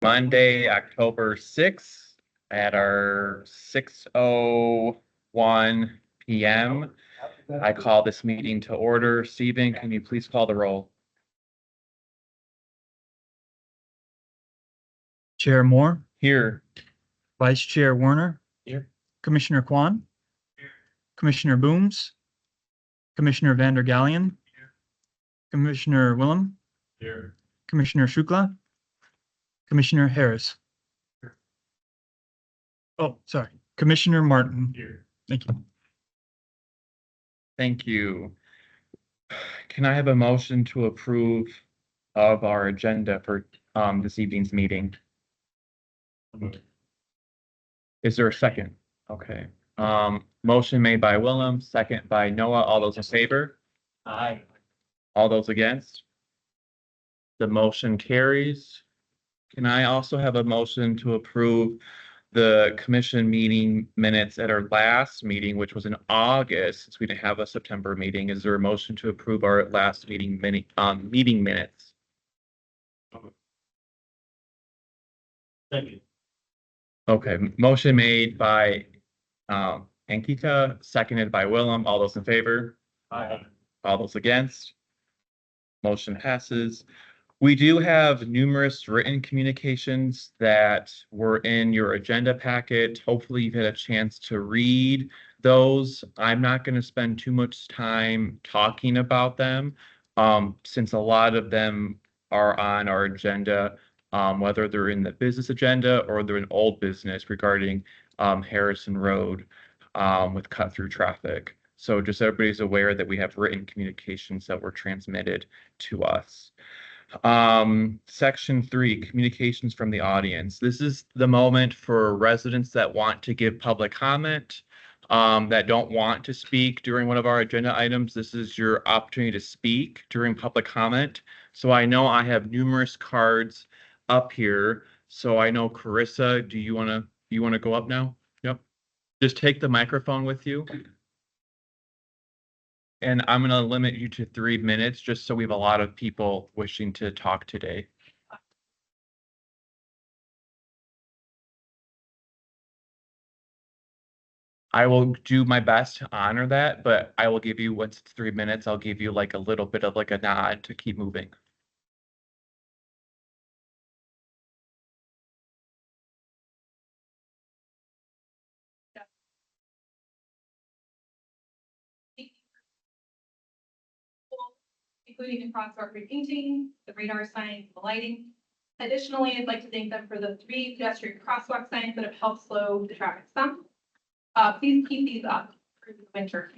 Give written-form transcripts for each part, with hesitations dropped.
Monday, October 6th at our 6:01 PM. I call this meeting to order. Stephen, can you please call the roll? Chair Moore, Here. Vice Chair Werner, Here. Commissioner Kwan, Commissioner Booms, Commissioner Vander Gallion, Commissioner Willem, Here. Commissioner Shukla, Commissioner Harris. Oh, sorry, Commissioner Martin. Here. Thank you. Thank you. Can I have a motion to approve of our agenda for this evening's meeting? Is there a second? Okay. Motion made by Willem, second by Noah. All those in favor? Aye. All those against? The motion carries. Can I also have a motion to approve the commission meeting minutes at our last meeting, which was in August, since we didn't have a September meeting? Is there a motion to approve our last meeting meeting minutes? Okay, motion made by Ankita, seconded by Willem. All those in favor? Aye. All those against? Motion passes. We do have numerous written communications that were in your agenda packet. Hopefully you've had a chance to read those. I'm not going to spend too much time talking about them, since a lot of them are on our agenda, whether they're in the business agenda or they're in old business regarding Harrison Road with cut through traffic. So just everybody's aware that we have written communications that were transmitted to us. Section 3, communications from the audience. This is the moment for residents that want to give public comment, that don't want to speak during one of our agenda items. This is your opportunity to speak during public comment. So I know I have numerous cards up here. So I know Carissa, do you want to go up now? Yep. Just take the microphone with you. And I'm going to limit you to 3 minutes, just so we have a lot of people wishing to talk today. I will do my best to honor that, but I will give you, once it's 3 minutes, I'll give you like a little bit of like a nod to keep moving. Including the crosswalk repainting, the radar signs, the lighting. Additionally, I'd like to thank them for the 3 pedestrian crosswalk signs that have helped slow the traffic some. Please keep these up through the winter.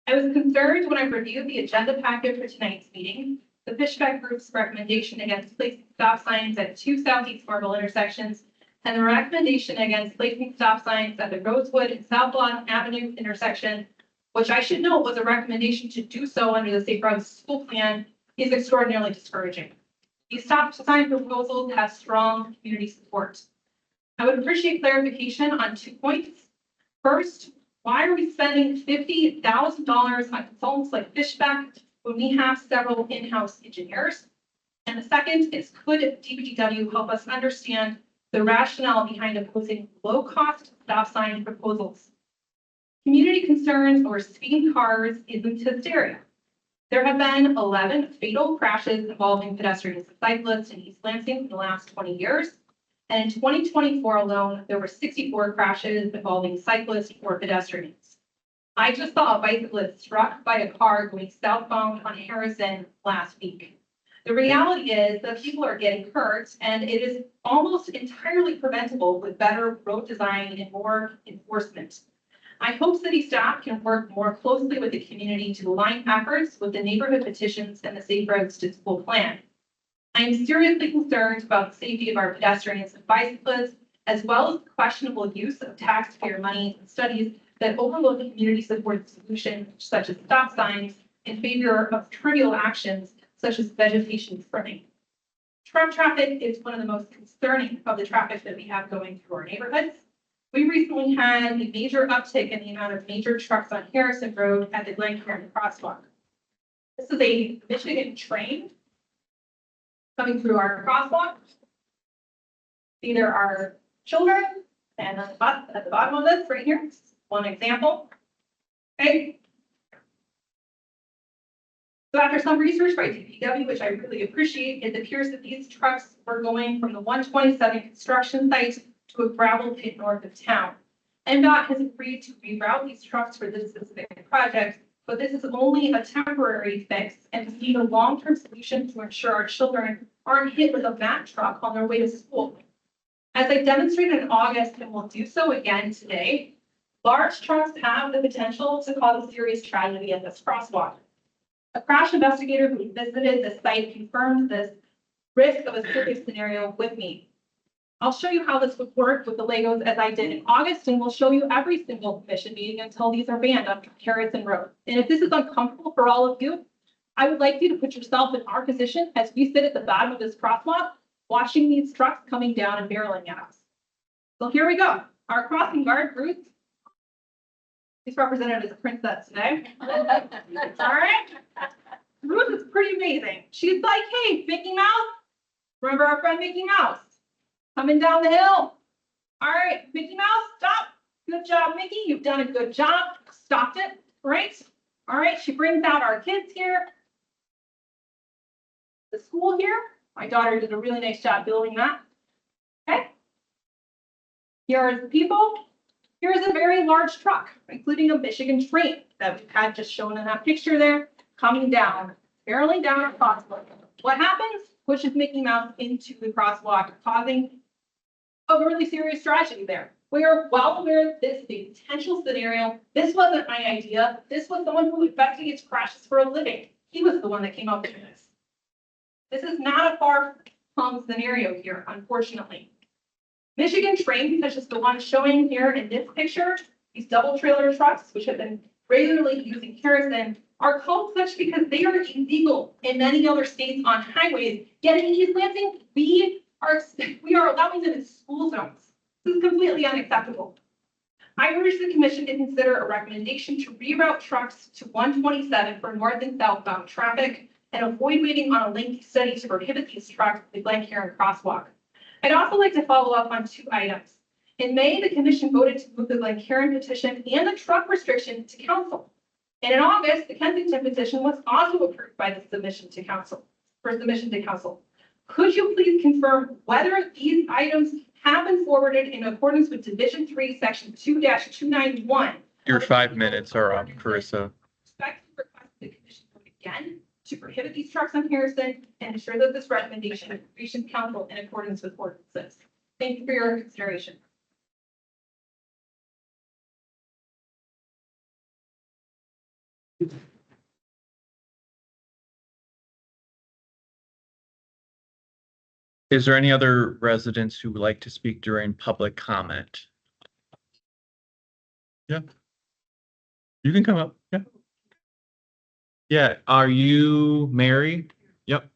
I was concerned when I reviewed the agenda packet for tonight's meeting. The Fishback Group's recommendation against placing stop signs at 2 Southeast Marble intersections and the recommendation against placing stop signs at the Rosewood and South Lawn Avenue intersection, which I should note was a recommendation to do so under the Safe Routes School Plan, is extraordinarily discouraging. These stop sign proposals have strong community support. I would appreciate clarification on 2 points. First, why are we spending $50,000 on consultants like Fishback when we have several in-house engineers? And the second is, could DPW help us understand the rationale behind opposing low-cost stop sign proposals? Community concerns over speeding cars isn't hysteria. There have been 11 fatal crashes involving pedestrians and cyclists in East Lansing in the last 20 years. And in 2024 alone, there were 64 crashes involving cyclists or pedestrians. I just saw a bicyclist struck by a car going southbound on Harrison last week. The reality is that people are getting hurt, and it is almost entirely preventable with better road design and more enforcement. I hope city staff can work more closely with the community to align efforts with the neighborhood petitions and the Safe Routes to School Plan. I am seriously concerned about the safety of our pedestrians and bicyclists, as well as the questionable use of taxpayer money in studies that overlook community supported solutions such as stop signs in favor of trivial actions such as vegetation trimming. Truck traffic is one of the most concerning of the traffic that we have going through our neighborhoods. We recently had a major uptick in the amount of major trucks on Harrison Road at the Glencairn crosswalk. This is a Michigan train coming through our crosswalk. See, there are children, and at the bottom of this right here, one example. Okay. So after some research by DPW, which I really appreciate, it appears that these trucks were going from the 127 construction site to a gravel pit north of town. NDOT has agreed to reroute these trucks for this specific project, but this is only a temporary fix and we need a long-term solution to ensure our children aren't hit with a Mack truck on their way to school. As I demonstrated in August and will do so again today, large trucks have the potential to cause a serious tragedy at this crosswalk. A crash investigator who visited the site confirmed this risk of a serious scenario with me. I'll show you how this would work with the Legos as I did in August, and we'll show you every single commission meeting until these are banned on Harrison Road. And if this is uncomfortable for all of you, I would like you to put yourself in our position as we sit at the bottom of this crosswalk, watching these trucks coming down and barreling at us. So here we go. Our crossing guard, Ruth. She's represented as a princess today. All right. Ruth is pretty amazing. She's like, hey, Mickey Mouse. Remember our friend Mickey Mouse? Coming down the hill. All right, Mickey Mouse, stop. Good job, Mickey. You've done a good job. Stopped it. Right. All right, she brings out our kids here. The school here. My daughter did a really nice job building that. Okay. Here are the people. Here's a very large truck, including a Michigan train that we've had just shown in that picture there, coming down, barreling down a crosswalk. What happens? Pushes Mickey Mouse into the crosswalk, causing a really serious tragedy there. We are well aware of this, the potential scenario. This wasn't my idea. This was someone who investigates crashes for a living. He was the one that came up with this. This is not a far-flung scenario here, unfortunately. Michigan train, such as the one showing here in this picture, these double trailer trucks, which have been regularly using kerosene, are called such because they are illegal in many other states on highways. Yet in East Lansing, we are allowing them in school zones. This is completely unacceptable. I urge the commission to consider a recommendation to reroute trucks to 127 for north and southbound traffic and avoid waiting on a lengthy study to prohibit these trucks at the Glen Heron crosswalk. I'd also like to follow up on 2 items. In May, the commission voted to move the Glen Heron petition and the truck restriction to council. And in August, the Kensington petition was also approved by the submission to council. Could you please confirm whether these items have been forwarded in accordance with Division 3, Section 2-291? Your 5 minutes are up, Carissa. Respect to request the commission vote again to prohibit these trucks on Harrison and ensure that this recommendation reaches council in accordance with ordinances. Thank you for your consideration. Is there any other residents who would like to speak during public comment? Yeah. You can come up. Yeah. Yeah. Are you Mary? Yep.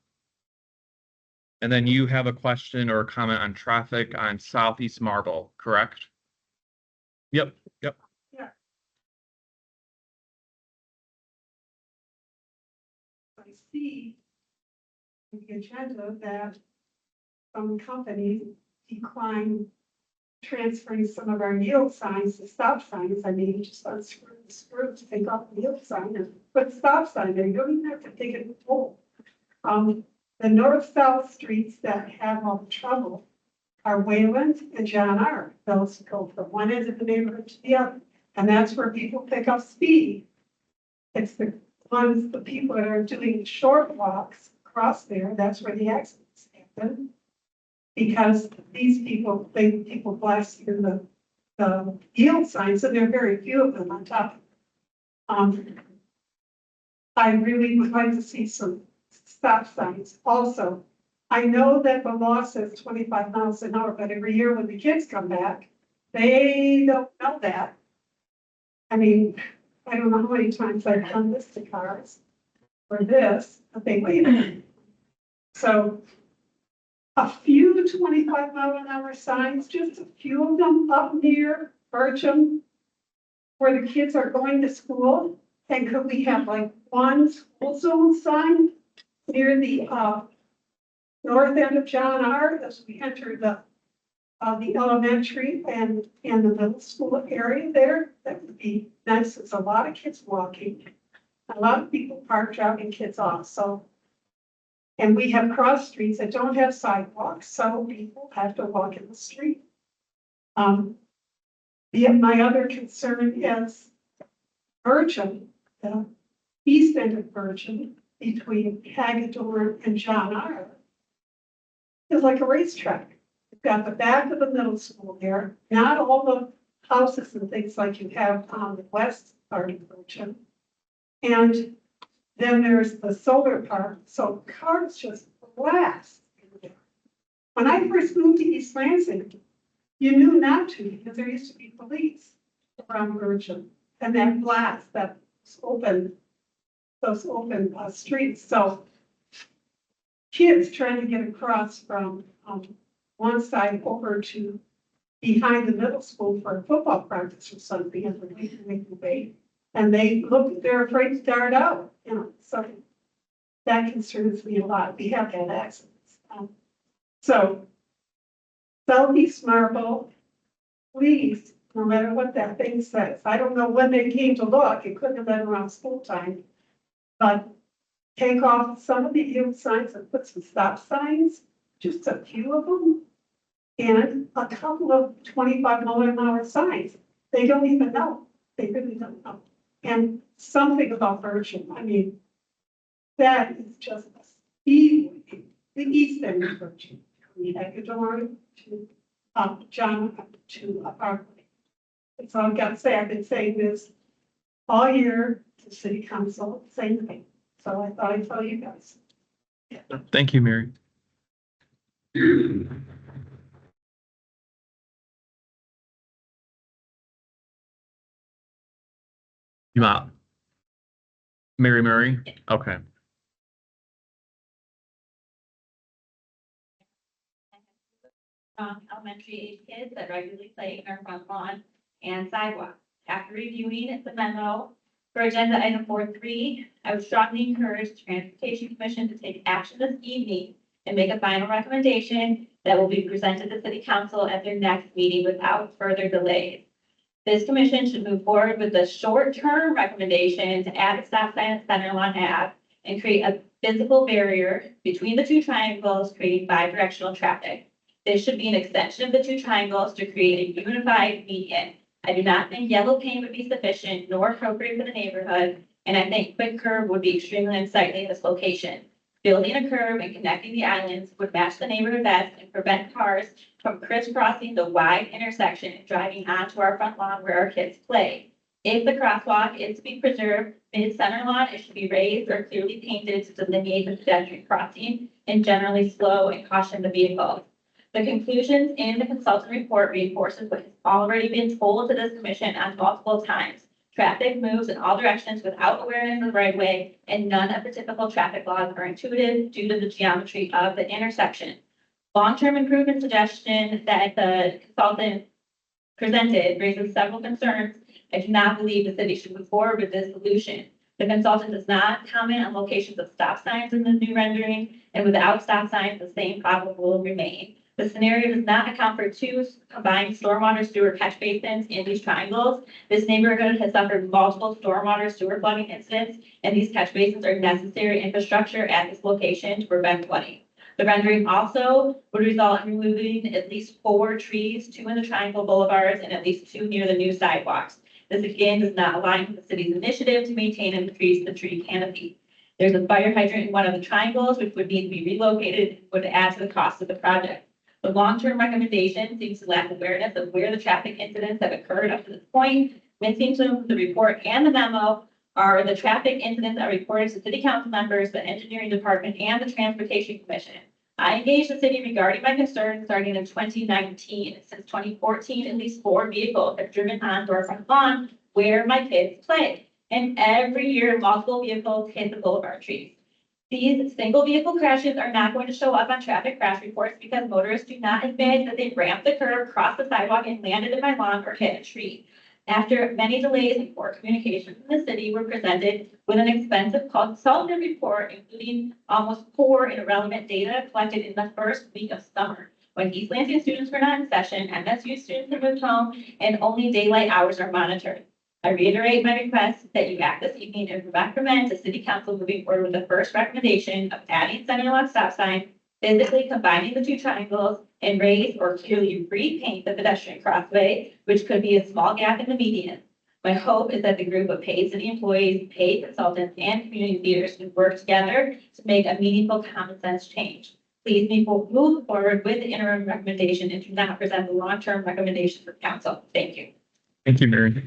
And then you have a question or a comment on traffic on Southeast Marble, correct? Yep. Yep. I see in the agenda that some companies decline transferring some of our yield signs to stop signs. I mean, you just unscrew the screw to take off the yield sign and put stop sign there. You don't even have to take it to toll. The north-south streets that have all the trouble are Wayland and John R. Those go from one end of the neighborhood to the other. And that's where people pick up speed. It's the people that are doing short walks across there, that's where the accidents happen. Because these people, people blast through the yield signs, and there are very few of them on top. I really would like to see some stop signs also. I know that the law says 25 miles an hour, but every year when the kids come back, they don't know that. I mean, I don't know how many times I've done this to cars or this, but they wait. So a few 25-mile-an-hour signs, just a few of them up near Bircham, where the kids are going to school. And could we have like one school zone sign near the north end of John R. as we enter the the elementary and the middle school area there, that would be nice. There's a lot of kids walking. A lot of people park dropping kids off, so. And we have cross streets that don't have sidewalks, so people have to walk in the street. My other concern is Virgin, the east end of Virgin, between Hagedorn and John R. is like a racetrack. You've got the back of the middle school there, not all the houses and things like you have on the west part of Virgin. And then there's the solar park, so cars just blast. When I first moved to East Lansing, you knew not to because there used to be police around Virgin and that blast, that those open streets. So kids trying to get across from one side over to behind the middle school for a football practice or something, and they're afraid to dart out, so that concerns me a lot. We have had accidents. So Southeast Marble, please, no matter what that thing says, I don't know when they came to look, it couldn't have been around school time, but take off some of the yield signs and put some stop signs, just a few of them, and a couple of 25-mile-an-hour signs. They don't even know. They really don't know. And something about Virgin, I mean, that is just a speedway, the east end of Virgin, from Hagedorn to John to Parkway. That's all I've got to say. I've been saying this all year to city council, same thing. So I thought I'd tell you guys. Thank you, Mary. You want Mary Murray? Okay. Elementary age kids that regularly play in our front lawn and sidewalk. After reviewing the memo for agenda item 4.3, I would strongly encourage the Transportation Commission to take action this evening and make a final recommendation that will be presented to City Council at their next meeting without further delays. This commission should move forward with a short-term recommendation to add a stop sign at Center Lawn Ave and create a physical barrier between the two triangles, creating bi-directional traffic. This should be an extension of the two triangles to create a unified median. I do not think yellow paint would be sufficient nor appropriate for the neighborhood, and I think quick curb would be extremely unsightly in this location. Building a curb and connecting the islands would match the neighborhood best and prevent cars from crisscrossing the wide intersection and driving onto our front lawn where our kids play. If the crosswalk is to be preserved mid-center lawn, it should be raised or clearly painted to delineate the pedestrian crossing and generally slow and caution the vehicles. The conclusions in the consultant report reinforces what has already been told to this commission on multiple times. Traffic moves in all directions without awareness of the right way, and none of the typical traffic laws are intuitive due to the geometry of the intersection. Long-term improvement suggestion that the consultant presented raises several concerns. I do not believe the city should move forward with this solution. The consultant does not comment on locations of stop signs in the new rendering, and without stop signs, the same problem will remain. The scenario does not account for two combined stormwater sewer catch basins in these triangles. This neighborhood has suffered multiple stormwater sewer flooding incidents, and these catch basins are necessary infrastructure at this location to prevent flooding. The rendering also would result in removing at least 4 trees, 2 in the triangle boulevards, and at least 2 near the new sidewalks. This again does not align with the city's initiative to maintain and increase the tree canopy. There's a fire hydrant in one of the triangles, which would need to be relocated and would add to the cost of the project. The long-term recommendation seems to lack awareness of where the traffic incidents have occurred up to this point. Missing from the report and the memo are the traffic incidents that are reported to city council members, the engineering department, and the transportation commission. I engaged the city regarding my concerns starting in 2019. Since 2014, at least 4 vehicles have driven onto our front lawn where my kids play. And every year, multiple vehicles hit the boulevard trees. These single vehicle crashes are not going to show up on traffic crash reports because motorists do not admit that they ramped the curb, crossed the sidewalk, and landed in my lawn or hit a tree. After many delays and poor communication from the city, were presented with an expensive consultant report, including almost poor and irrelevant data collected in the first week of summer. When East Lansing students were not in session, MSU students have moved home, and only daylight hours are monitored. I reiterate my request that you act this evening and recommend to city council moving forward with the first recommendation of adding center lot stop sign, physically combining the two triangles, and raise or clearly repaint the pedestrian crossway, which could be a small gap in the median. My hope is that the group of paid city employees, paid consultants, and community leaders can work together to make a meaningful common sense change. Please move forward with the interim recommendation and do not present the long-term recommendation for council. Thank you. Thank you, Mary.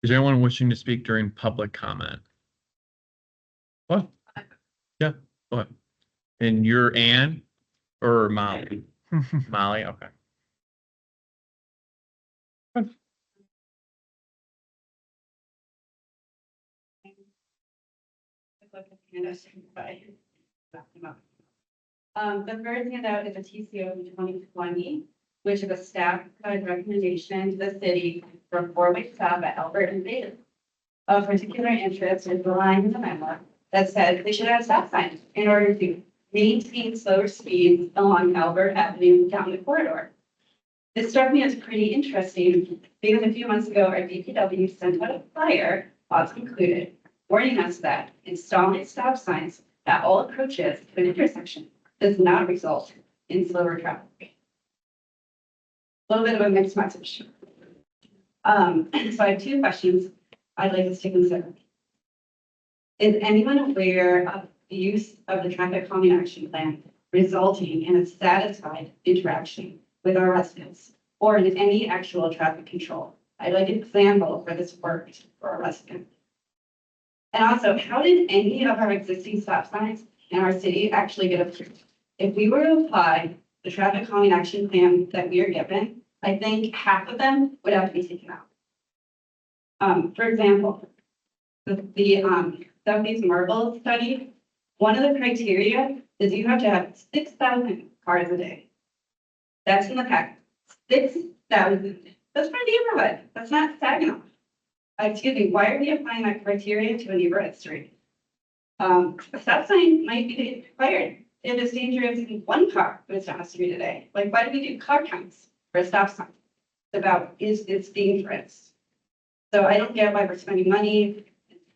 Is there anyone wishing to speak during public comment? What? Yeah, what? And you're Ann or Molly? Molly, okay. The first handout is a TCO of 2020, which is a staff provided recommendation to the city for a four-way stop at Albert and Baden. Of particular interest is the line in the memo that said they should add stop signs in order to maintain slower speeds along Albert Avenue down the corridor. This struck me as pretty interesting because a few months ago, our DPW sent out a flyer, lots included, warning us that installing stop signs at all approaches to an intersection does not result in slower traffic. A little bit of a mixed message. So I have two questions I'd like us to consider. Is anyone aware of the use of the traffic calming action plan resulting in a satisfied interaction with our residents or in any actual traffic control? I'd like an example where this worked for our residents. And also, how did any of our existing stop signs in our city actually get approved? If we were to apply the traffic calming action plan that we are given, I think half of them would have to be taken out. For example, the Southeast Marble study, one of the criteria is you have to have 6,000 cars a day. That's in the pack. 6,000. That's for a neighborhood. That's not Saginaw. Excuse me, why are we applying that criteria to a neighborhood street? A stop sign might be required if it's dangerous in one car goes down the street a day. Like, why do we do car counts for a stop sign? It's about, is it's dangerous? So I don't get why we're spending money,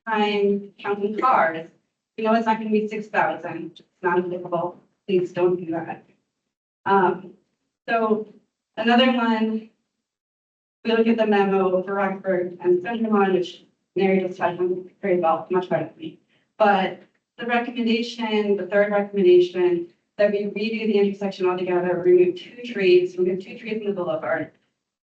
time counting cars. You know, it's not gonna be 6,000, it's not applicable. Please don't do that. So another one, we look at the memo for Rockford and Central, which Mary just touched on very well, much better than me. But the recommendation, the third recommendation, that we redo the intersection altogether, remove two trees in the boulevard.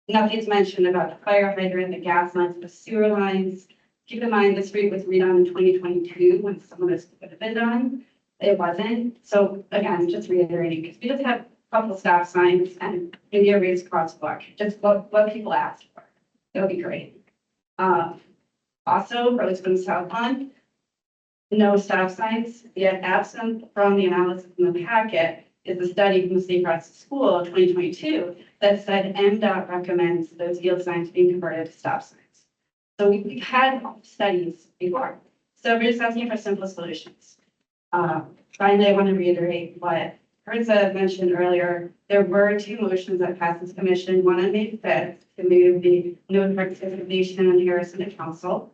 Nothing's mentioned about the fire hydrant, the gas lines, the sewer lines. Keep in mind, the street was redone in 2022 when some of this could have been done. It wasn't. So again, just reiterating, because we just have a couple stop signs and maybe a raised crosswalk, just what people asked for. That would be great. Also, Roseburn South Lawn, no stop signs, yet absent from the analysis in the packet is the study from the State Process School 2022 that said MDOT recommends those yield signs being converted to stop signs. So we've had studies before. So we're just asking for simple solutions. Finally, I want to reiterate what Herza mentioned earlier. There were two motions that passed this commission, one on May 5th to move the no participation in Harrison to council.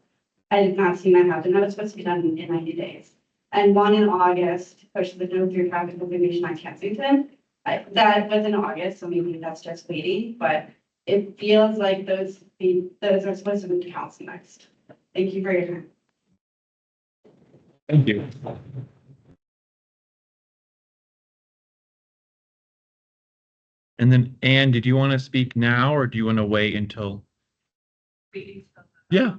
I did not see that happen. That was supposed to be done in 90 days. And one in August to push the no through traffic designation on Kensington. That was in August, so maybe that's just waiting, but it feels like those are supposed to move to council next. Thank you for your time. Thank you. And then, Ann, did you want to speak now or do you want to wait until? Yeah,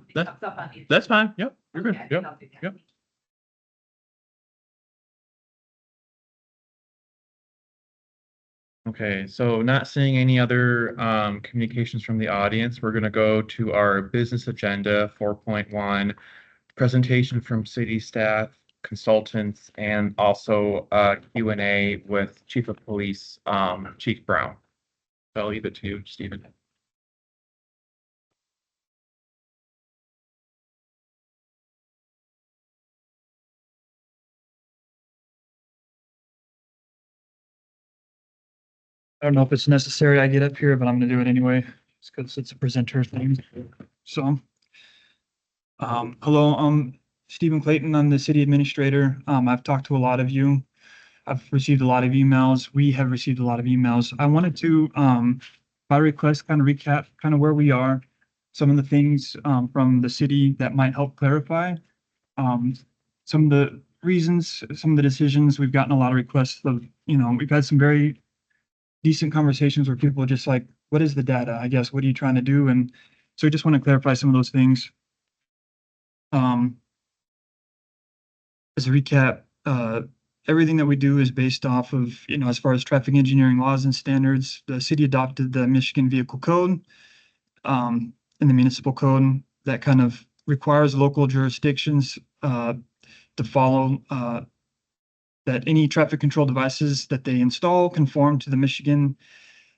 that's fine. Yep, you're good. Yep, yep. Okay, so not seeing any other communications from the audience, we're going to go to our business agenda 4.1, presentation from city staff, consultants, and also Q&A with Chief of Police, Chief Brown. So I'll leave it to you, Stephen. I don't know if it's necessary I get up here, but I'm gonna do it anyway, just because it's a presenter thing. So, hello, Stephen Clayton. I'm the city administrator. I've talked to a lot of you. I've received a lot of emails. We have received a lot of emails. I wanted to, by request, kind of recap kind of where we are, some of the things, from the city that might help clarify. Some of the reasons, some of the decisions, we've gotten a lot of requests of, we've had some very decent conversations where people are just like, what is the data? I guess, what are you trying to do? And so I just want to clarify some of those things. As a recap, everything that we do is based off of, as far as traffic engineering laws and standards, the city adopted the Michigan Vehicle Code, and the municipal code that kind of requires local jurisdictions, to follow, that any traffic control devices that they install conform to the Michigan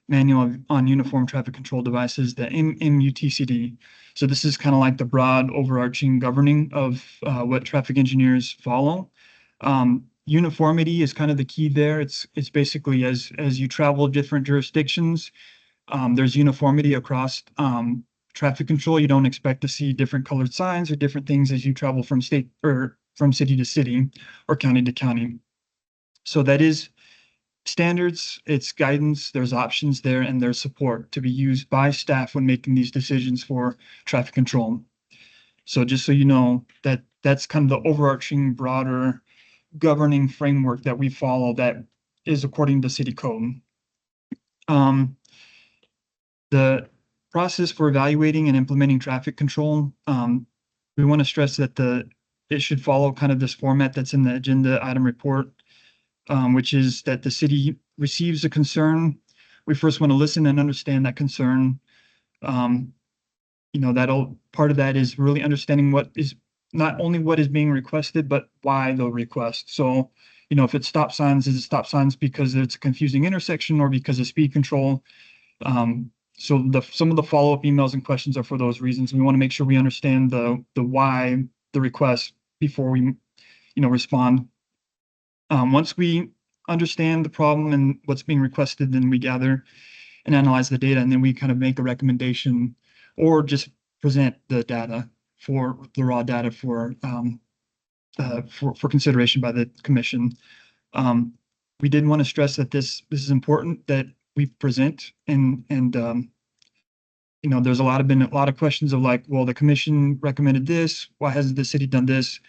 Manual on Uniform Traffic Control Devices, the MUTCD. So this is kind of like the broad overarching governing of what traffic engineers follow. Uniformity is kind of the key there. It's basically as you travel different jurisdictions, there's uniformity across traffic control. You don't expect to see different colored signs or different things as you travel from state or from city to city or county to county. So that is standards, it's guidance, there's options there, and there's support to be used by staff when making these decisions for traffic control. So just so you know, that's kind of the overarching, broader governing framework that we follow that is according to city code. The process for evaluating and implementing traffic control, we want to stress that it should follow kind of this format that's in the agenda item report, which is that the city receives a concern. We first want to listen and understand that concern. That'll part of that is really understanding what is not only what is being requested, but why the request. So, if it's stop signs, is it stop signs because it's a confusing intersection or because of speed control? So some of the follow-up emails and questions are for those reasons. We want to make sure we understand the why the request before we, respond. Once we understand the problem and what's being requested, then we gather and analyze the data, and then we kind of make a recommendation or just present the data for the raw data for consideration by the commission. We did want to stress that this is important that we present and there's been a lot of questions of like, well, the commission recommended this, why hasn't the city done this?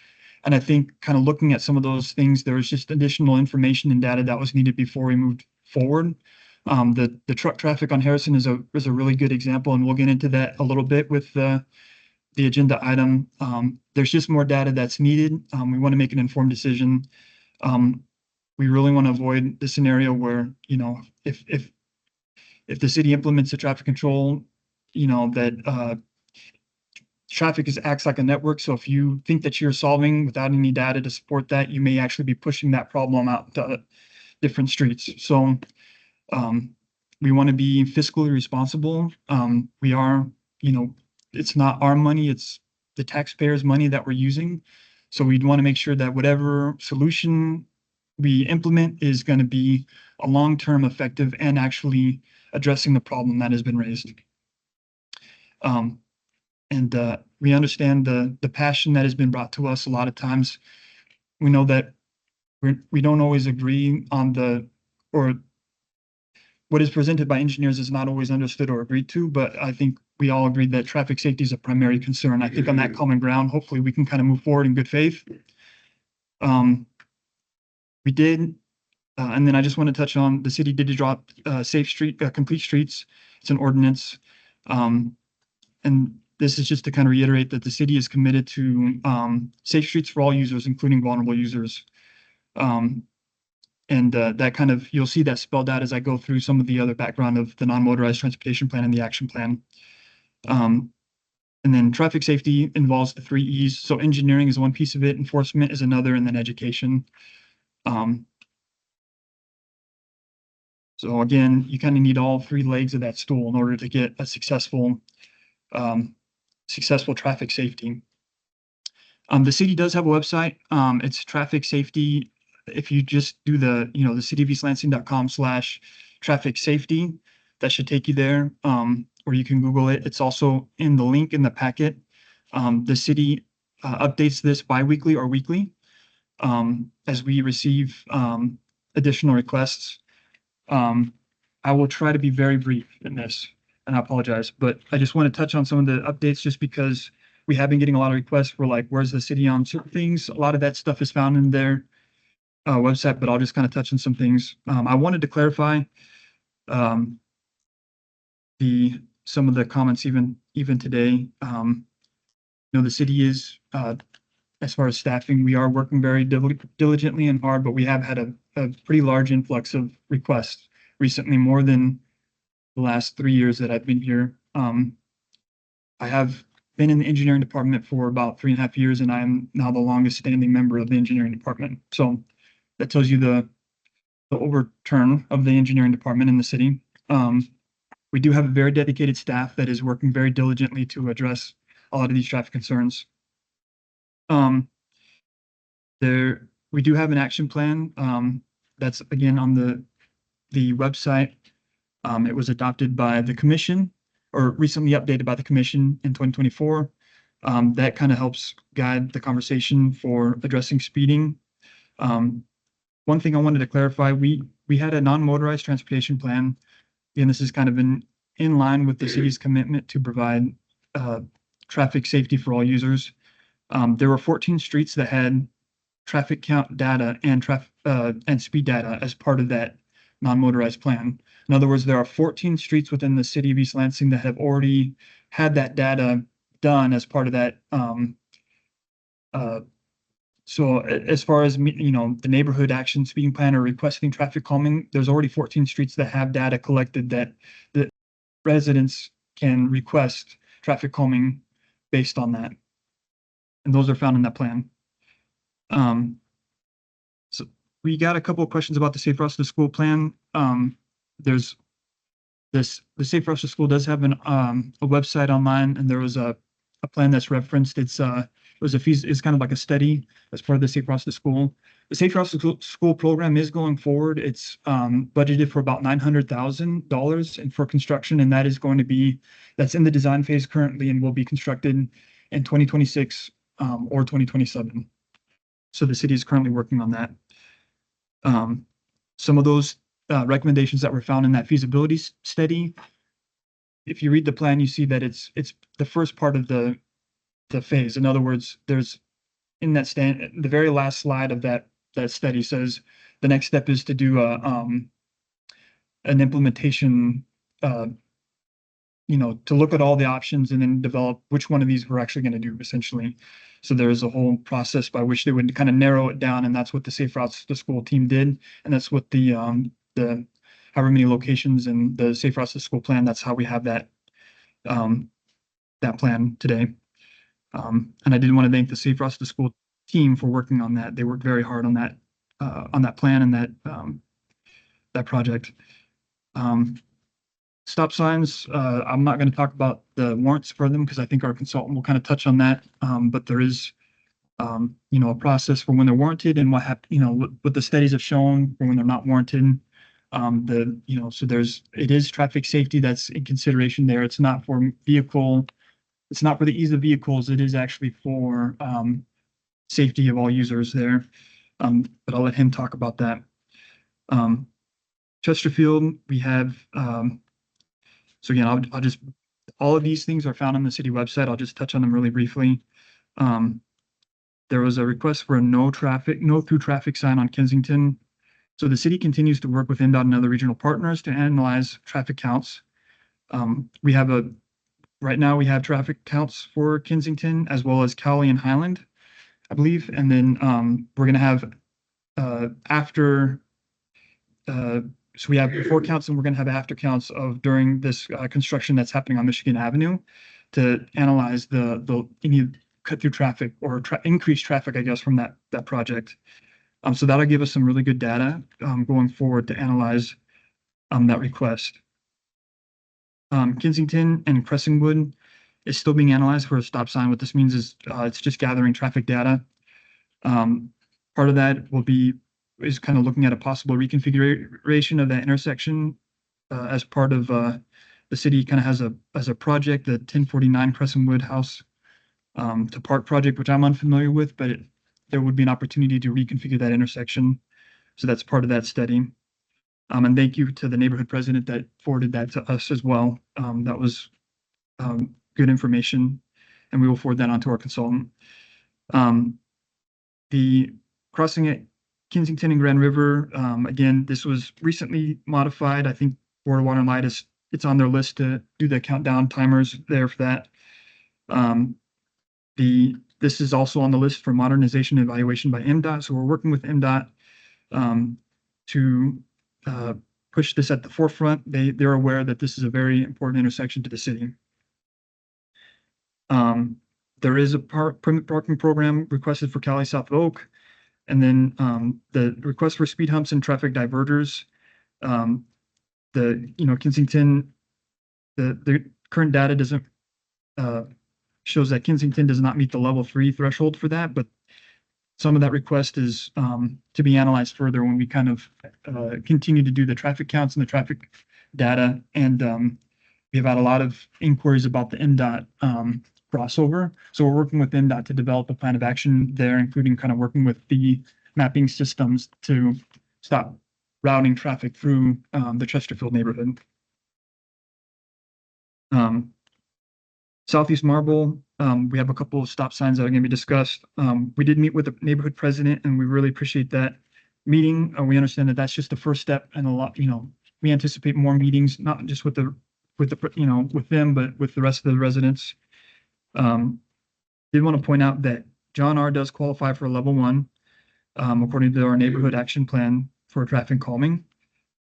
And I think kind of looking at some of those things, there was just additional information and data that was needed before we moved forward. The truck traffic on Harrison is a really good example, and we'll get into that a little bit with the agenda item. There's just more data that's needed. We want to make an informed decision. We really want to avoid the scenario where, if the city implements the traffic control, that traffic acts like a network. So if you think that you're solving without any data to support that, you may actually be pushing that problem out to different streets. So we want to be fiscally responsible. We are, it's not our money, it's the taxpayers' money that we're using. So we'd want to make sure that whatever solution we implement is going to be a long-term effective and actually addressing the problem that has been raised. We understand the passion that has been brought to us a lot of times. We know that we don't always agree on or what is presented by engineers is not always understood or agreed to, but I think we all agree that traffic safety is a primary concern. I think on that common ground, hopefully we can kind of move forward in good faith. We did, and then I just want to touch on, the city did drop Safe Street, Complete Streets. It's an ordinance. And this is just to kind of reiterate that the city is committed to safe streets for all users, including vulnerable users. That kind of, you'll see that spelled out as I go through some of the other background of the non-motorized transportation plan and the action plan. And then traffic safety involves the 3 E's. So engineering is one piece of it, enforcement is another, and then education. So again, you kind of need all 3 legs of that stool in order to get a successful traffic safety. The city does have a website. It's traffic safety if you just do the, you know, the cityofeastlansing.com/traffic safety, that should take you there. Or you can Google it. It's also in the link in the packet. The city updates this bi-weekly or weekly as we receive additional requests. I will try to be very brief in this, and I apologize, but I just want to touch on some of the updates just because we have been getting a lot of requests for like, where's the city on certain things? A lot of that stuff is found in their website, but I'll just kind of touch on some things. I wanted to clarify some of the comments even today. You know, the city is, as far as staffing, we are working very diligently and hard, but we have had a pretty large influx of requests recently, more than the last 3 years that I've been here. I have been in the engineering department for about 3.5 years, and I am now the longest standing member of the engineering department. So that tells you the overturn of the engineering department in the city. We do have a very dedicated staff that is working very diligently to address a lot of these traffic concerns. We do have an action plan that's again on the website. It was adopted by the commission, or recently updated by the commission in 2024. That kind of helps guide the conversation for addressing speeding. One thing I wanted to clarify, we had a non-motorized transportation plan. And this is kind of in line with the city's commitment to provide traffic safety for all users. There were 14 streets that had traffic count data and speed data as part of that non-motorized plan. In other words, there are 14 streets within the city of East Lansing that have already had that data done as part of that. So as far as, you know, the neighborhood action speeding plan or requesting traffic calming, there's already 14 streets that have data collected that the residents can request traffic calming based on that. And those are found in that plan. So we got a couple of questions about the Safe Routes to School plan. There's the Safe Routes to School does have a website online, and there was a plan that's referenced. It's kind of like a study as part of the Safe Routes to School. The Safe Routes to School program is going forward. It's budgeted for about $900,000 and for construction, and that's in the design phase currently and will be constructed in 2026 or 2027. So the city is currently working on that. Some of those recommendations that were found in that feasibility study, if you read the plan, you see that it's the first part of the phase. In other words, there's in that the very last slide of that study says the next step is to do an implementation, you know, to look at all the options and then develop which one of these we're actually going to do, essentially. So there's a whole process by which they would kind of narrow it down, and that's what the Safe Routes to School team did, and that's what the however many locations in the Safe Routes to School plan, that's how we have that that plan today. And I did want to thank the Safe Routes to School team for working on that. They worked very hard on that plan and that project. Stop signs, I'm not going to talk about the warrants for them because I think our consultant will kind of touch on that. But there is, you know, a process for when they're warranted and what the studies have shown for when they're not warranted. So it is traffic safety that's in consideration there. It's not for it's not for the ease of vehicles. It is actually for safety of all users there. But I'll let him talk about that. Chesterfield, we have, so again, I'll just, all of these things are found on the city website. I'll just touch on them really briefly. There was a request for a no through traffic sign on Kensington. So the city continues to work with NDOT and other regional partners to analyze traffic counts. Right now we have traffic counts for Kensington as well as Cowley and Highland, I believe. And then we're going to have so we have before counts and we're going to have after counts of during this construction that's happening on Michigan Avenue to analyze any cut through traffic or increased traffic, I guess, from that project. So that'll give us some really good data going forward to analyze that request. Kensington and Cressingwood is still being analyzed for a stop sign. What this means is it's just gathering traffic data. Part of that will be is kind of looking at a possible reconfiguration of that intersection as part of the city kind of has a project, the 1049 Crescentwood House to Park project, which I'm unfamiliar with, but there would be an opportunity to reconfigure that intersection. So that's part of that study. And thank you to the neighborhood president that forwarded that to us as well. That was good information, and we will forward that on to our consultant. The crossing at Kensington and Grand River, again, this was recently modified. I think Board of Water and Light it's on their list to do the countdown timers there for that. This is also on the list for modernization and evaluation by MDOT. So we're working with MDOT to push this at the forefront. They're aware that this is a very important intersection to the city. There is a permit parking program requested for Cali South Oak. And then the request for speed humps and traffic diverters. Kensington, the current data doesn't shows that Kensington does not meet the level 3 threshold for that, but some of that request is to be analyzed further when we kind of continue to do the traffic counts and the traffic data. And we've had a lot of inquiries about the MDOT crossover. So we're working with MDOT to develop a plan of action there, including kind of working with the mapping systems to stop routing traffic through the Chesterfield neighborhood. Southeast Marble, we have a couple of stop signs that are going to be discussed. We did meet with the neighborhood president, and we really appreciate that meeting. We understand that that's just the first step, and a lot, we anticipate more meetings, not just with them, but with the rest of the residents. Did want to point out that John R. does qualify for a level 1, according to our neighborhood action plan for traffic calming,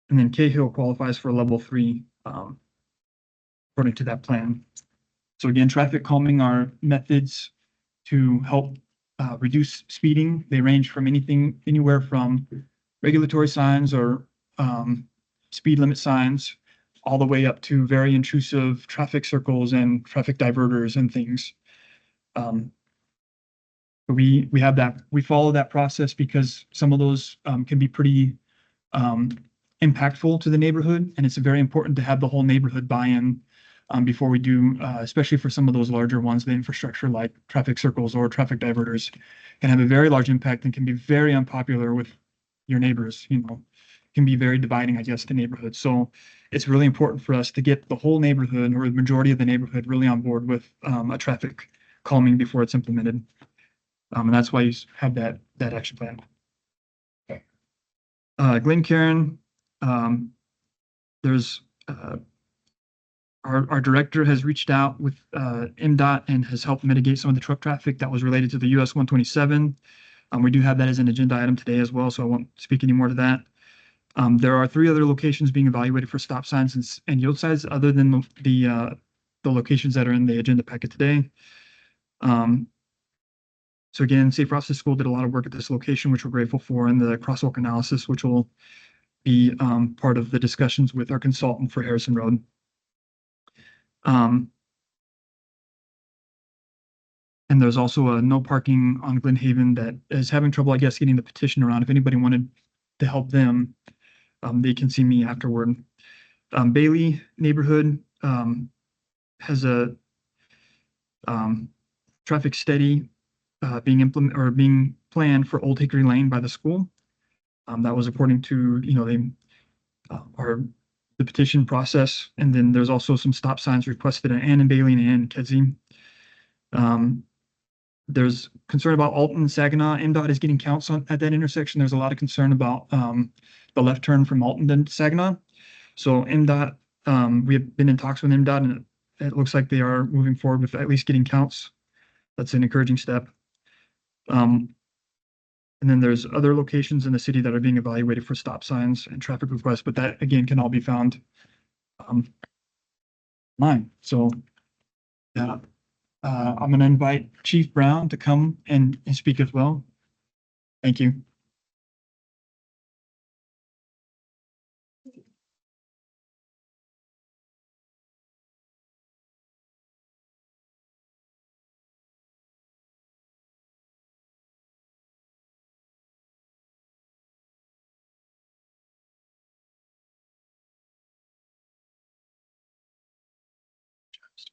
and then Cahill qualifies for a level 3, according to that plan. So again, traffic calming are methods to help reduce speeding. They range from anywhere from regulatory signs or speed limit signs, all the way up to very intrusive traffic circles and traffic diverters and things. We have that. We follow that process because some of those can be pretty impactful to the neighborhood, and it's very important to have the whole neighborhood buy-in before we do, especially for some of those larger ones. The infrastructure like traffic circles or traffic diverters can have a very large impact and can be very unpopular with your neighbors. Can be very dividing, I guess, to neighborhoods. So it's really important for us to get the whole neighborhood or the majority of the neighborhood really on board with a traffic calming before it's implemented. And that's why you have that action plan. Glen Cairn, there's our director has reached out with MDOT and has helped mitigate some of the truck traffic that was related to the US 127. We do have that as an agenda item today as well, so I won't speak any more to that. There are 3 other locations being evaluated for stop signs and yield signs other than the locations that are in the agenda packet today. So again, Safe Routes to School did a lot of work at this location, which we're grateful for, and the crosswalk analysis, which will be part of the discussions with our consultant for Harrison Road. And there's also a no parking on Glen Haven that is having trouble, I guess, getting the petition around. If anybody wanted to help them, they can see me afterward. Bailey neighborhood has a traffic study being planned for Old Hickory Lane by the school. That was according to the petition process. And then there's also some stop signs requested at Ann and Bailey and Kedzie. There's concern about Alton and Saginaw. MDOT is getting counts at that intersection. There's a lot of concern about the left turn from Alton to Saginaw. So MDOT, we have been in talks with MDOT, and it looks like they are moving forward with at least getting counts. That's an encouraging step. And then there's other locations in the city that are being evaluated for stop signs and traffic requests, but that again can all be found online. So yeah, I'm going to invite Chief Brown to come and speak as well. Thank you.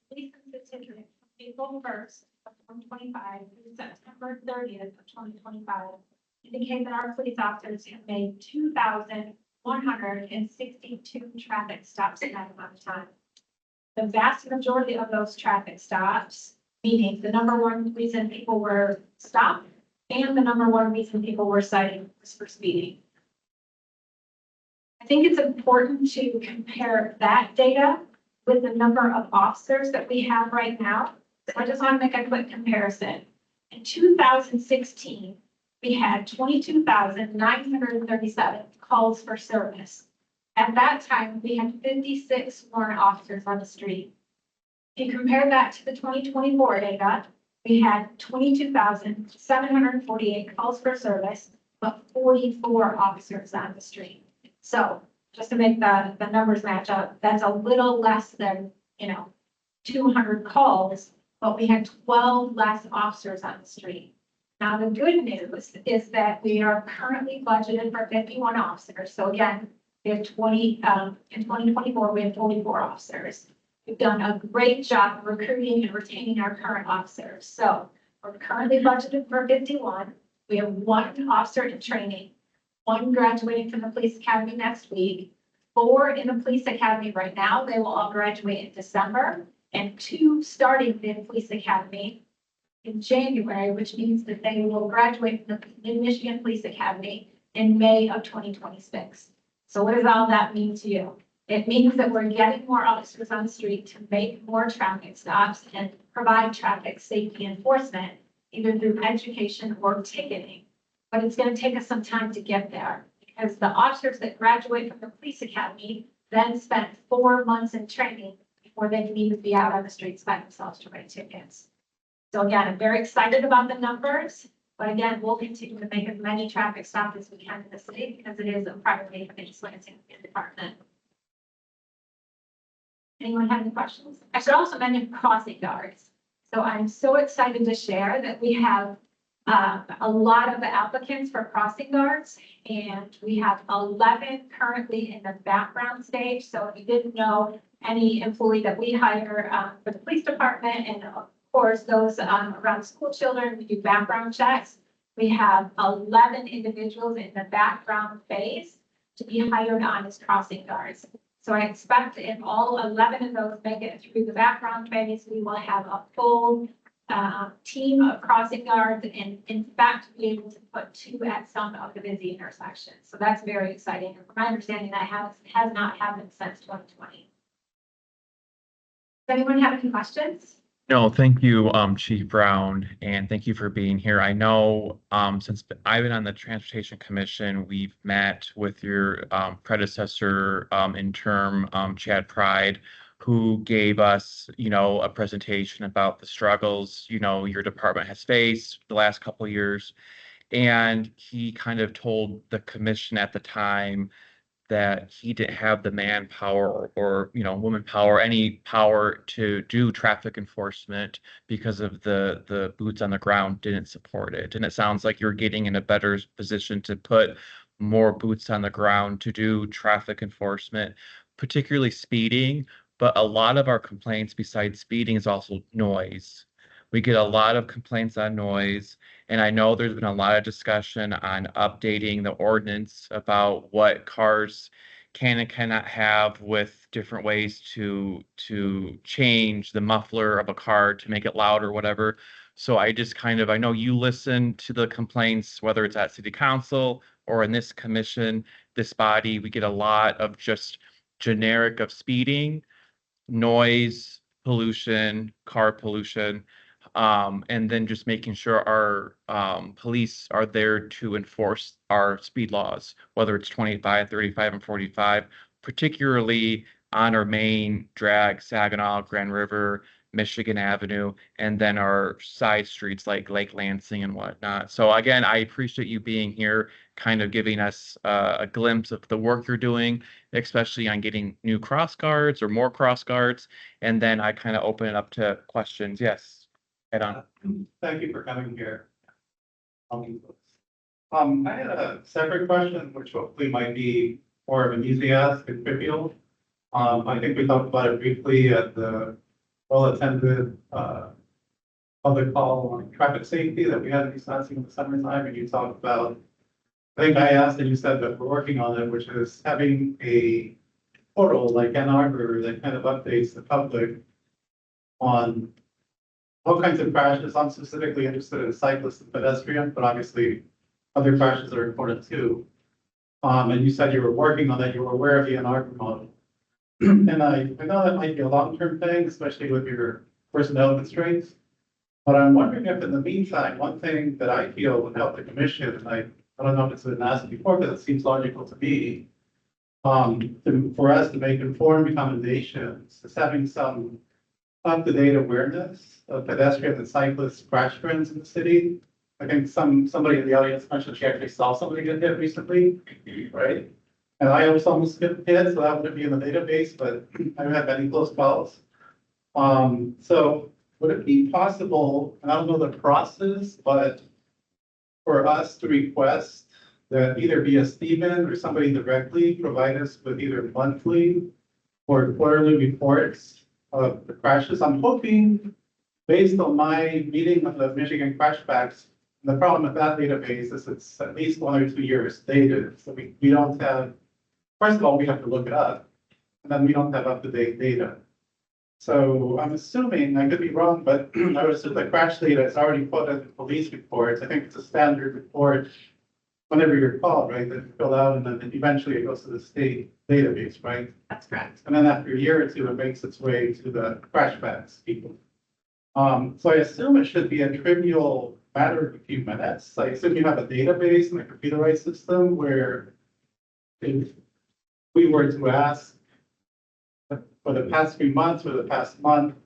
Police statistics from April 1st of 2025 through September 30th of 2025 indicate that our police officers have made 2,162 traffic stops in that amount of time. The vast majority of those traffic stops, meaning the number one reason people were stopped and the number one reason people were cited, was for speeding. I think it's important to compare that data with the number of officers that we have right now. So I just want to make a quick comparison. In 2016, we had 22,937 calls for service. At that time, we had 56 warrant officers on the street. If you compare that to the 2024 data, we had 22,748 calls for service, but 44 officers on the street. So just to make the numbers match up, that's a little less than, 200 calls, but we had 12 less officers on the street. Now, the good news is that we are currently budgeted for 51 officers. So again, we have in 2024, we have 44 officers. We've done a great job of recruiting and retaining our current officers. So we're currently budgeted for 51. We have 1 officer in training, 1 graduating from the police academy next week, 4 in the police academy right now. They will all graduate in December, and 2 starting in the police academy in January, which means that they will graduate from the Mid-Michigan Police Academy in May of 2026. So what does all that mean to you? It means that we're getting more officers on the street to make more traffic stops and provide traffic safety enforcement, either through education or ticketing. But it's going to take us some time to get there, because the officers that graduate from the police academy then spent 4 months in training before they can even be out on the streets by themselves to write tickets. So again, I'm very excited about the numbers, but again, we'll continue to make as many traffic stops as we can in the city, because it is a priority for the East Lansing Department. Anyone have any questions? I should also mention crossing guards. So I'm so excited to share that we have a lot of applicants for crossing guards, and we have 11 currently in the background stage. So if you didn't know, any employee that we hire for the police department, and of course those around school children, we do background checks. We have 11 individuals in the background phase to be hired on as crossing guards. So I expect if all 11 of those make it through the background phase, we will have a full team of crossing guards, and in fact, be able to put 2 at some of the busy intersections. So that's very exciting. And from my understanding, that has not happened since 2020. Does anyone have any questions? No, thank you, Chief Brown, and thank you for being here. I know, since I've been on the Transportation Commission, we've met with your predecessor in term, Chad Pride, who gave us, a presentation about the struggles, your department has faced the last couple of years. And he kind of told the commission at the time that he didn't have the manpower or woman power, any power to do traffic enforcement because of the boots on the ground didn't support it. And it sounds like you're getting in a better position to put more boots on the ground to do traffic enforcement, particularly speeding. But a lot of our complaints besides speeding is also noise. We get a lot of complaints on noise, and I know there's been a lot of discussion on updating the ordinance about what cars can and cannot have, with different ways to change the muffler of a car to make it loud or whatever. So I just I know you listen to the complaints, whether it's at city council or in this commission, this body, we get a lot of just generic of speeding, noise, pollution, car pollution. And then just making sure our police are there to enforce our speed laws, whether it's 25, 35, and 45, particularly on our main drag, Saginaw, Grand River, Michigan Avenue, and then our side streets like Lake Lansing and whatnot. So again, I appreciate you being here, kind of giving us a glimpse of the work you're doing, especially on getting new cross guards or more cross guards. And then I kind of open it up to questions. Yes. Head on. Thank you for coming here. I had a separate question, which hopefully might be more of an easy ask and trivial. I think we talked about it briefly at the well-attended, public call on traffic safety that we had in East Lansing in the summertime, and you talked about, I think I asked and you said that we're working on it, which is having a portal like Ann Arbor that kind of updates the public on all kinds of crashes. I'm specifically interested in cyclists and pedestrians, but obviously other crashes are important too. And you said you were working on that, you were aware of the Ann Arbor model. And I know that might be a long-term thing, especially with your personnel constraints. But I'm wondering if in the meantime, one thing that I feel would help the commission, and I don't know if it's been asked before, but it seems logical to me. For us to make informed recommendations, is having some up-to-date awareness of pedestrian and cyclist crash trends in the city. I think somebody in the audience mentioned she actually saw somebody get hit recently, right? And I almost get hit, so that wouldn't be in the database, but I don't have any close calls. So would it be possible, and I don't know the process, but for us to request that either via Stephen or somebody directly provide us with either monthly or quarterly reports of the crashes? I'm hoping, based on my meeting of the Michigan Crash Facts, the problem with that database is it's at least 1 or 2 years dated. So we don't have, first of all, we have to look it up, and then we don't have up-to-date data. So I'm assuming, I could be wrong, but I would assume the crash data is already put in the police reports. I think it's a standard report whenever you're called, right, that you fill out, and then eventually it goes to the state database, right? That's correct. And then after a year or two, it makes its way to the crash facts people. So I assume it should be a trivial matter of a few minutes. I assume you have a database and a computerized system where if we were to ask for the past 3 months or the past month,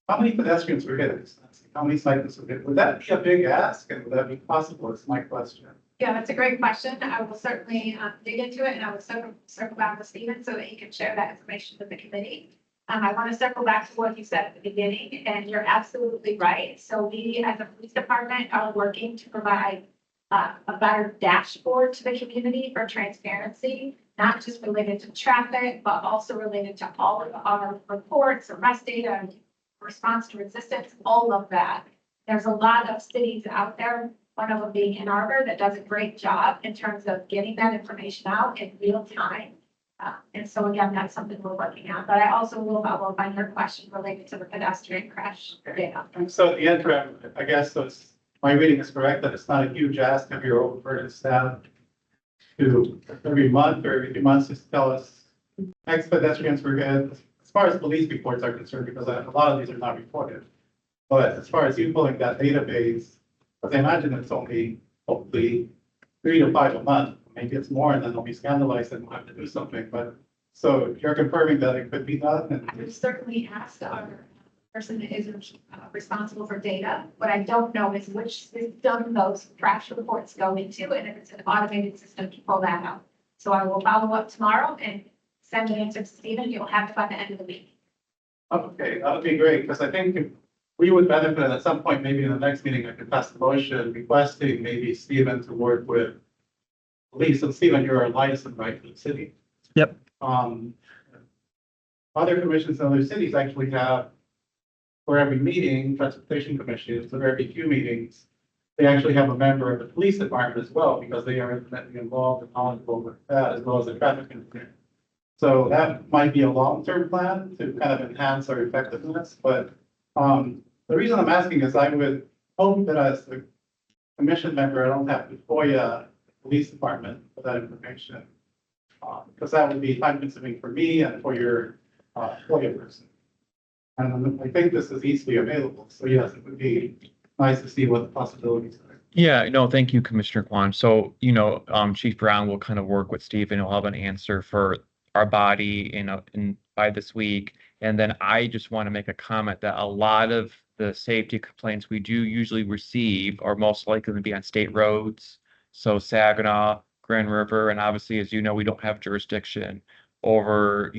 how many pedestrians were hit? How many cyclists were hit? Would that be a big ask, and would that be possible? It's my question. Yeah, that's a great question. I will certainly dig into it, and I will circle back with Stephen so that he can share that information with the committee. I want to circle back to what you said at the beginning, and you're absolutely right. So we, as a police department, are working to provide a better dashboard to the community for transparency, not just related to traffic, but also related to all of our reports, arrest data, response to resistance, all of that. There's a lot of cities out there, one of them being Ann Arbor, that does a great job in terms of getting that information out in real time. And so again, that's something we're working on, but I also will follow up on your question related to the pedestrian crash data. And so at the interim, I guess those, my reading is correct, that it's not a huge ask of your overburdened staff to every month or every 2 months just tell us X pedestrians were hit, as far as police reports are concerned, because a lot of these are not reported. But as far as you pulling that database, because I imagine it's only hopefully 3 to 5 a month. Maybe it's more, and then they'll be scandalized and we'll have to do something, but, so you're confirming that it could be done, and We've certainly asked our person that is responsible for data. What I don't know is which system those crash reports go into, and if it's an automated system to pull that out. So I will follow up tomorrow and send an answer to Stephen. You'll have it by the end of the week. okay, that would be great, because I think we would benefit at some point, maybe in the next meeting, I could pass the motion requesting maybe Stephen to work with police, and Stephen, you're a license, right, for the city? Yep. Other commissions in other cities actually have, for every meeting, transportation commissions, for every few meetings, they actually have a member of the police department as well, because they are intimately involved and knowledgeable with that, as well as the traffic engineer. So that might be a long-term plan to kind of enhance our effectiveness, but the reason I'm asking is I would hope that as the commission member, I don't have to FOIA the police department for that information. Because that would be time consuming for me and for your FOIA person. And I think this is easily available, so yes, it would be nice to see what the possibilities are. Yeah, no, thank you, Commissioner Kwan. So, Chief Brown will kind of work with Steve and he'll have an answer for our body in by this week. And then I just want to make a comment that a lot of the safety complaints we do usually receive are most likely to be on state roads. So Saginaw, Grand River, and obviously, as you know, we don't have jurisdiction over,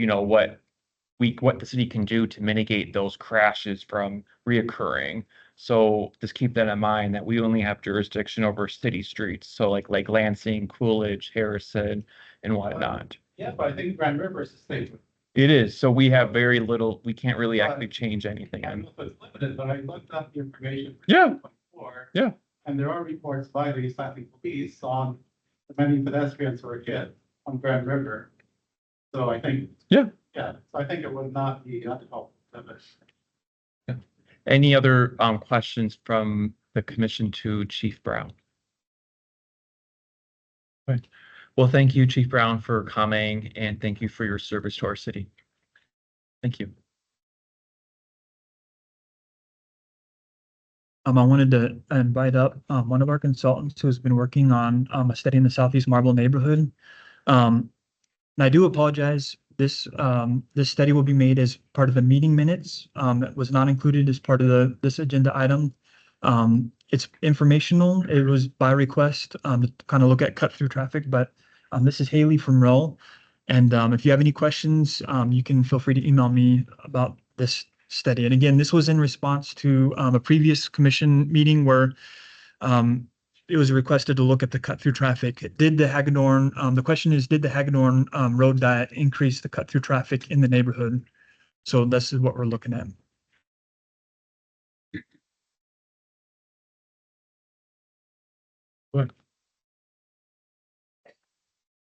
what the city can do to mitigate those crashes from reoccurring. So just keep that in mind that we only have jurisdiction over city streets. So like Lansing, Coolidge, Harrison, and whatnot. Yeah, but I think Grand River is a state. It is, so we have very little, we can't really actually change anything. I don't know if it's limited, but I looked up the information. for Yeah. 2024, Yeah. And there are reports by the East Lansing Police on the many pedestrians who are hit on Grand River. So I think. Yeah. Yeah, so I think it would not be unhelpful. Any other questions from the commission to Chief Brown? Right. Well, thank you, Chief Brown, for coming, and thank you for your service to our city. Thank you. I wanted to invite up one of our consultants who has been working on a study in the Southeast Marble neighborhood. And I do apologize. This study will be made as part of the meeting minutes. It was not included as part of this agenda item. It's informational. It was by request to kind of look at cut through traffic, but this is Haley from Roll. And if you have any questions, you can feel free to email me about this study. And again, this was in response to a previous commission meeting where it was requested to look at the cut through traffic. Did the Hagedorn, the question is, did the Hagedorn road diet increase the cut through traffic in the neighborhood? So this is what we're looking at. Good.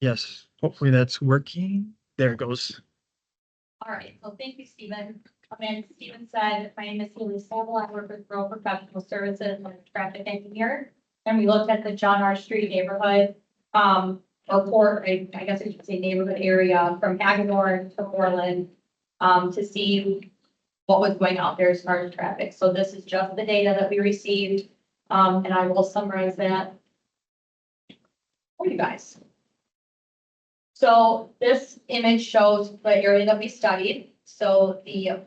Yes, hopefully that's working. There it goes. All right, so thank you, Stephen. As Stephen said, my name is Haley Sobel. I work with Rural Professional Services. I'm a traffic engineer. And we looked at the John R. Street neighborhood, or I guess I should say neighborhood area from Hagedorn to Moreland, to see what was going out there as far as traffic. So this is just the data that we received, and I will summarize that for you guys. So this image shows the area that we studied. So the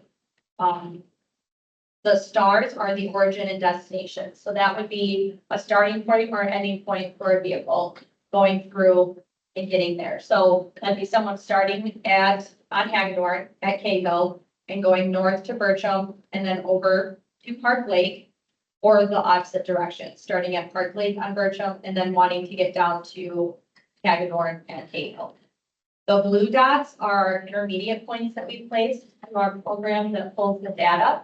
stars are the origin and destination. So that would be a starting point or an ending point for a vehicle going through and getting there. So that'd be someone starting on Hagedorn at Cahill and going north to Bircham and then over to Park Lake, or the opposite direction, starting at Park Lake on Bircham and then wanting to get down to Hagedorn and Cahill. The blue dots are intermediate points that we placed in our program that pulls the data.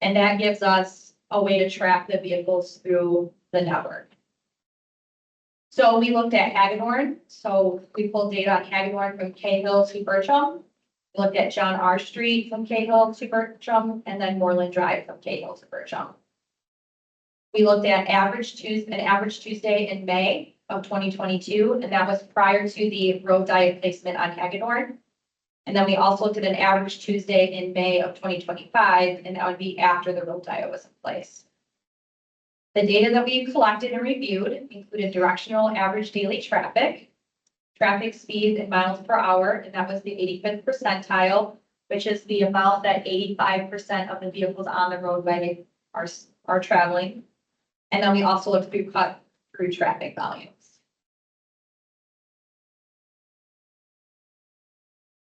And that gives us a way to track the vehicles through the network. So we looked at Hagedorn. So we pulled data on Hagedorn from Cahill to Bircham. We looked at John R. Street from Cahill to Bircham, and then Moreland Drive from Cahill to Bircham. We looked at an average Tuesday in May of 2022, and that was prior to the road diet placement on Hagedorn. And then we also looked at an average Tuesday in May of 2025, and that would be after the road diet was in place. The data that we collected and reviewed included directional average daily traffic, traffic speed in miles per hour, and that was the 85th percentile, which is the amount that 85% of the vehicles on the roadway are traveling. And then we also looked through cut through traffic volumes.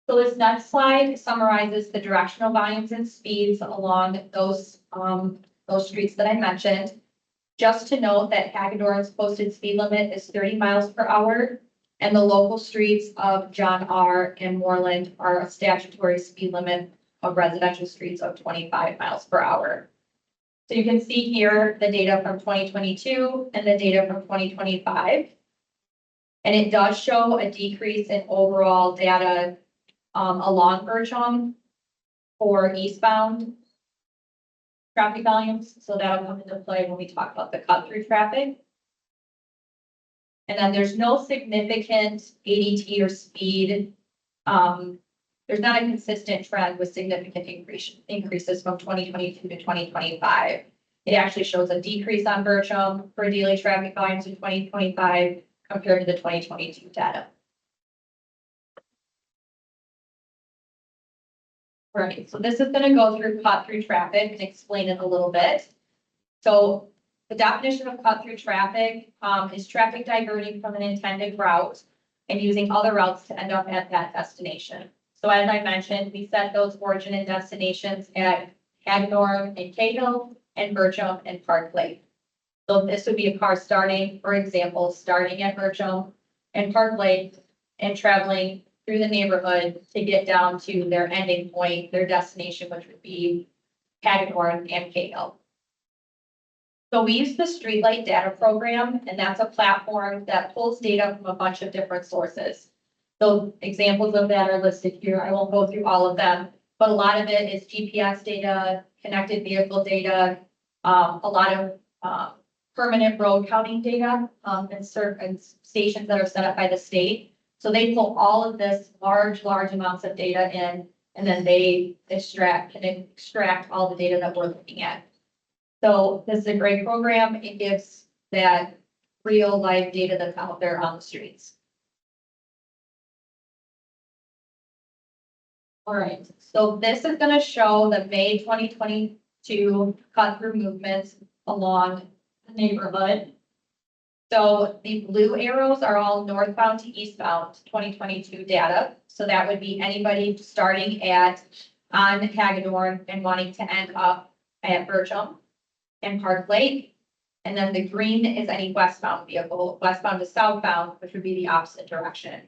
So this next slide summarizes the directional volumes and speeds along those streets that I mentioned. Just to note that Hagedorn's posted speed limit is 30 miles per hour, and the local streets of John R. and Moreland are a statutory speed limit of residential streets of 25 miles per hour. So you can see here the data from 2022 and the data from 2025. And it does show a decrease in overall data along Bircham for eastbound traffic volumes. So that'll come into play when we talk about the cut through traffic. And then there's no significant ADT or speed. There's not a consistent trend with significant increases from 2022 to 2025. It actually shows a decrease on Bircham for daily traffic volumes in 2025 compared to the 2022 data. Right, so this is going to go through cut through traffic and explain it a little bit. So the definition of cut through traffic is traffic diverting from an intended route and using other routes to end up at that destination. So as I mentioned, we set those origin and destinations at Hagedorn and Cahill and Bircham and Park Lake. So this would be a car starting, for example, starting at Bircham and Park Lake and traveling through the neighborhood to get down to their ending point, their destination, which would be Hagedorn and Cahill. So we use the Streetlight Data Program, and that's a platform that pulls data from a bunch of different sources. So examples of that are listed here. I won't go through all of them, but a lot of it is GPS data, connected vehicle data, a lot of permanent road counting data, and stations that are set up by the state. So they pull all of this large amounts of data in, and then they can extract all the data that we're looking at. So this is a great program. It gives that real life data that's out there on the streets. All right, so this is gonna show the May 2022 cut-through movements along the neighborhood. So the blue arrows are all northbound to eastbound 2022 data. So that would be anybody starting on Hagedorn and wanting to end up at Bircham and Park Lake. And then the green is any westbound vehicle, westbound to southbound, which would be the opposite direction.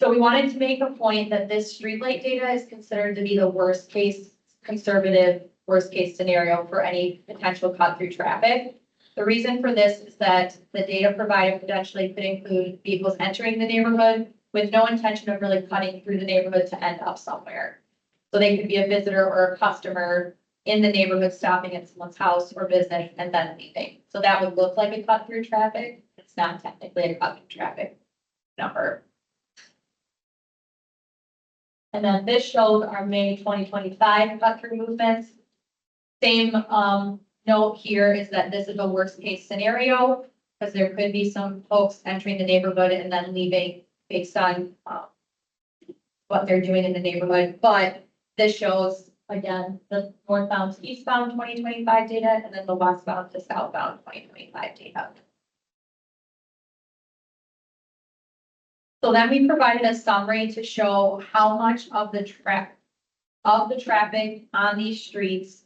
So we wanted to make a point that this streetlight data is considered to be the worst case, conservative, worst case scenario for any potential cut through traffic. The reason for this is that the data provided potentially could include vehicles entering the neighborhood with no intention of really cutting through the neighborhood to end up somewhere. So they could be a visitor or a customer in the neighborhood stopping at someone's house or business and then leaving. So that would look like a cut through traffic. It's not technically a cut through traffic number. And then this shows our May 2025 cut through movements. Same note here is that this is a worst case scenario because there could be some folks entering the neighborhood and then leaving based on what they're doing in the neighborhood. But this shows, again, the northbound to eastbound 2025 data and then the westbound to southbound 2025 data. So then we provided a summary to show how much of the traffic on these streets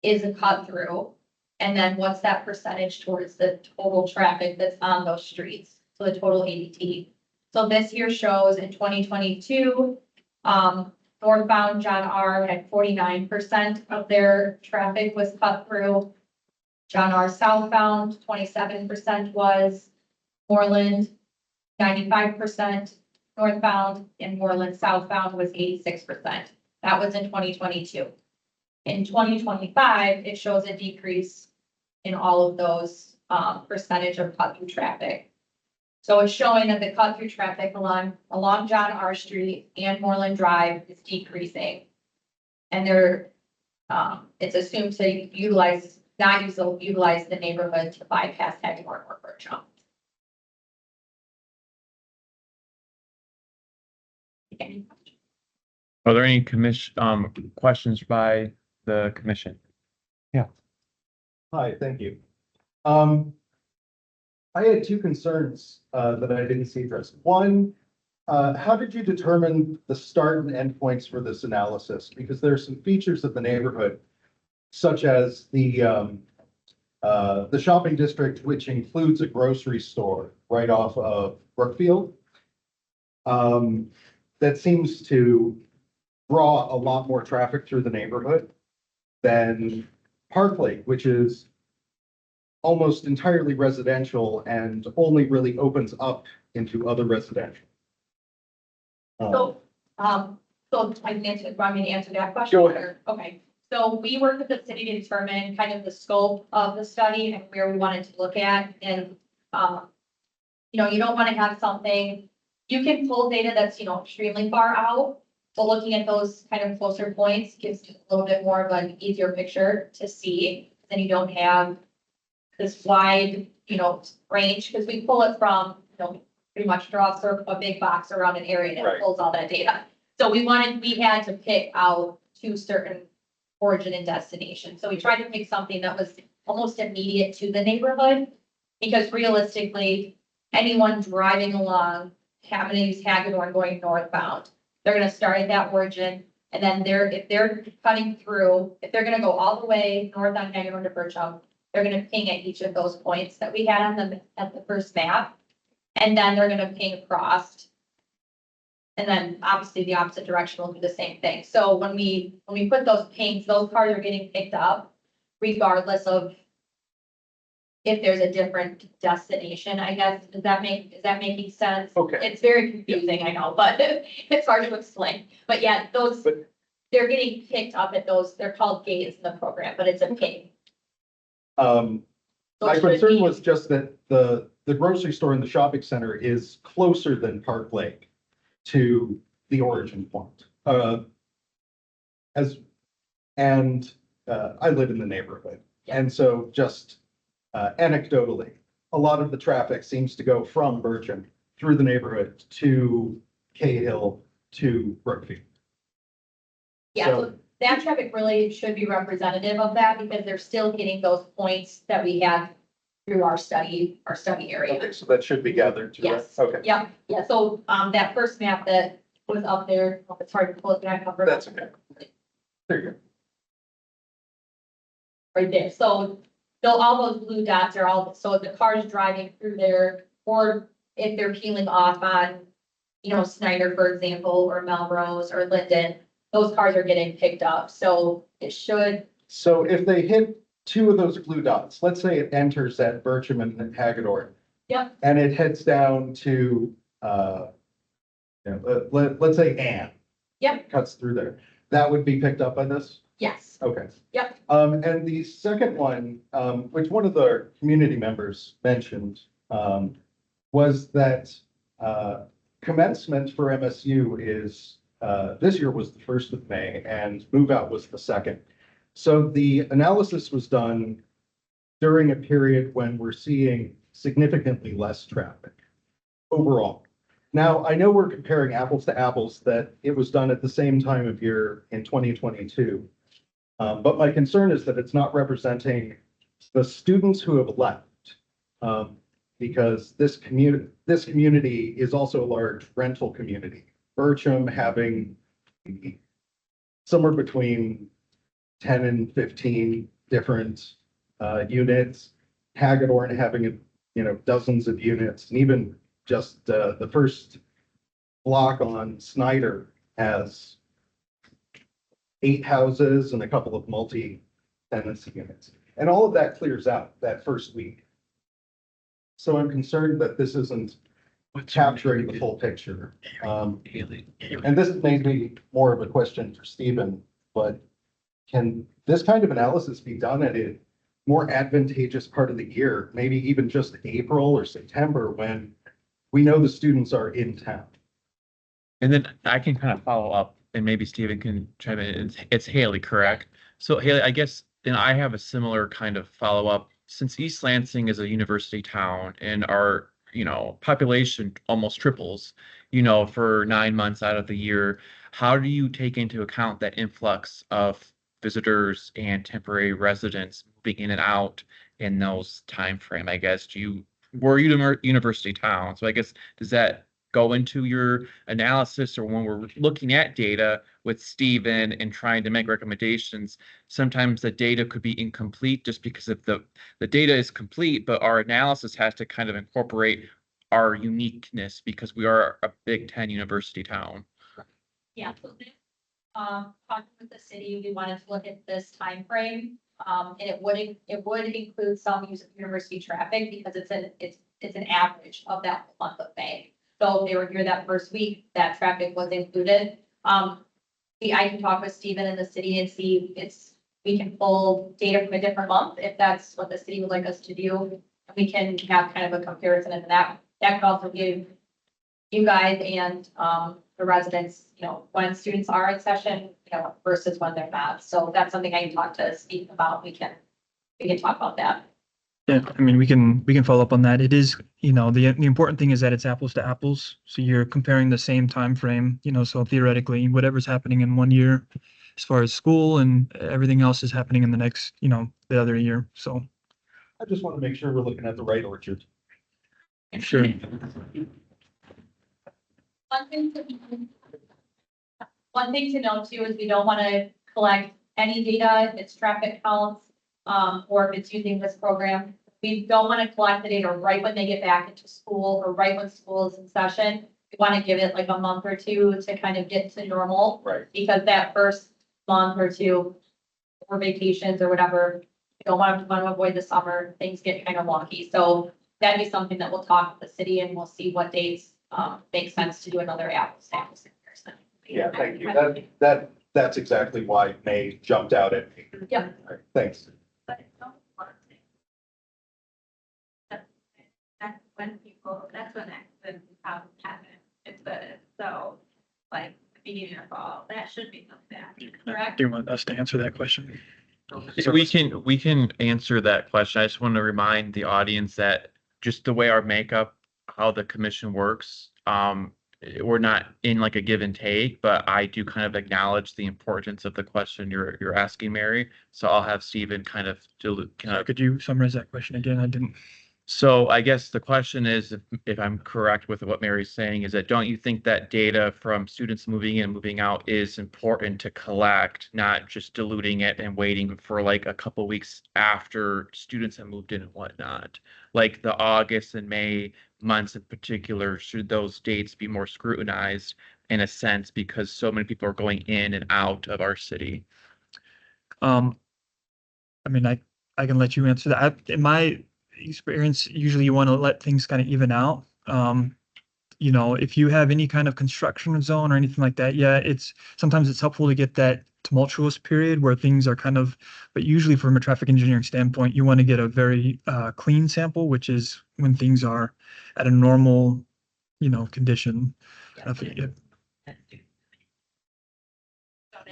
is a cut through. And then what's that percentage towards the total traffic that's on those streets? So the total ADT. So this here shows in 2022, northbound John R had 49% of their traffic was cut through. John R southbound, 27% was. Moreland, 95%, northbound, and Moreland southbound was 86%. That was in 2022. In 2025, it shows a decrease in all of those percentage of cut through traffic. So it's showing that the cut through traffic along John R Street and Moreland Drive is decreasing. And it's assumed to utilize the neighborhood to bypass Hagedorn or Bircham. Are there any questions by the commission? Hi, thank you. I had two concerns that I didn't see addressed. One, how did you determine the start and end points for this analysis? Because there are some features of the neighborhood, such as the shopping district, which includes a grocery store right off of Brookfield. That seems to draw a lot more traffic through the neighborhood than Park Lake, which is almost entirely residential and only really opens up into other residential. So I can answer, want me to answer that question? Go ahead. Okay, so we worked with the city to determine kind of the scope of the study and where we wanted to look at. And, you don't want to have something, you can pull data that's, extremely far out. But looking at those kind of closer points gives you a little bit more of an easier picture to see. Then you don't have this wide, range, because we pull it from, pretty much draw a big box around an area and it pulls all that data. So we had to pick out two certain origin and destination. So we tried to pick something that was almost immediate to the neighborhood, because realistically, anyone driving along, having to use Hagedorn going northbound, they're gonna start at that origin, and then if they're cutting through, if they're gonna go all the way north on Hagedorn to Bircham, they're gonna ping at each of those points that we had on at the first map. And then they're gonna ping across And then obviously the opposite direction will do the same thing. So when we put those paints, those cars are getting picked up regardless of if there's a different destination, I guess. Is that making sense? Okay. It's very confusing, I know, but it's hard to explain. But yeah, those, But- they're getting picked up at those, they're called gates in the program, but it's a ping. My So it should concern be- was just that the grocery store and the shopping center is closer than Park Lake to the origin point. I live in the neighborhood. Yeah. And so just anecdotally, a lot of the traffic seems to go from Bircham through the neighborhood to Cahill to Brookfield. Yeah, so that traffic really should be representative of that because they're still getting those points that we had through our study area. Okay, so that should be gathered to that. Yes. Okay, Yeah, yeah, so, that first map that was up there, it's hard to pull it back up. that's okay. There you go. Right there, so, all those blue dots are all, so the cars driving through there, or if they're peeling off on, Snyder, for example, or Melrose or Linden, those cars are getting picked up, so it should, So if they hit two of those blue dots, let's say it enters at Bircham and Hagedorn. Yep. And it heads down to, let's say Ann. Yep. Cuts through there. That would be picked up by this? yes, Okay. Yep. And the second one, which one of the community members mentioned, was that, commencement for MSU is, this year was the 1st of May and move out was the 2nd. So the analysis was done during a period when we're seeing significantly less traffic overall. Now, I know we're comparing apples to apples, that it was done at the same time of year in 2022. But my concern is that it's not representing the students who have left. Because this community is also a large rental community. Bircham having somewhere between 10 and 15 different units. Hagedorn having, dozens of units, and even just the first block on Snyder has 8 houses and a couple of multi-tenancy units. And all of that clears out that first week. So I'm concerned that this isn't capturing the full picture. And this may be more of a question for Stephen, but can this kind of analysis be done at a more advantageous part of the year, maybe even just April or September, when we know the students are in town? And then I can kind of follow up and maybe Stephen can chime in. It's Haley, correct? So Haley, I guess, and I have a similar kind of follow up. Since East Lansing is a university town and our, population almost triples, for 9 months out of the year, how do you take into account that influx of visitors and temporary residents moving in and out in those time frame? I guess, we're a university town, so I guess, does that go into your analysis, or when we're looking at data with Stephen and trying to make recommendations, sometimes the data could be incomplete just because of the data is complete, but our analysis has to kind of incorporate our uniqueness because we are a Big Ten university town. yeah. So this, talking with the city, we wanted to look at this time frame, and it would include some use of university traffic because it's an average of that month of May. So if they were here that first week, that traffic was included. I can talk with Stephen in the city and see if we can pull data from a different month, if that's what the city would like us to do. We can have kind of a comparison, and that could also give you guys and, the residents, when students are in session, versus when they're not. So that's something I can talk to Stephen about. We can talk about that. Yeah, I mean, we can follow up on that. It is, the important thing is that it's apples to apples. So you're comparing the same time frame, so theoretically, whatever's happening in one year as far as school and everything else is happening in the next, the other year. So. I just want to make sure we're looking at the right orchard. Sure. One thing to note too is we don't want to collect any data, if it's traffic counts, or if it's using this program. We don't want to collect the data right when they get back into school or right when school is in session. we want to give it like a month or two to kind of get to normal. Right. Because that first month or two, or vacations or whatever, we don't want to avoid the summer, things get kind of wonky. So that'd be something that we'll talk with the city and we'll see what dates, make sense to do another apples to apples comparison. Yeah, thank you. That's exactly why May jumped out at me. Yep. All right, thanks. But it's not one thing. That's when people, that's when accidents happen. It's so, like, the beginning of fall, that should be looked at, correct? Do you want us to answer that question? We can answer that question. I just want to remind the audience that just the way our makeup, how the commission works, we're not in like a give and take, but I do kind of acknowledge the importance of the question you're asking, Mary. So I'll have Stephen kind of Could you summarize that question again? I didn't. So I guess the question is, if I'm correct with what Mary's saying, is that don't you think that data from students moving in, moving out is important to collect, not just diluting it and waiting for like a couple weeks after students have moved in and whatnot? Like the August and May months in particular, should those dates be more scrutinized in a sense because so many people are going in and out of our city? I mean, I can let you answer that. In my experience, usually you want to let things kind of even out. You know, if you have any kind of construction zone or anything like that, yeah, sometimes it's helpful to get that tumultuous period where things are kind of, but usually from a traffic engineering standpoint, you want to get a very clean sample, which is when things are at a normal, condition.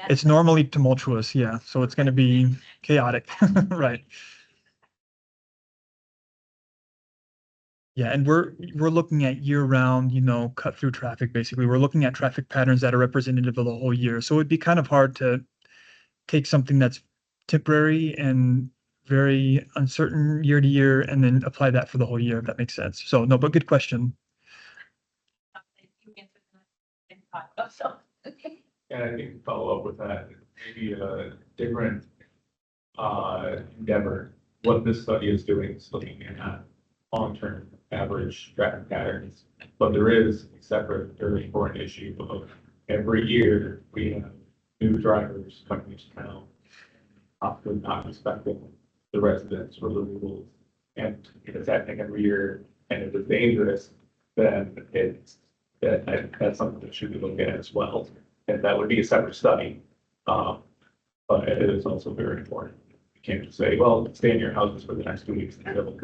It's normally tumultuous, yeah, so it's going to be chaotic, right? Yeah, and we're looking at year-round, cut through traffic, basically. We're looking at traffic patterns that are representative of the whole year. So it'd be kind of hard to take something that's temporary and very uncertain year to year and then apply that for the whole year, if that makes sense. So no, but good question. So, And I think to follow up with that, maybe a different endeavor. What this study is doing is looking at long-term average traffic patterns. But there is a separate, very important issue of every year we have new drivers coming into town, often not respecting the residents or the rules. And if it's happening every year and if it's dangerous, then that's something that should be looked at as well. And that would be a separate study. But it is also very important. You can't just say, well, stay in your houses for the next 2 weeks until,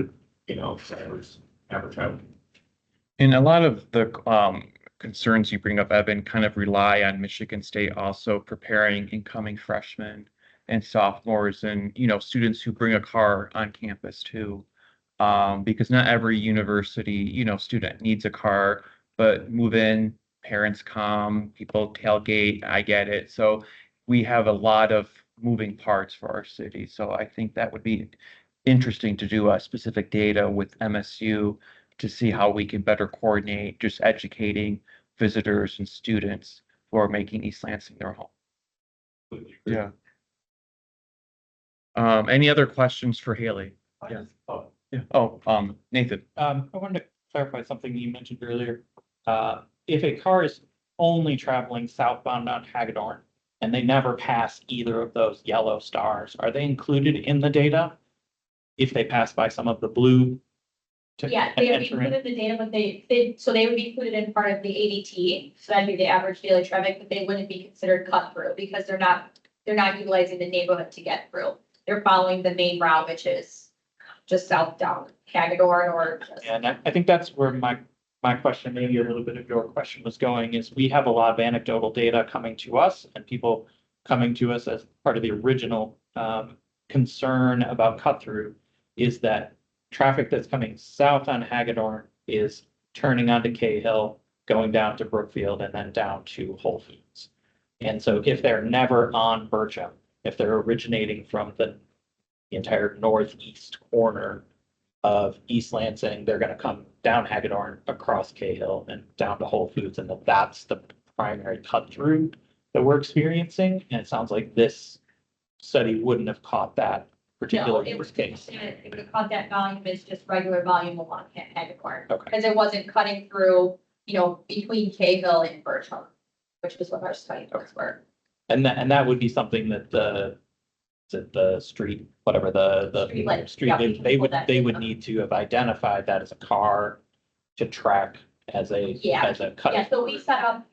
average out. And a lot of the concerns you bring up, Evan, kind of rely on Michigan State also preparing incoming freshmen and sophomores and, students who bring a car on campus too. Because not every university, student needs a car, but move in, parents come, people tailgate, I get it. So we have a lot of moving parts for our city. So I think that would be interesting to do a specific data with MSU to see how we can better coordinate just educating visitors and students who are making East Lansing their home. Yeah. Any other questions for Haley? Yeah. Yeah. Oh, Nathan. I wanted to clarify something you mentioned earlier. If a car is only traveling southbound on Hagedorn and they never pass either of those yellow stars, are they included in the data? If they pass by some of the blue? yeah, they would be included in the data, but they would be included in part of the ADT. So that'd be the average daily traffic, but they wouldn't be considered cut through because they're not utilizing the neighborhood to get through. They're following the main route, which is just south down Hagedorn or just. Yeah, and I think that's where my question, maybe a little bit of your question was going, is we have a lot of anecdotal data coming to us and people coming to us as part of the original concern about cut through is that traffic that's coming south on Hagedorn is turning onto Cahill, going down to Brookfield and then down to Whole Foods. And so if they're never on Bircham, if they're originating from the entire northeast corner of East Lansing, they're going to come down Hagedorn, across Cahill and down to Whole Foods. And that's the primary cut through that we're experiencing. And it sounds like this study wouldn't have caught that particular use case. It would have caught that volume as just regular volume along Hagedorn. Okay. Because it wasn't cutting through between Cahill and Birchland, which was what our study notes were. And that would be something that the street, whatever the Street light, street, yeah, they, we can they pull would, that they would data. need to have identified that as a car to track as a, Yeah. as a cut. Yeah, so we set up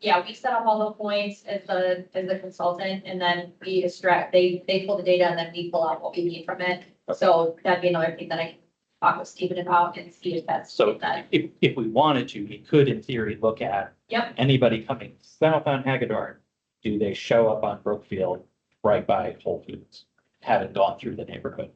all the points as the consultant, and then we extract, they pull the data, and then we pull out what we need from it. So that'd be another thing that I can talk with Stephen about and see if that's. So that. if we wanted to, we could in theory look at Yep, anybody coming south on Hagedorn. Do they show up on Brookfield right by Whole Foods, having gone through the neighborhood?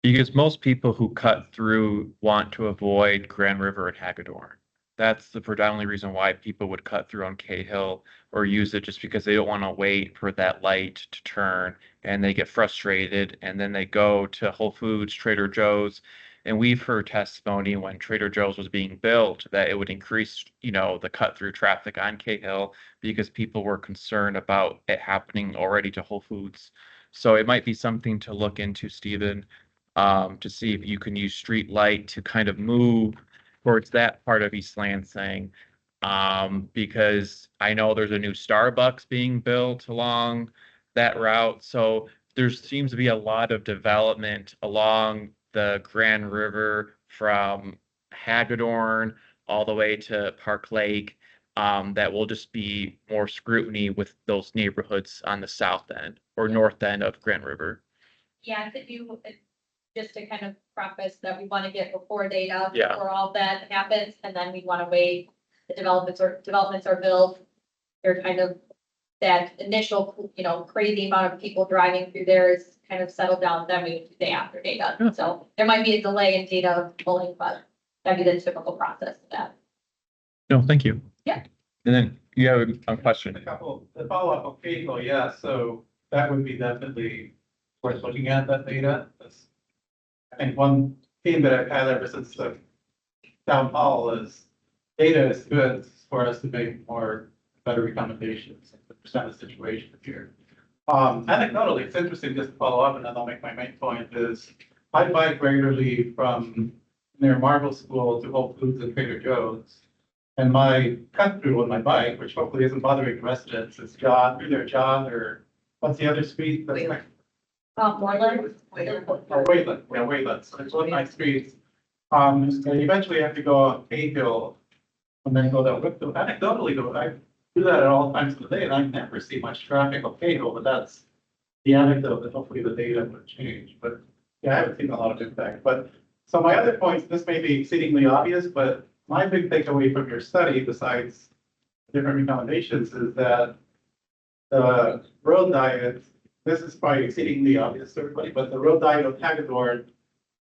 Because most people who cut through want to avoid Grand River and Hagedorn. That's the predominantly reason why people would cut through on Cahill or use it, just because they don't want to wait for that light to turn and they get frustrated and then they go to Whole Foods, Trader Joe's. And we've heard testimony when Trader Joe's was being built that it would increase, the cut through traffic on Cahill because people were concerned about it happening already to Whole Foods. So it might be something to look into, Stephen, to see if you can use street light to kind of move towards that part of East Lansing. Because I know there's a new Starbucks being built along that route. So there seems to be a lot of development along the Grand River from Hagedorn all the way to Park Lake. That will just be more scrutiny with those neighborhoods on the south end or north end of Grand River. yeah, just to kind of preface that we want to get before data. Yeah. Before all that happens, and then we want to wait, the developments are built. They're kind of, that initial, crazy amount of people driving through there is kind of settled down, then we would do the after data. Yeah. So there might be a delay in data pulling, but that'd be the typical process of that. No, thank you. Yeah. And then you have a question. A couple, the follow-up, okay, well, yeah, so that would be definitely worth looking at that data. I think one theme that I've had ever since the town hall is data is good for us to make better recommendations to present the situation here. Anecdotally, it's interesting, just to follow up, and then I'll make my main point, is I bike regularly from near Marble School to Whole Foods and Trader Joe's. And my cut through on my bike, which hopefully isn't bothering the residents, is either John or what's the other street? That's next. Moreland? Or Wayland, yeah, Wayland, so it's both my streets. And eventually you have to go on Cahill and then go down Whitfield. Anecdotally, though, I do that at all times of the day and I never see much traffic on Cahill, but that's the anecdote that hopefully the data would change. But yeah, I haven't seen a lot of impact. But so my other points, this may be exceedingly obvious, but my big takeaway from your study, besides different recommendations, is that the road diet, this is probably exceedingly obvious to everybody, but the road diet of Hagedorn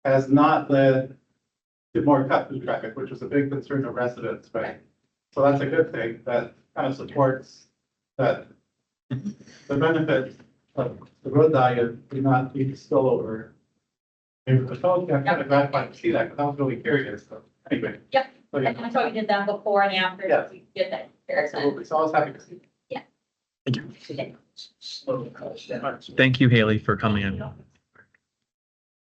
has not led to more cut-through traffic, which was a big concern of residents, right? So that's a good thing. That kind of supports that the benefits of the road diet do not lead to spillover. I'm kind of gratified to see that, because I was really curious, so anyway. Yep. So, yeah. And that's why we did that before and after, Yeah. we get that comparison. Absolutely, so I was happy to see. Thank you, Haley, for coming in.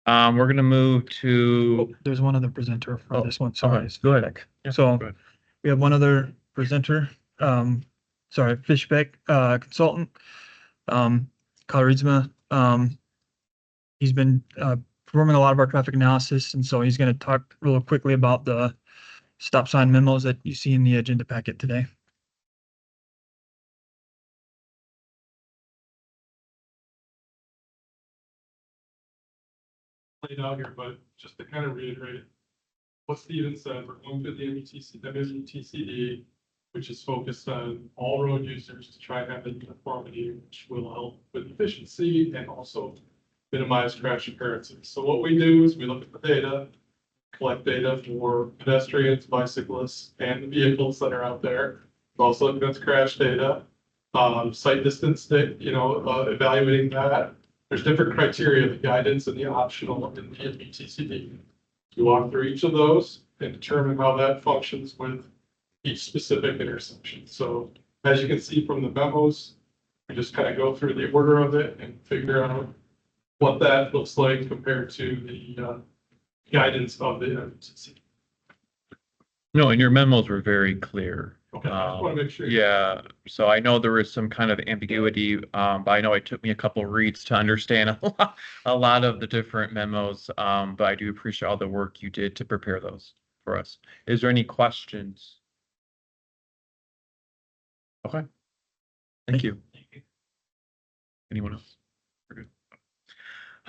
We're gonna move to, There's one other presenter for Oh, this one, sorry. go ahead. So Go ahead. we have one other presenter, Fishbeck, consultant, Kyle Riedsma. He's been, performing a lot of our traffic analysis, and so he's gonna talk real quickly about the stop sign memos that you see in the agenda packet today. Laid out here, but just to kind of reiterate what Steven said, we're going through the MUTCD, which is focused on all road users to try and have the uniformity, which will help with efficiency and also minimize crash occurrences. So what we do is we look at the data, collect data for pedestrians, bicyclists, and the vehicles that are out there. We also look at crash data, sight distance, evaluating that. There's different criteria, the guidance and the optional in the MUTCD. We walk through each of those and determine how that functions with each specific intersection. So as you can see from the memos, we just kind of go through the order of it and figure out what that looks like compared to the guidance of the MUTCD. No, and your memos were very clear. Okay, I just want to make sure. Yeah, so I know there was some kind of ambiguity, but I know it took me a couple reads to understand a lot of the different memos. But I do appreciate all the work you did to prepare those for us. Is there any questions? Okay. Thank you. Anyone else? We're good.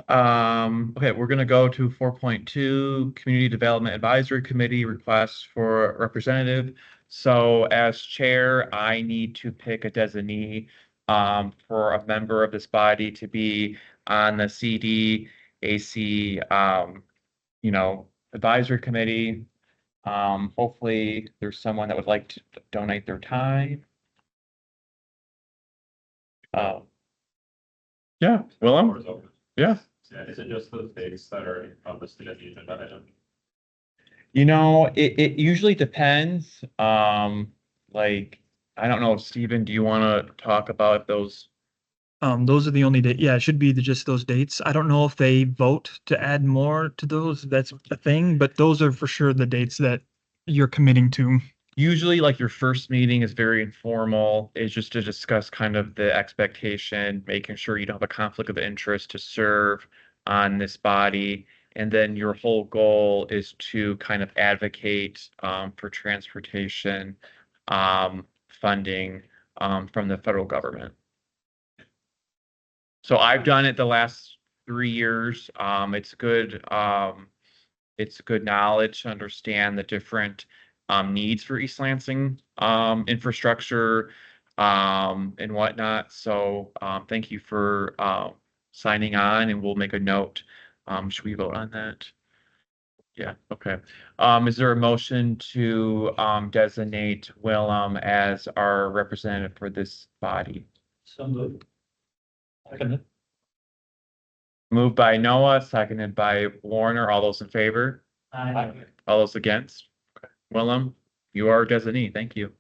Okay, we're gonna go to 4.2, Community Development Advisory Committee request for representative. So as chair, I need to pick a designee for a member of this body to be on the CDAC advisory committee. Hopefully there's someone that would like to donate their time. Yeah, Willem? Yeah. Yeah, is it just those dates that are listed at the agenda item? It usually depends. Like, I don't know, Stephen, do you want to talk about those? Those are the only it should be just those dates. I don't know if they vote to add more to those. That's a thing, but those are for sure the dates that you're committing to. Usually, like, your first meeting is very informal. It's just to discuss kind of the expectation, making sure you don't have a conflict of interest to serve on this body. And then your whole goal is to kind of advocate for transportation funding from the federal government. So I've done it the last 3 years. It's good knowledge to understand the different needs for East Lansing infrastructure and whatnot. So thank you for signing on, and we'll make a note. Should we vote on that? Yeah, okay. Is there a motion to designate Willem as our representative for this body? So moved. Second. Moved by Noah, seconded by Warner. All those in favor? Aye. All those against? Okay. Willem, you are a designee. Thank you.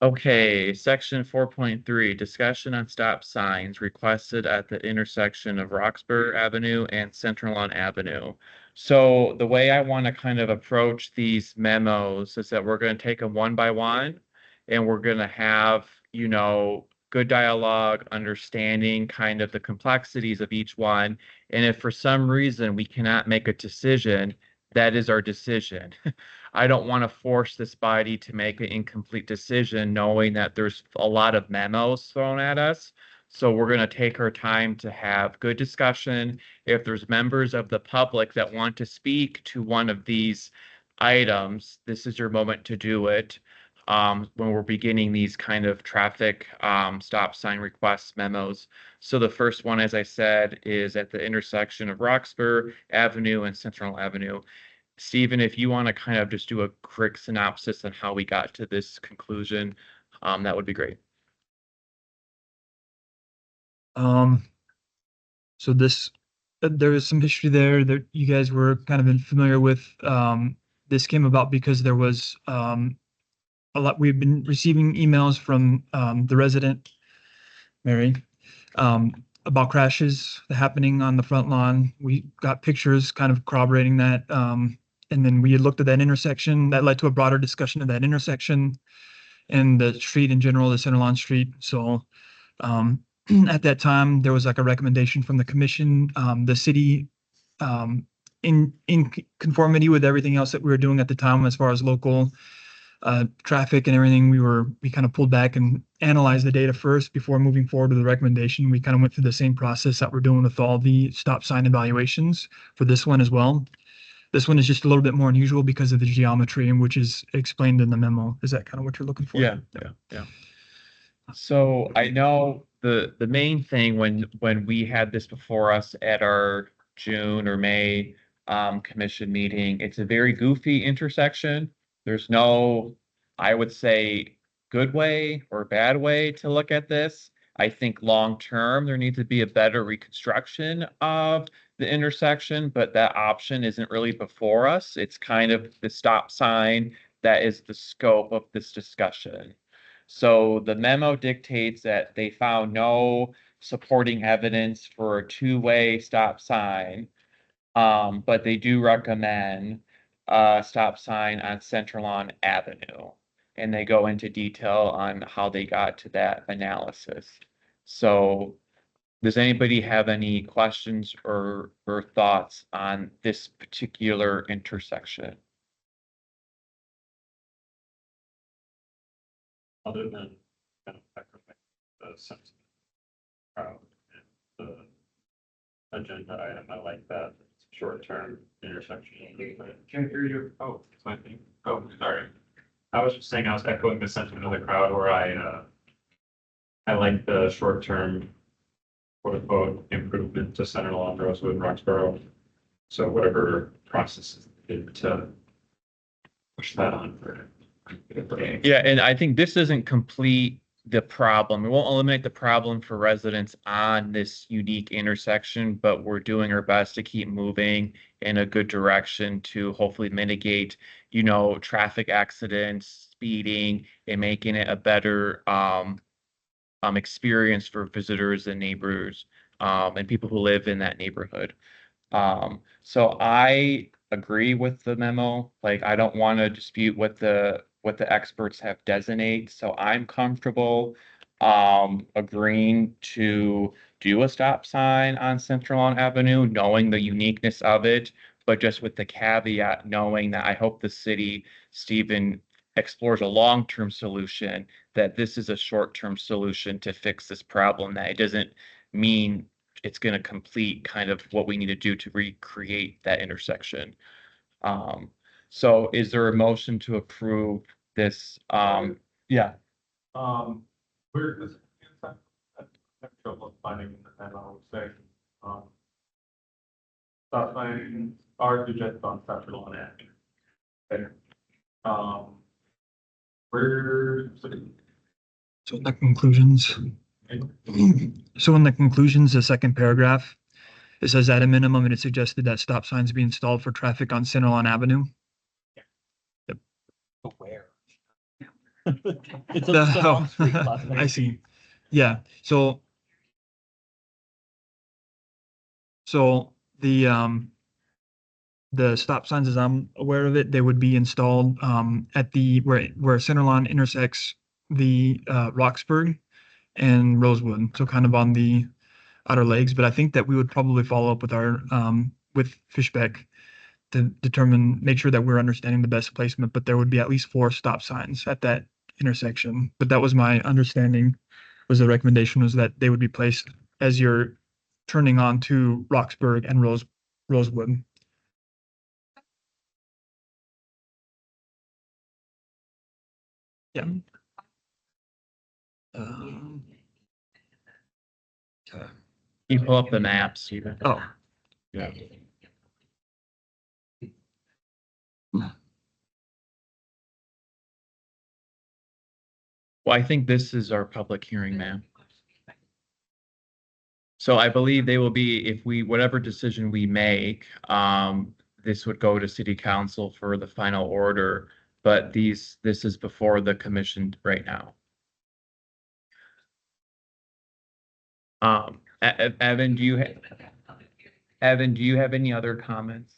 Okay, section 4.3, discussion on stop signs requested at the intersection of Roxburgh Avenue and Central Lawn Avenue. So the way I want to kind of approach these memos is that we're going to take them one by one, and we're going to have, good dialogue, understanding kind of the complexities of each one. And if for some reason we cannot make a decision, that is our decision. I don't want to force this body to make an incomplete decision, knowing that there's a lot of memos thrown at us. So we're going to take our time to have good discussion. If there's members of the public that want to speak to one of these items, this is your moment to do it. When we're beginning these kind of traffic stop sign request memos. So the first one, as I said, is at the intersection of Roxburgh Avenue and Central Avenue. Stephen, if you want to kind of just do a quick synopsis on how we got to this conclusion, that would be great. So there was some history there that you guys were kind of familiar with. This came about because there was we've been receiving emails from the resident, Mary, about crashes happening on the front lawn. We got pictures kind of corroborating that. And then we had looked at that intersection. That led to a broader discussion of that intersection and the street in general, the Center Lawn Street. So at that time, there was like a recommendation from the commission, the city, in conformity with everything else that we were doing at the time as far as local traffic and everything, we kind of pulled back and analyzed the data first before moving forward with the recommendation. We kind of went through the same process that we're doing with all the stop sign evaluations for this one as well. This one is just a little bit more unusual because of the geometry, and which is explained in the memo. Is that kind of what you're looking for? Yeah. So I know the main thing when we had this before us at our June or May commission meeting, it's a very goofy intersection. There's no, I would say, good way or bad way to look at this. I think long term, there needs to be a better reconstruction of the intersection, but that option isn't really before us. It's kind of the stop sign that is the scope of this discussion. So the memo dictates that they found no supporting evidence for a two-way stop sign, but they do recommend stop sign on Central Lawn Avenue. And they go into detail on how they got to that analysis. So does anybody have any questions or thoughts on this particular intersection? Other than kind of echoing the sentiment. The agenda item, I like that short-term intersection. Can't hear you. Oh, it's my thing. Oh, sorry. I was just saying, I was echoing the sentiment of the crowd where I like the short-term quote unquote improvement to Center Lawn, Rosewood, and Roxborough. So whatever process is needed to push that on for. Yeah, and I think this doesn't complete the problem. It won't eliminate the problem for residents on this unique intersection, but we're doing our best to keep moving in a good direction to hopefully mitigate, traffic accidents, speeding, and making it a better experience for visitors and neighbors and people who live in that neighborhood. So I agree with the memo. Like, I don't want to dispute what the experts have designated. So I'm comfortable agreeing to do a stop sign on Central Lawn Avenue, knowing the uniqueness of it, but just with the caveat, knowing that I hope the city, Stephen, explores a long-term solution, that this is a short-term solution to fix this problem, that it doesn't mean it's going to complete kind of what we need to do to recreate that intersection. So is there a motion to approve this? Yeah. Where does I have trouble finding the memo saying, stop signs are suggested on Central Lawn Avenue. There. Where, So in the conclusions, the second paragraph, it says at a minimum, it is suggested that stop signs be installed for traffic on Center Lawn Avenue. Where? It's a street I see. Yeah, so the stop signs, as I'm aware of it, they would be installed at where Center Lawn intersects the Roxburgh and Rosewood, so kind of on the outer legs. But I think that we would probably follow up with our with Fishbeck to make sure that we're understanding the best placement. But there would be at least 4 stop signs at that intersection. But that was my understanding. Was the recommendation was that they would be placed as you're turning on to Roxburgh and Rosewood. Yeah. You pull up the maps, Stephen. Oh, yeah. Well, I think this is our public hearing, ma'am. So I believe they will be, if whatever decision we make, this would go to city council for the final order, but this is before the commission right now. Evan, do you have any other comments?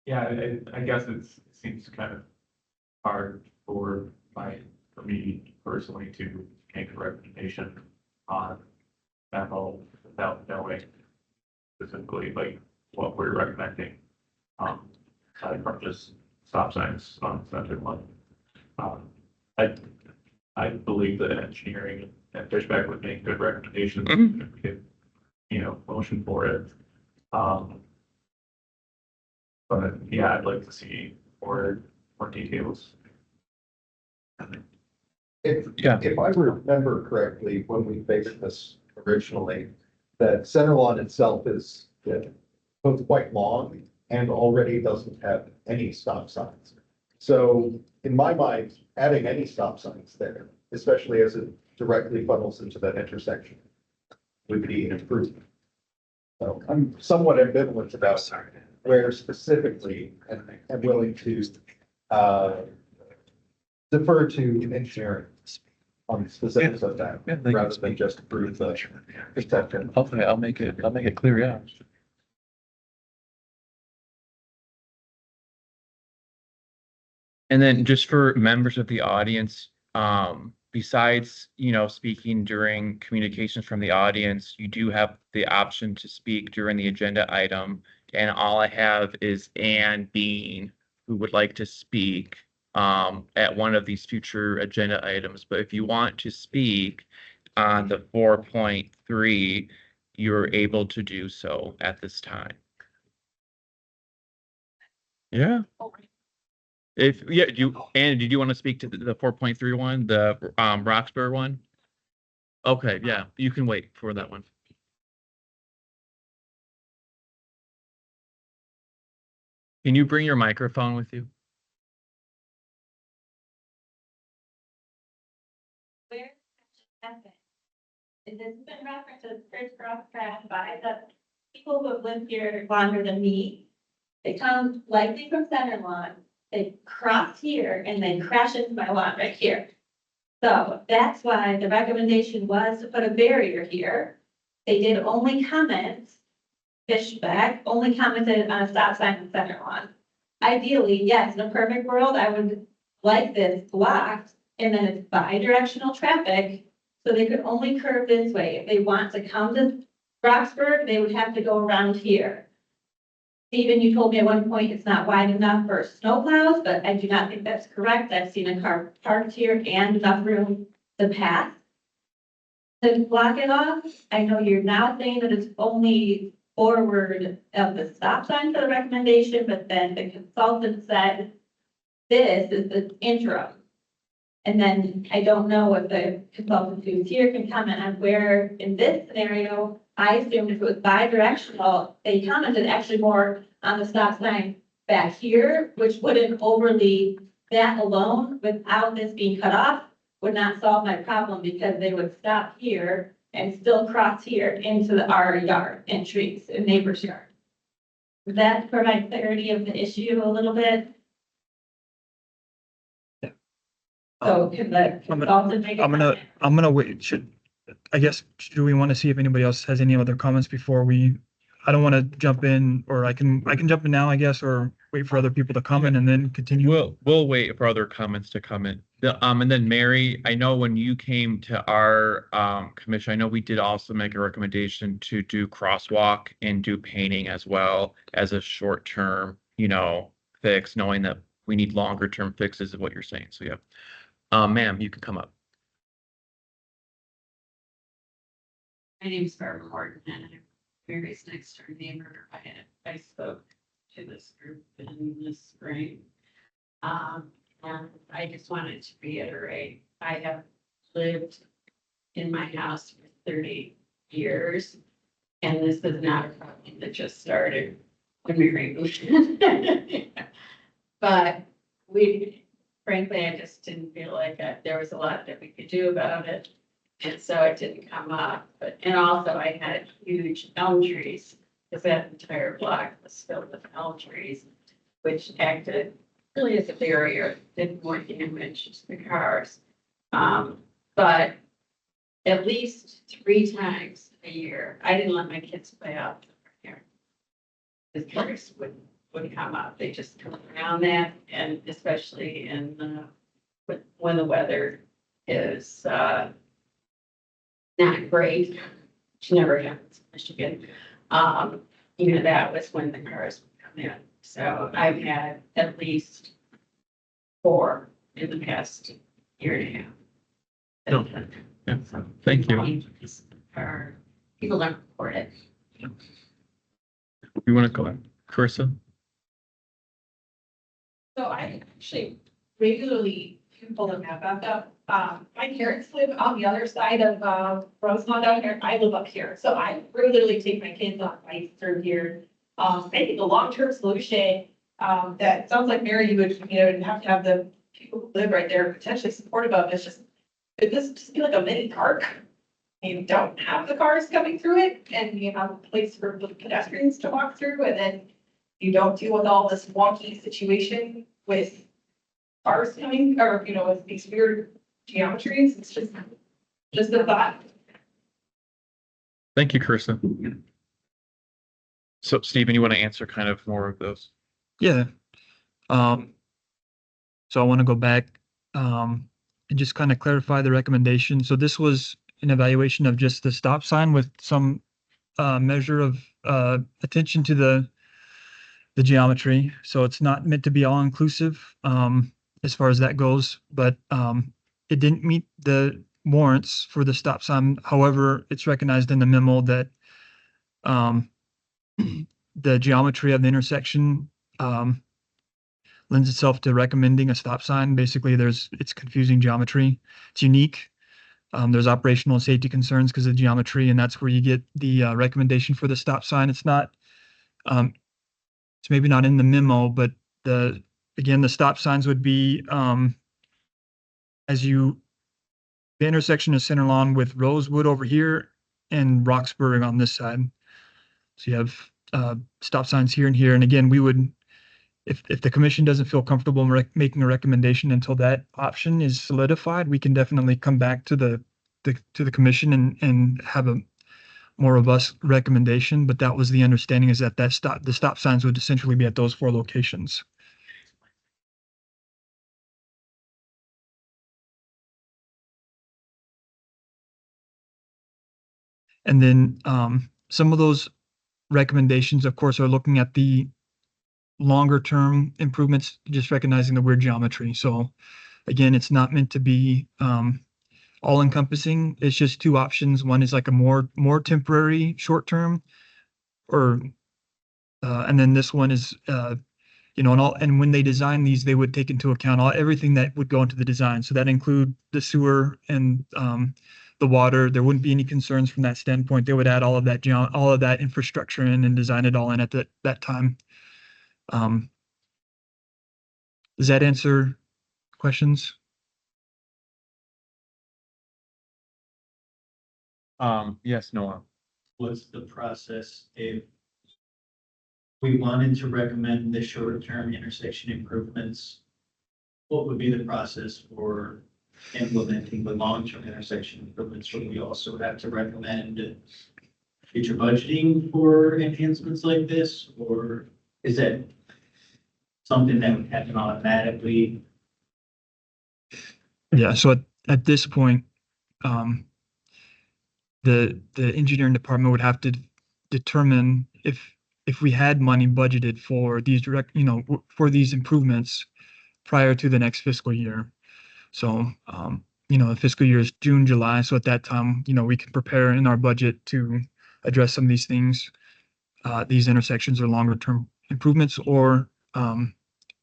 Yeah, I guess it seems kind of hard for me personally to make a recommendation on that whole without knowing specifically like what we're recommending. Aside from just stop signs on Center Lawn. I believe that engineering and Fishback would make good recommendations if we could, motion for it. But yeah, I'd like to see more details. If I remember correctly, when we faced this originally, that Center Lawn itself is both quite long and already doesn't have any stop signs. So in my mind, adding any stop signs there, especially as it directly funnels into that intersection, would be an improvement. So I'm somewhat ambivalent about where specifically I'm willing to defer to engineering. on the specifics of that, Yeah, they can rather than speak. just approve the perspective. Okay, I'll make it clear, yeah. And then just for members of the audience, besides, speaking during communications from the audience, you do have the option to speak during the agenda item. And all I have is Ann Bean, who would like to speak at one of these future agenda items. But if you want to speak on the 4.3, you're able to do so at this time. Yeah. Ann, did you want to speak to the 4.3 one, the Roxbury one? Okay, yeah, you can wait for that one. Can you bring your microphone with you? Where happened? This has been referenced as first cross track by the people who have lived here longer than me. They come likely from Center Lawn, they cross here and then crash into my lawn right here. So that's why the recommendation was to put a barrier here. They did only comment, Fishback only commented on a stop sign in Center Lawn. Ideally, yes, in a perfect world, I would like this blocked and then it's bi-directional traffic. So they could only curve this way. If they want to come to Roxburgh, they would have to go around here. Stephen, you told me at one point it's not wide enough for snowplows, but I do not think that's correct. I've seen a car parked here and enough room to pass. To block it off, I know you're now saying that it's only forward of the stop sign for the recommendation, but then the consultant said this is the interim. And then I don't know if the consultant who's here can comment on where in this scenario, I assumed if it was bi-directional, they commented actually more on the stop sign back here, which wouldn't overly, that alone, without this being cut off, would not solve my problem because they would stop here and still cross here into our yard and trees and neighbor's yard. Does that provide clarity of the issue a little bit? So can the consultant make a comment? I'm gonna wait, should we want to see if anybody else has any other comments before I don't want to jump in, or I can jump in now, I guess, or wait for other people to comment and then continue. We'll wait for other comments to come in. And then Mary, I know when you came to our commission, I know we did also make a recommendation to do crosswalk and do painting as well as a short-term, fix, knowing that we need longer term fixes of what you're saying. So yeah. Ma'am, you can come up. My name is Barbara Horton and I'm Mary's next door neighbor. I spoke to this group in the spring. And I just wanted to reiterate, I have lived in my house for 30 years. And this is not a problem that just started when Mary moved in. But frankly, I just didn't feel like there was a lot that we could do about it. And so it didn't come up, and also I had huge elm trees, because that entire block was filled with elm trees, which acted really as a barrier, did more damage to the cars. But at least 3 times a year, I didn't let my kids play out here. The cars would come up, they just come around that, and especially when the weather is, not great, which never happens in Michigan. That was when the cars would come in. So I've had at least 4 in the past year and a half. No. Yeah. Thank you. People don't report it. You want to go, Carissa? So I actually regularly pull the map back up. My parents live on the other side of Rosemont down here. I live up here. So I regularly take my kids on bikes through here. I think the long-term solution, that sounds like Mary, you would, have to have the people who live right there potentially supportive of is just, could this just be like a mini park? You don't have the cars coming through it and you have a place for the pedestrians to walk through, and then you don't deal with all this wonky situation with cars coming, or, with these weird geometries. It's just a thought. Thank you, Kirsten. So Stephen, you want to answer kind of more of those? Yeah. So I want to go back, and just kind of clarify the recommendation. So this was an evaluation of just the stop sign with some, measure of, attention to the geometry. So it's not meant to be all inclusive, as far as that goes, but, it didn't meet the warrants for the stop sign. However, it's recognized in the memo that, the geometry of the intersection, lends itself to recommending a stop sign. Basically, it's confusing geometry. It's unique. There's operational and safety concerns because of geometry, and that's where you get the recommendation for the stop sign. It's not, it's maybe not in the memo, but again, the stop signs would be, the intersection of Center Lawn with Rosewood over here and Roxbury on this side. So you have stop signs here and here. And again, we would, if the commission doesn't feel comfortable making a recommendation until that option is solidified, we can definitely come back to the commission and have a more robust recommendation. But that was the understanding, is that the stop signs would essentially be at those 4 locations. And then some of those recommendations, of course, are looking at the longer term improvements, just recognizing the weird geometry. So again, it's not meant to be all encompassing. It's just 2 options. One is like a more temporary short term, or and then this one is and when they design these, they would take into account everything that would go into the design. So that include the sewer and the water. There wouldn't be any concerns from that standpoint. They would add all of that infrastructure in and design it all in at that time. Does that answer questions? Yes, Noah. What's the process if we wanted to recommend the short-term intersection improvements? What would be the process for implementing the long-term intersection improvements? Would we also have to recommend future budgeting for enhancements like this? Or is that something that would happen automatically? Yeah, so at this point, the engineering department would have to determine if we had money budgeted for these for these improvements prior to the next fiscal year. So, the fiscal year is June, July. So at that time, we can prepare in our budget to address some of these things, these intersections or longer term improvements, or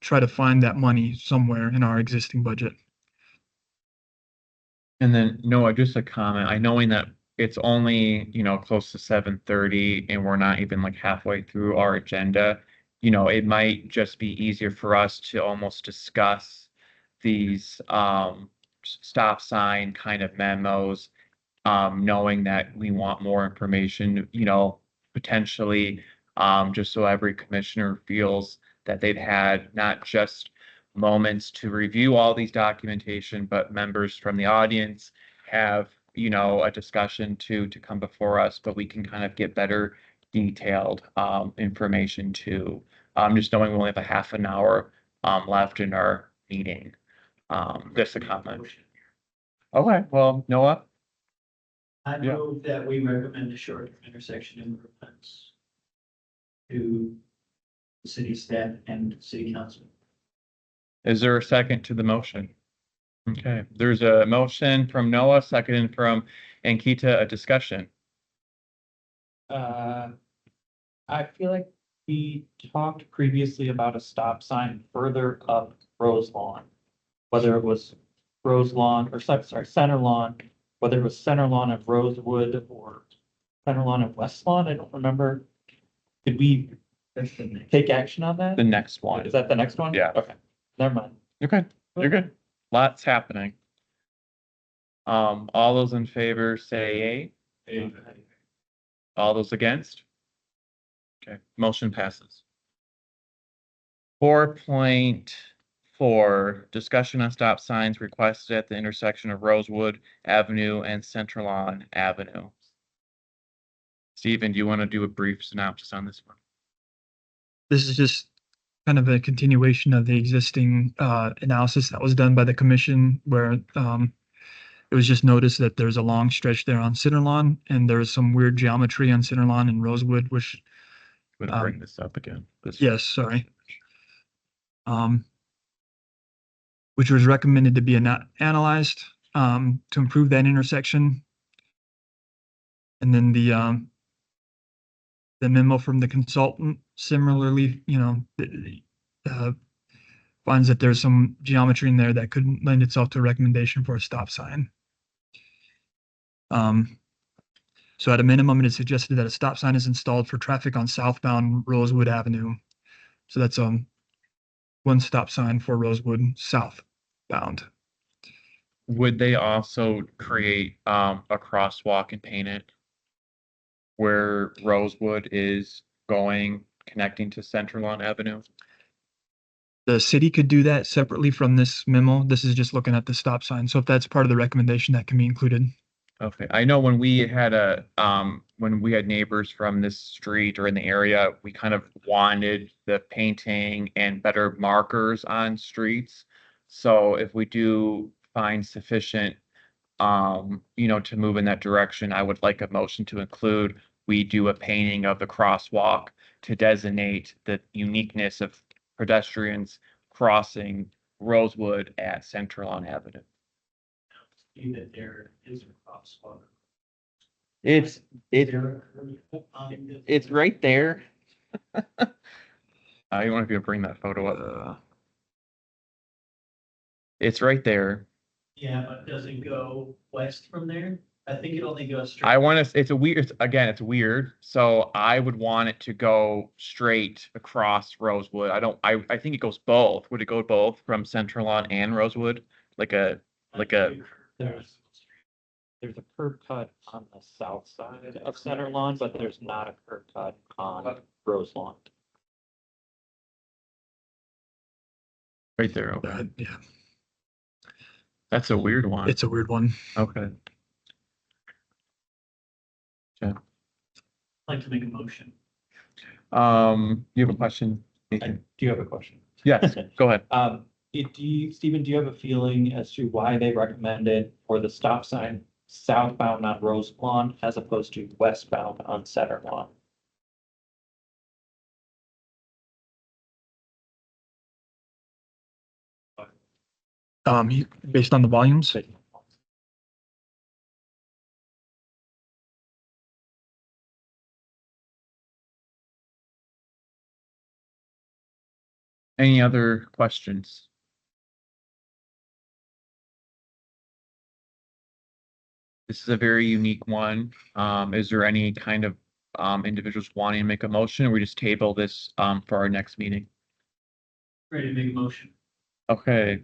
try to find that money somewhere in our existing budget. And then Noah, just a comment. I knowing that it's only, close to 7:30 and we're not even like halfway through our agenda, it might just be easier for us to almost discuss these stop sign kind of memos, knowing that we want more information, potentially, just so every commissioner feels that they've had not just moments to review all these documentation, but members from the audience have, a discussion to come before us, but we can kind of get better detailed information too. Just knowing we only have a half an hour left in our meeting. Just a comment. Okay, well, Noah? I know that we recommend the short-term intersection improvements to the city staff and city council. Is there a second to the motion? Okay, there's a motion from Noah, second from Ankita, a discussion. I feel like we talked previously about a stop sign further up Rose Lawn. Whether it was Rose Lawn or Center Lawn, whether it was Center Lawn of Rosewood or Center Lawn of West Lawn, I don't remember. Did we take action on that? The next one. Is that the next one? Yeah. Okay, never mind. Okay, you're good. Lots happening. All those in favor say yay. All those against? Okay, motion passes. 4.4 4, discussion on stop signs requested at the intersection of Rosewood Avenue and Central Lawn Avenue. Stephen, do you want to do a brief synopsis on this one? This is just kind of a continuation of the existing analysis that was done by the commission where it was just noticed that there's a long stretch there on Center Lawn and there's some weird geometry on Center Lawn and Rosewood, which I'm gonna bring this up again. yes, sorry. Which was recommended to be analyzed to improve that intersection. And then the memo from the consultant similarly, finds that there's some geometry in there that could lend itself to a recommendation for a stop sign. So at a minimum, it is suggested that a stop sign is installed for traffic on southbound Rosewood Avenue. So that's one stop sign for Rosewood southbound. Would they also create a crosswalk and paint it where Rosewood is going, connecting to Central Lawn Avenue? The city could do that separately from this memo. This is just looking at the stop sign. So if that's part of the recommendation, that can be included. Okay, I know when we had neighbors from this street or in the area, we kind of wanted the painting and better markers on streets. So if we do find sufficient, to move in that direction, I would like a motion to include, we do a painting of the crosswalk to designate the uniqueness of pedestrians crossing Rosewood at Central Lawn Avenue. See that there is a crosswalk. It's There- right there. I want to bring that photo up. It's right there. Yeah, but does it go west from there? I think it only goes straight. I want to, it's weird. So I would want it to go straight across Rosewood. I think it goes both. Would it go both from Central Lawn and Rosewood? There's a curb cut on the south side of Center Lawn, but there's not a curb cut on Rose Lawn. Right there. Okay. Yeah, That's a weird one. it's a weird one. Okay. I'd like to make a motion. You have a question? Do you have a question? Yes, go ahead. Stephen, do you have a feeling as to why they recommended for the stop sign southbound on Rose Lawn as opposed to westbound on Center Lawn? Based on the volumes. Any other questions? This is a very unique one. Is there any kind of individuals wanting to make a motion, or we just table this for our next meeting? Ready to make a motion? Okay,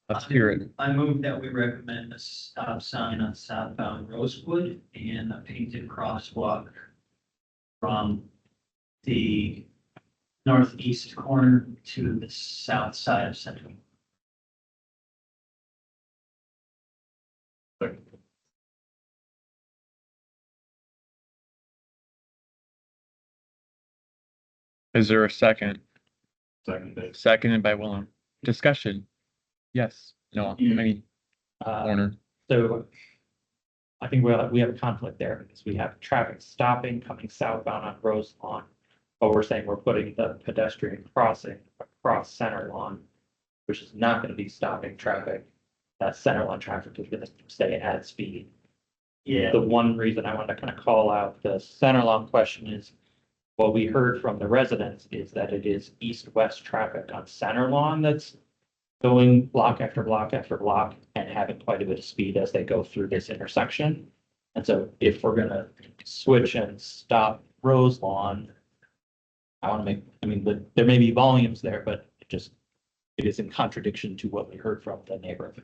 let's hear it. I move that we recommend a stop sign on southbound Rosewood and a painted crosswalk from the northeast corner to the south side of Central. Is there a second? Second. Seconded by Willem. Discussion? Yes, no, Warner. So I think we have a conflict there because we have traffic stopping coming southbound on Rose Lawn. But we're saying we're putting the pedestrian crossing across Center Lawn, which is not going to be stopping traffic. That Center Lawn traffic is going to stay at speed. Yeah. The one reason I wanted to kind of call out the Center Lawn question is what we heard from the residents is that it is east-west traffic on Center Lawn that's going block after block after block and having quite a bit of speed as they go through this intersection. And so if we're gonna switch and stop Rose Lawn, there may be volumes there, but it is in contradiction to what we heard from the neighborhood.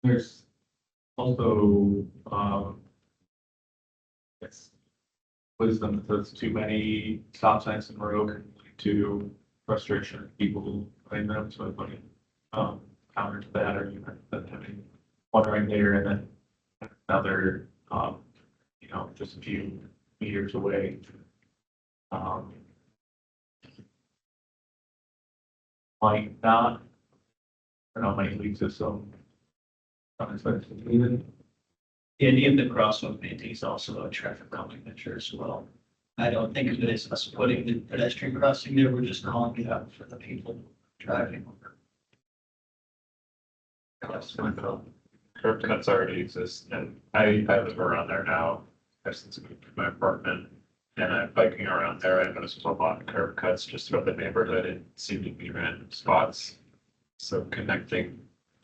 There's also, it's wisdom that there's too many stop signs in the road to frustration of people reclaim them, so I'm putting, counter to that, or you know, having one right there and then another, you know, just a few meters away. Might not, I don't know how many weeks or so. Unexpected, even. The idea of the crosswalk painting is also a traffic calming measure as well. I don't think of it as us putting the pedestrian crossing there, we're just calling it out for the people driving over. Curb cuts already exist, and I live around there now, ever since I moved to my apartment. And I'm biking around there, I noticed a lot of curb cuts just throughout the neighborhood, and seem to be random spots. So connecting,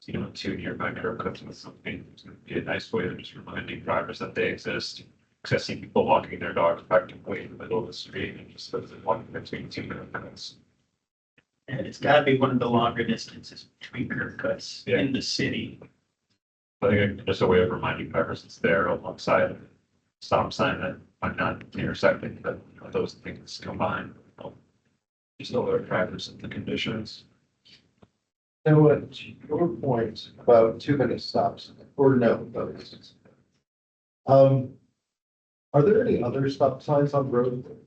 you know, two nearby curb cuts with something is gonna be a nice way of just reminding drivers that they exist. Because I see people walking their dogs practically in the middle of the street and just walking between two curb cuts. And it's gotta be one of the longer distances between curb cuts Yeah. in the city. I think just a way of reminding drivers it's there alongside a stop sign that might not intersecting, but you know, those things combined. Just alert drivers and the conditions. Now, to your point about too many stops, or no, those. Are there any other stop signs on the road,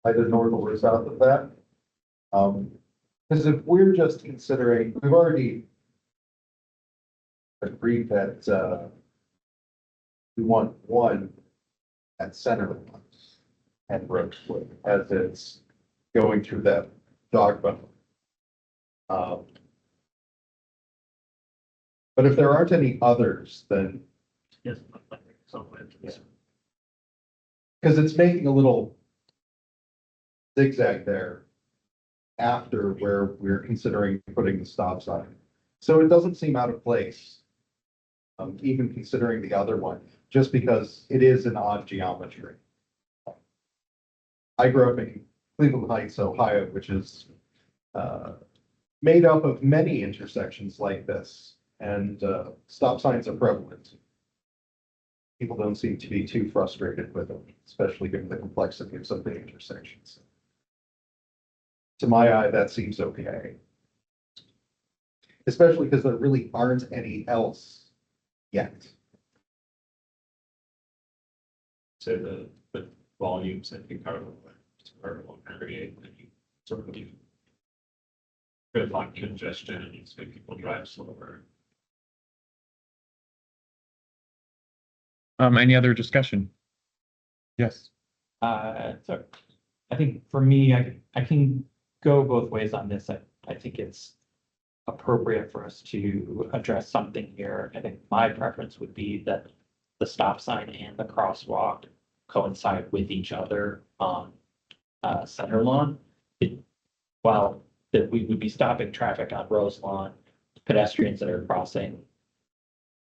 either north or south of that? Because if we're just considering, we've already agreed that, we want one at center and Rosewood as it's going through that dog bone. But if there aren't any others, then, Yes. Somewhere. because it's making a little zigzag there after where we're considering putting the stop sign. So it doesn't seem out of place. Even considering the other one, just because it is an odd geometry. I grew up in Cleveland Heights, Ohio, which is made up of many intersections like this, and stop signs are prevalent. People don't seem to be too frustrated with them, especially given the complexity of some of the intersections. To my eye, that seems okay. Especially because there really aren't any else yet. So the volumes, I think, are will create sort of good like congestion and it's make people drive slower. Any other discussion? Yes. So I think for me, I can go both ways on this. I think it's appropriate for us to address something here. I think my preference would be that the stop sign and the crosswalk coincide with each other on center lawn. While that we would be stopping traffic on Rose Lawn, pedestrians that are crossing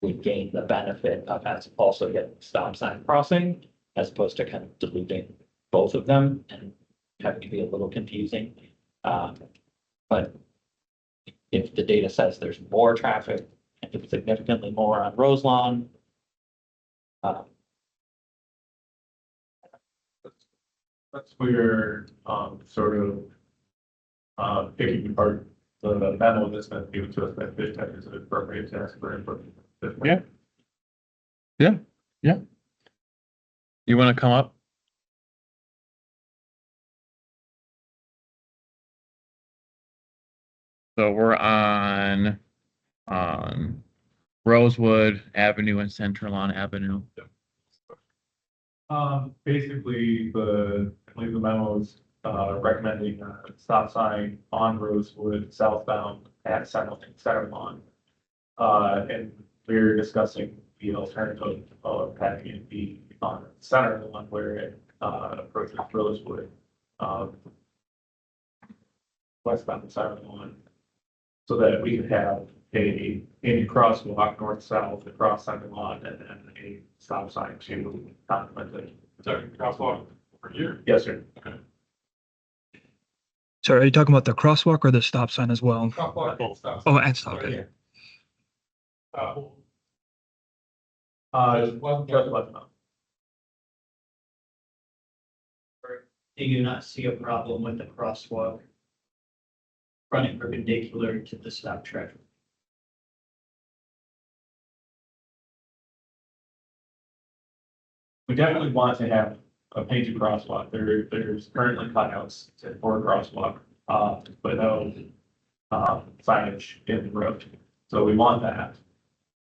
would gain the benefit of us also getting stop sign crossing, as opposed to kind of diluting both of them and having to be a little confusing. But if the data says there's more traffic, and it's significantly more on Rose Lawn, That's where, sort of, picking apart the memo that's been given to us by FishTech is an appropriate task for input. Yeah. You want to come up? So we're on Rosewood Avenue and Central Lawn Avenue. Basically, I believe the memos, recommending a stop sign on Rosewood southbound at Center Lawn. And we're discussing the alternative of having it be on Center Lawn where it, approaches Rosewood, westbound of Center Lawn. So that we could have a crosswalk north-south across Center Lawn and then a stop sign to complement it. Sorry, crosswalk over here. Yes, sir. Sorry, are you talking about the crosswalk or the stop sign as well? Crosswalk and stop. Oh, and stop, Sorry. okay. Just left mouth. Do you not see a problem with the crosswalk? running perpendicular to the stop traffic. We definitely want to have a painted crosswalk. There's currently cutouts for a crosswalk, but no signage in the road. So we want that.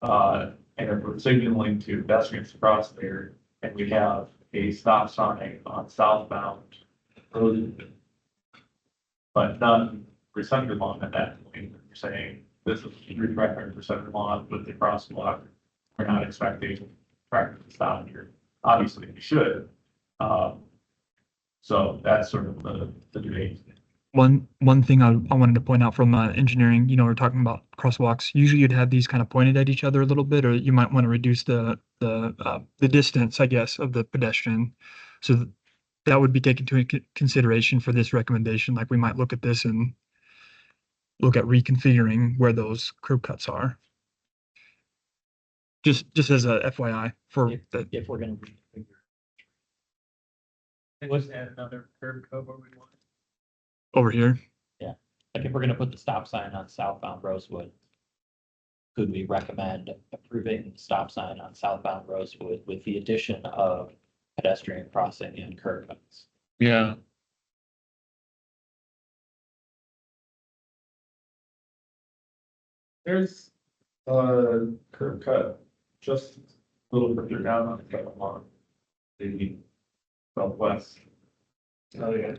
And if we're signaling to pedestrians across there, and we have a stop sign on southbound road, but none for center lawn at that point, you're saying this is 300% lawn with the crosswalk. We're not expecting traffic to stop here. Obviously, you should. So that's sort of the debate. One thing I wanted to point out from engineering, we're talking about crosswalks. Usually you'd have these kind of pointed at each other a little bit, or you might want to reduce the distance, I guess, of the pedestrian. So that would be taken into consideration for this recommendation. Like we might look at this and look at reconfiguring where those curb cuts are. Just as a FYI for that. If we're gonna reconfigure. Was that another curb cut where we want? Over here. Like if we're gonna put the stop sign on southbound Rosewood, could we recommend approving the stop sign on southbound Rosewood with the addition of pedestrian crossing and curb cuts? Yeah. There's a curb cut just a little further down on the second lawn. The southwest. Oh, yeah.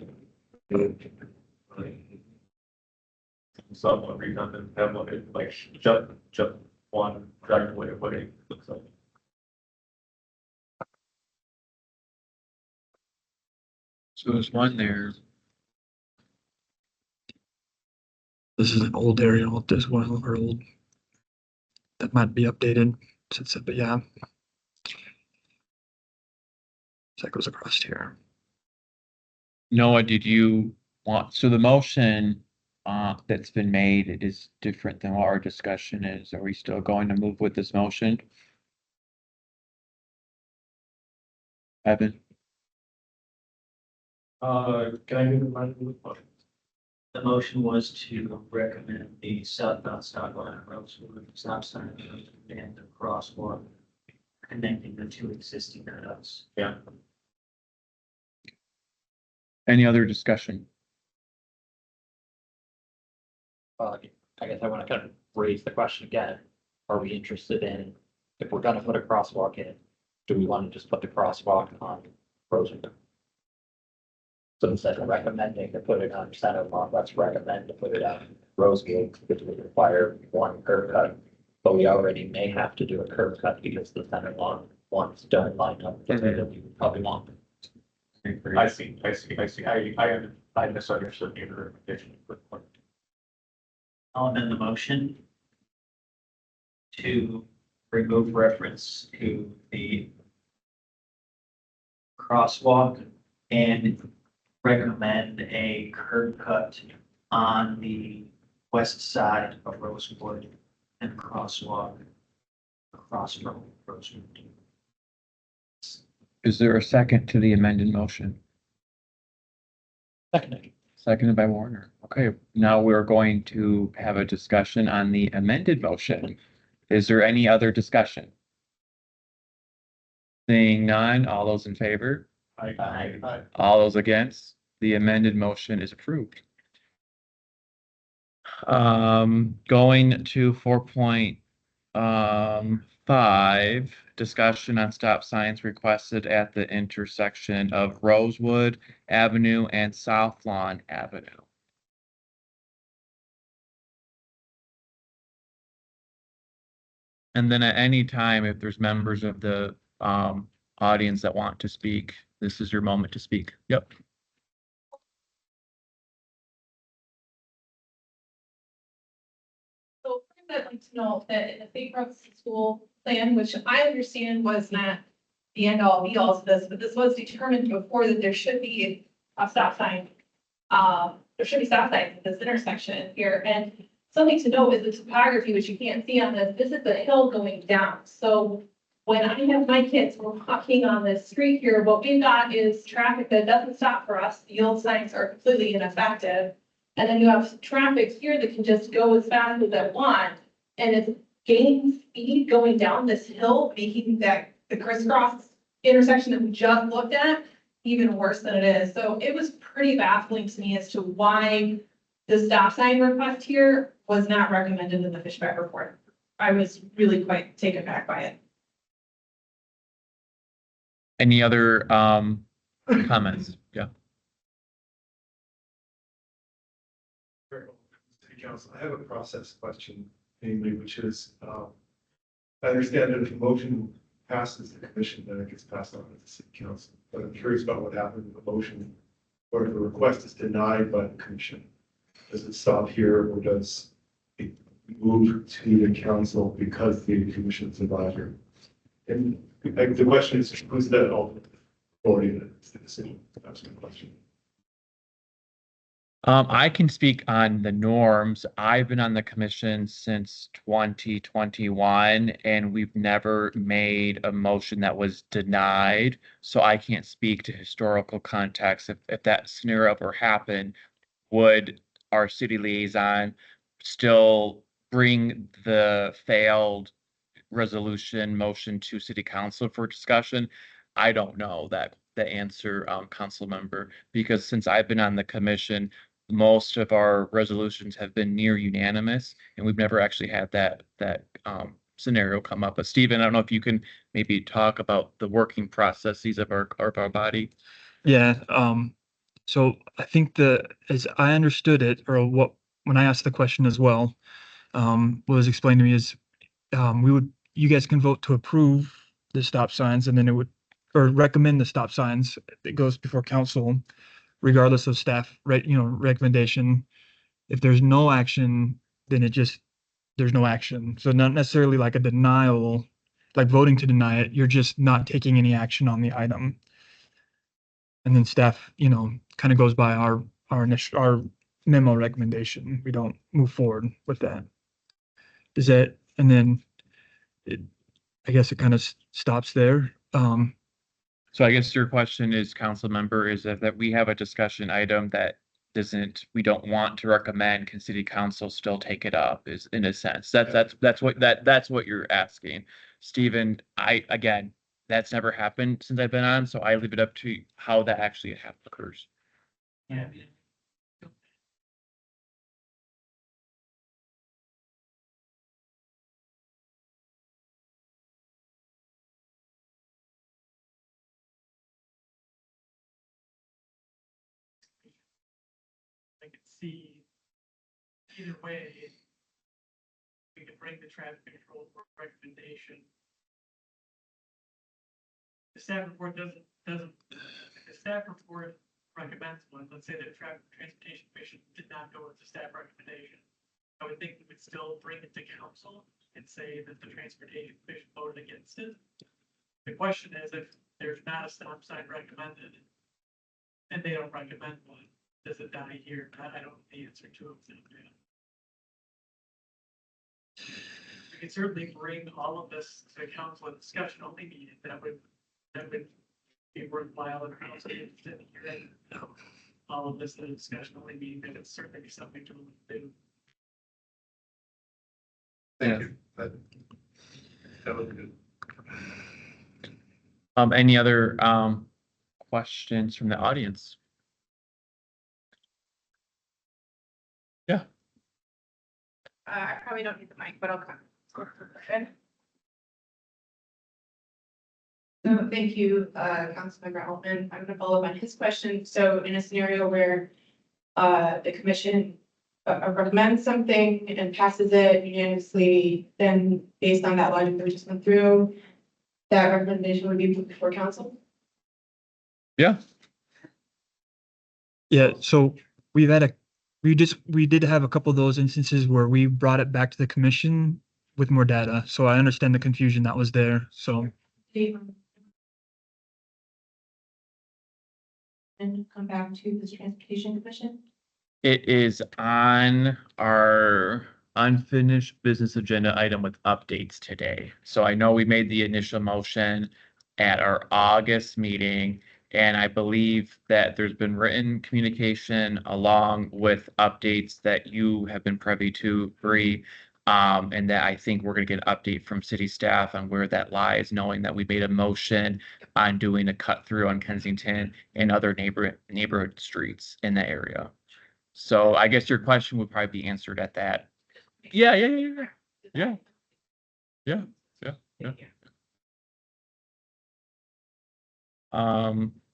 Somewhat redundant, have like just one direct way of putting it, looks like. So there's one there. This is an old aerial as well, or old. That might be updated since it, but yeah. So that goes across here. Noah, did you want, so the motion that's been made, it is different than what our discussion is. Are we still going to move with this motion? Evan? Can I give it my? The motion was to recommend the southbound stop line Rosewood stop sign and the crosswalk connecting the two existing cutouts. Yeah. Any other discussion? I guess I want to kind of raise the question again. Are we interested in, if we're gonna put a crosswalk in, do we want to just put the crosswalk on Rosewood? So instead of recommending to put it on center lawn, let's recommend to put it on Rosewood, because we require one curb cut. But we already may have to do a curb cut because the center lawn one's done lined up, the way that we would probably want. I see. I misunderstood the recommendation. I'll amend the motion to remove reference to the crosswalk and recommend a curb cut on the west side of Rosewood and crosswalk across from Rosewood. Is there a second to the amended motion? Second. Seconded by Warner. Okay, now we're going to have a discussion on the amended motion. Is there any other discussion? Seeing none, all those in favor? Aye. All those against? The amended motion is approved. Going to 4.5, discussion on stop signs requested at the intersection of Rosewood Avenue and South Lawn Avenue. And then at any time, if there's members of the audience that want to speak, this is your moment to speak. Yep. So first I'd like to note that in the St. Francis School plan, which I understand was not the end all be all to this, but this was determined before that there should be a stop sign. There should be stop signs at this intersection here, and something to note is the topography, which you can't see on this. This is the hill going down. So when I have my kids, we're walking on this street here, what we've got is traffic that doesn't stop for us. The yield signs are completely ineffective. And then you have traffic here that can just go as fast as they want, and it's gaining speed going down this hill, making that the crisscross intersection that we just looked at even worse than it is. So it was pretty baffling to me as to why the stop sign request here was not recommended in the Fishback report. I was really quite taken back by it. Any other comments? Yeah. City Council, I have a process question, namely, which is, I understand that if a motion passes the commission, then it gets passed on to the city council. But I'm curious about what happens if the motion or if the request is denied by the commission. Does it stop here or does it move to the council because the commission's advisory? And the question is, who's the ultimate authority that's the decision? That's my question. I can speak on the norms. I've been on the commission since 2021 and we've never made a motion that was denied. So I can't speak to historical context. If that scenario ever happened, would our city liaison still bring the failed resolution motion to city council for discussion? I don't know the answer, council member, because since I've been on the commission, most of our resolutions have been near unanimous and we've never actually had that scenario come up. But Stephen, I don't know if you can maybe talk about the working processes of our body. Yeah, so I think as I understood it, or when I asked the question as well, what was explained to me is, you guys can vote to approve the stop signs and then or recommend the stop signs. It goes before council, regardless of staff, recommendation. If there's no action, then there's no action. So not necessarily like a denial, like voting to deny it, you're just not taking any action on the item. And then staff, kind of goes by our memo recommendation. We don't move forward with that. And then I guess it kind of stops there. So I guess your question is, council member, is that we have a discussion item that we don't want to recommend, can city council still take it up, is in a sense, that's what you're asking. Stephen, again, that's never happened since I've been on, so I leave it up to how that actually occurs. Yeah. I could see either way, we could bring the traffic control recommendation. The staff report doesn't, if the staff report recommends one, let's say that traffic transportation commission did not go with the staff recommendation. I would think we would still bring it to council and say that the transportation commission voted against it. The question is, if there's not a stop sign recommended and they don't recommend one, does it die here? I don't know the answer to it. We can certainly bring all of this to council in discussion only meeting. That would be worthwhile if council is interested in hearing all of this in a discussion only meeting. That would certainly be something to do. Thank you. That was good. Any other questions from the audience? Yeah. I probably don't need the mic, but I'll come. So thank you, Councilmember Altman. I'm gonna follow up on his question. So in a scenario where the commission recommends something and passes it unanimously, then based on that logic that we just went through, that recommendation would be put before council? Yeah. Yeah, so we did have a couple of those instances where we brought it back to the commission with more data. So I understand the confusion that was there. So And come back to this transportation commission? It is on our unfinished business agenda item with updates today. So I know we made the initial motion at our August meeting And I believe that there's been written communication along with updates that you have been privy to, Bree. And that I think we're gonna get an update from city staff on where that lies, knowing that we made a motion on doing a cut through on Kensington and other neighborhood streets in the area. So I guess your question would probably be answered at that. Yeah. Yeah.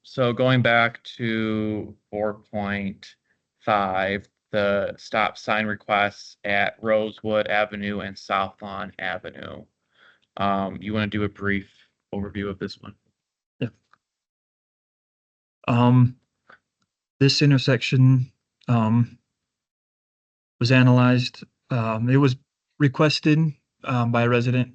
So going back to 4.5, the stop sign requests at Rosewood Avenue and South Lawn Avenue. You want to do a brief overview of this one? This intersection, was analyzed, it was requested, by a resident.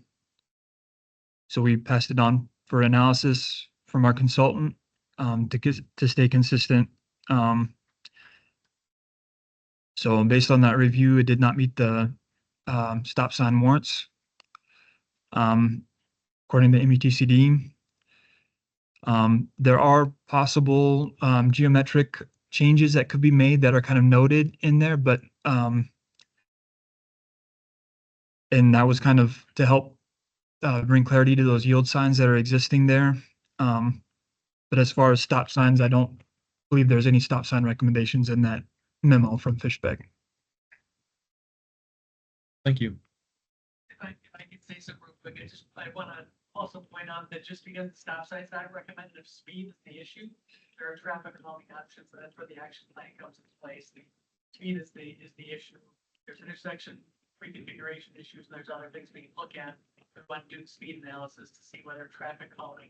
So we passed it on for analysis from our consultant, to stay consistent. So based on that review, it did not meet the, stop sign warrants. According to MUTCD. There are possible, geometric changes that could be made that are kind of noted in there, but, and that was kind of to help, bring clarity to those yield signs that are existing there. But as far as stop signs, I don't believe there's any stop sign recommendations in that memo from Fishbeck. Thank you. If I could say something real quick, I want to also point out that just because the stop sign's not recommended, if speed is the issue, there are traffic calming options, so that's where the action plan comes into place. The speed is the issue. There's intersection reconfiguration issues, and there's other things we can look at. We want to do speed analysis to see whether traffic calming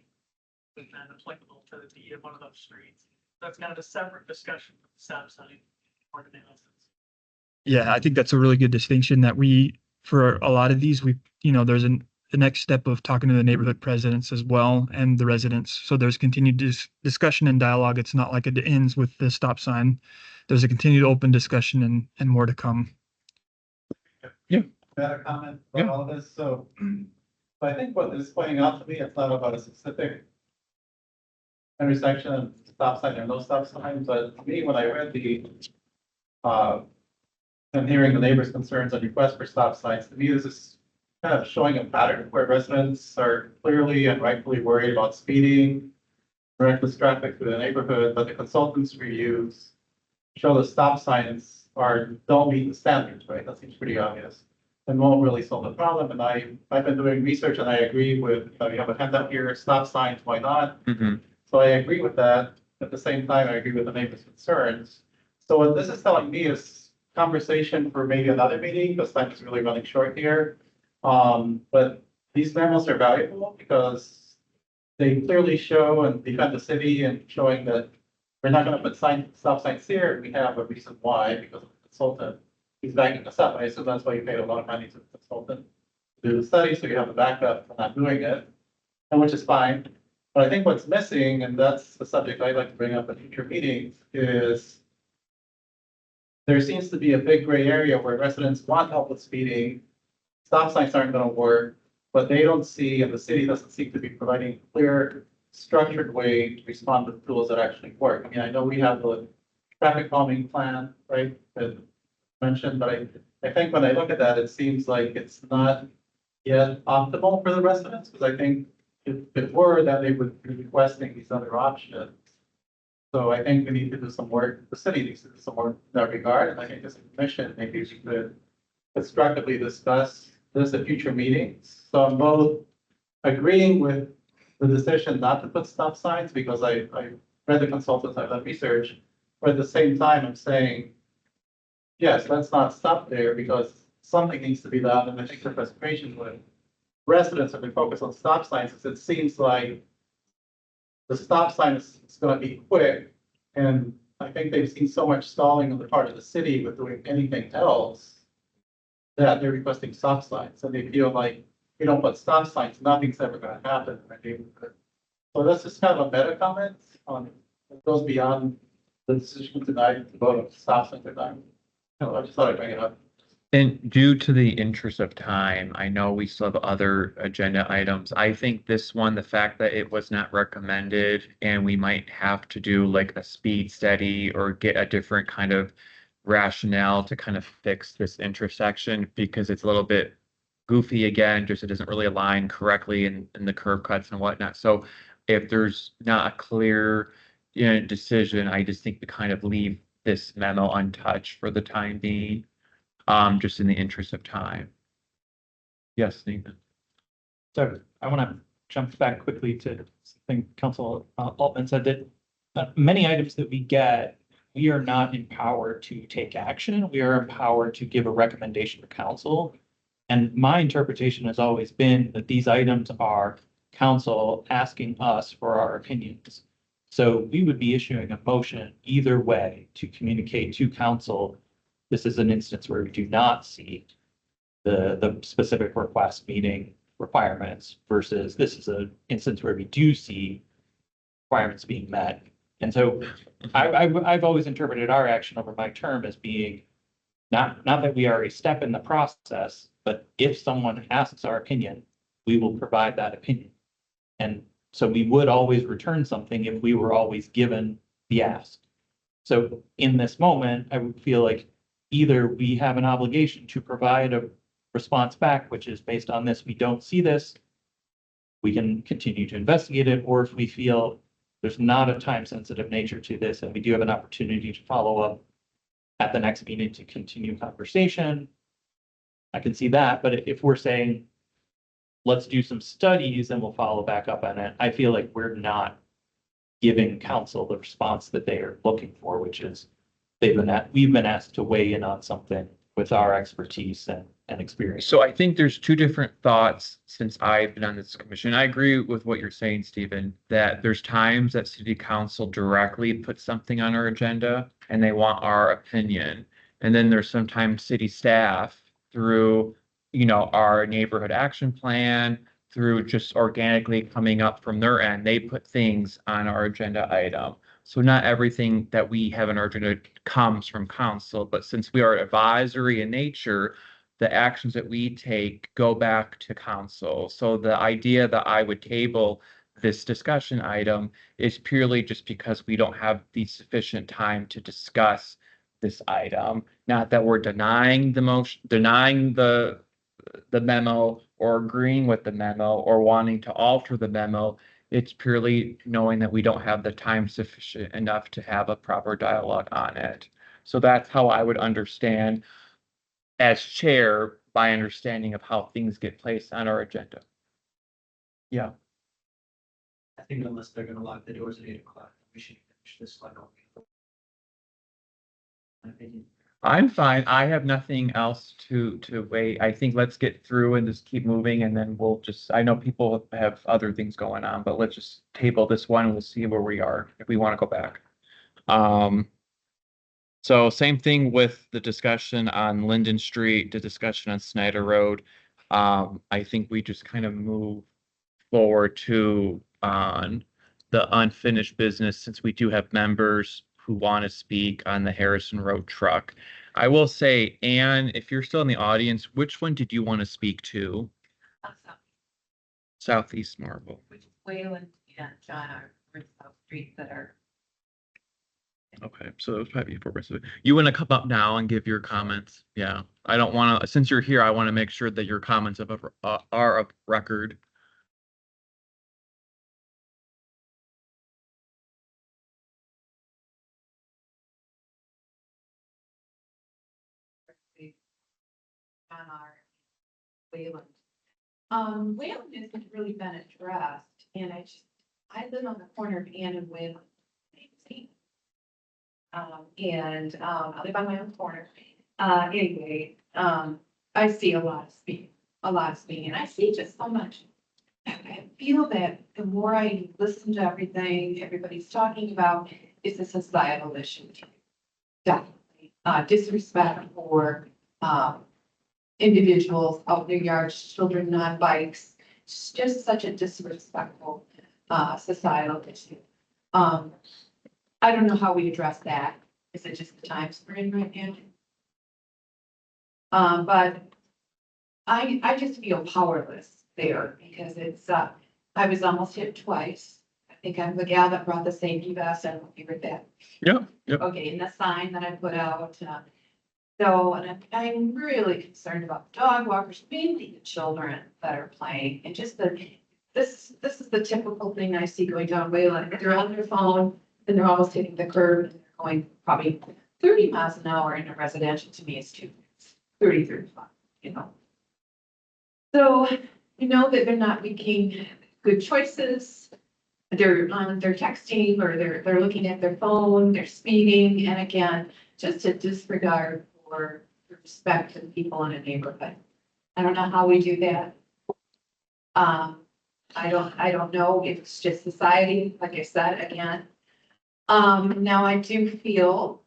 is not applicable to one of those streets. That's kind of a separate discussion with the stop sign or analysis. Yeah, I think that's a really good distinction that we, for a lot of these, there's the next step of talking to the neighborhood presidents as well and the residents. So there's continued discussion and dialogue. It's not like it ends with the stop sign. There's a continued open discussion and more to come. Better comment about all of this, so I think what is pointing out to me, it's not about a specific intersection, stop sign or no stop sign, but to me, when I read and hearing the neighbors' concerns and requests for stop signs, to me, this is kind of showing a pattern where residents are clearly and rightfully worried about speeding, reckless traffic through the neighborhood, but the consultants' reviews show the stop signs don't meet the standards, right? That seems pretty obvious. And won't really solve the problem. And I've been doing research and I agree with, you have a handout here, stop signs, why not? Mm-hmm. So I agree with that. At the same time, I agree with the neighbors' concerns. So what this is telling me is conversation for maybe another meeting, because time is really running short here. But these memos are valuable because they clearly show and defend the city and showing that we're not going to put stop signs here. We have a reason why, because of the consultant. He's backing us up. I assume that's why you paid a lot of money to the consultant to do the study, so you have the backup for not doing it, and which is fine. But I think what's missing, and that's the subject I'd like to bring up at future meetings, is there seems to be a big gray area where residents want help with speeding. Stop signs aren't going to work, but they don't see, and the city doesn't seem to be providing a clear, structured way to respond to the tools that actually work. I mean, I know we have the traffic calming plan, right, that mentioned, but I think when I look at that, it seems like it's not yet optimal for the residents, because I think if it were, then they would be requesting these other options. So I think we need to do some work, the city needs to do some work in that regard, and I think as a commission, maybe we could constructively discuss this at future meetings. So I'm both agreeing with the decision not to put stop signs, because I read the consultants, I've done research, but at the same time, I'm saying, yes, let's not stop there, because something needs to be done, and I think the frustration with residents, if we focus on stop signs, is it seems like the stop sign is gonna be quick, and I think they've seen so much stalling on the part of the city with doing anything else that they're requesting stop signs, and they feel like, you don't put stop signs, nothing's ever gonna happen in their neighborhood. So that's just kind of a meta comment on, it goes beyond the decision tonight to vote on stop signs or not. I just thought I'd bring it up. And due to the interest of time, I know we still have other agenda items. I think this one, the fact that it was not recommended and we might have to do like a speed study or get a different kind of rationale to kind of fix this intersection because it's a little bit goofy again, just it doesn't really align correctly in the curve cuts and whatnot. So if there's not a clear, decision, I just think we kind of leave this memo untouched for the time being, just in the interest of time. Yes, Nathan. So I want to jump back quickly to something Council Altman said that many items that we get, we are not empowered to take action. We are empowered to give a recommendation to council. And my interpretation has always been that these items are council asking us for our opinions. So we would be issuing a motion either way to communicate to council. This is an instance where we do not see the specific request meeting requirements versus this is an instance where we do see requirements being met. And so I've always interpreted our action over my term as being not that we are a step in the process, but if someone asks our opinion, we will provide that opinion. And so we would always return something if we were always given the ask. So in this moment, I would feel like either we have an obligation to provide a response back, which is based on this, we don't see this, we can continue to investigate it, or if we feel there's not a time sensitive nature to this and we do have an opportunity to follow up at the next meeting to continue conversation, I can see that. But if we're saying, let's do some studies and we'll follow back up on it, I feel like we're not giving council the response that they are looking for, which is we've been asked to weigh in on something with our expertise and experience. So I think there's two different thoughts since I've been on this commission. I agree with what you're saying, Stephen, that there's times that city council directly puts something on our agenda and they want our opinion. And then there's sometimes city staff through, our neighborhood action plan, through just organically coming up from their end, they put things on our agenda item. So not everything that we have in our agenda comes from council, but since we are advisory in nature, the actions that we take go back to council. So the idea that I would table this discussion item is purely just because we don't have the sufficient time to discuss this item. Not that we're denying the motion, denying the memo or agreeing with the memo or wanting to alter the memo. It's purely knowing that we don't have the time sufficient enough to have a proper dialogue on it. So that's how I would understand as chair, my understanding of how things get placed on our agenda. Yeah. I think unless they're gonna lock the doors at 8 o'clock, we should finish this slide. My opinion. I'm fine. I have nothing else to wait. I think let's get through and just keep moving and then we'll I know people have other things going on, but let's just table this one and we'll see where we are if we want to go back. So same thing with the discussion on Linden Street, the discussion on Snyder Road. I think we just kind of move forward to on the unfinished business since we do have members who want to speak on the Harrison Road truck. I will say, Anne, if you're still in the audience, which one did you want to speak to? Southeast Marble. Which Wayland and John are South Street that are. Okay, so it was probably before. You want to come up now and give your comments? Yeah, I don't want to, since you're here, I want to make sure that your comments are of record. On our Wayland. Wayland hasn't really been addressed, and I live on the corner of Ann and Wayland. I live on my own corner. Anyway, I see a lot of speed, and I see just so much. I feel that the more I listen to everything everybody's talking about, it's a societal issue. Definitely, disrespect for, individuals out in their yards, children on bikes. It's just such a disrespectful societal issue. I don't know how we address that. Is it just the times we're in right now? But I just feel powerless there because it's, I was almost hit twice. I think I'm the gal that brought the safety vest. I don't know if you read that. Yep, yep. Okay, and the sign that I put out, so, and I'm really concerned about dog walkers, mainly the children that are playing, and just this is the typical thing I see going down Wayland. They're on their phone, and they're almost hitting the curb, and they're going probably 30 miles an hour in a residential. To me, it's 30, 35, you know. So, you know that they're not making good choices. They're texting, or they're looking at their phone, they're speeding, and again, just a disregard for respect to the people in a neighborhood. I don't know how we do that. I don't know if it's just society, like I said, again. Now I do feel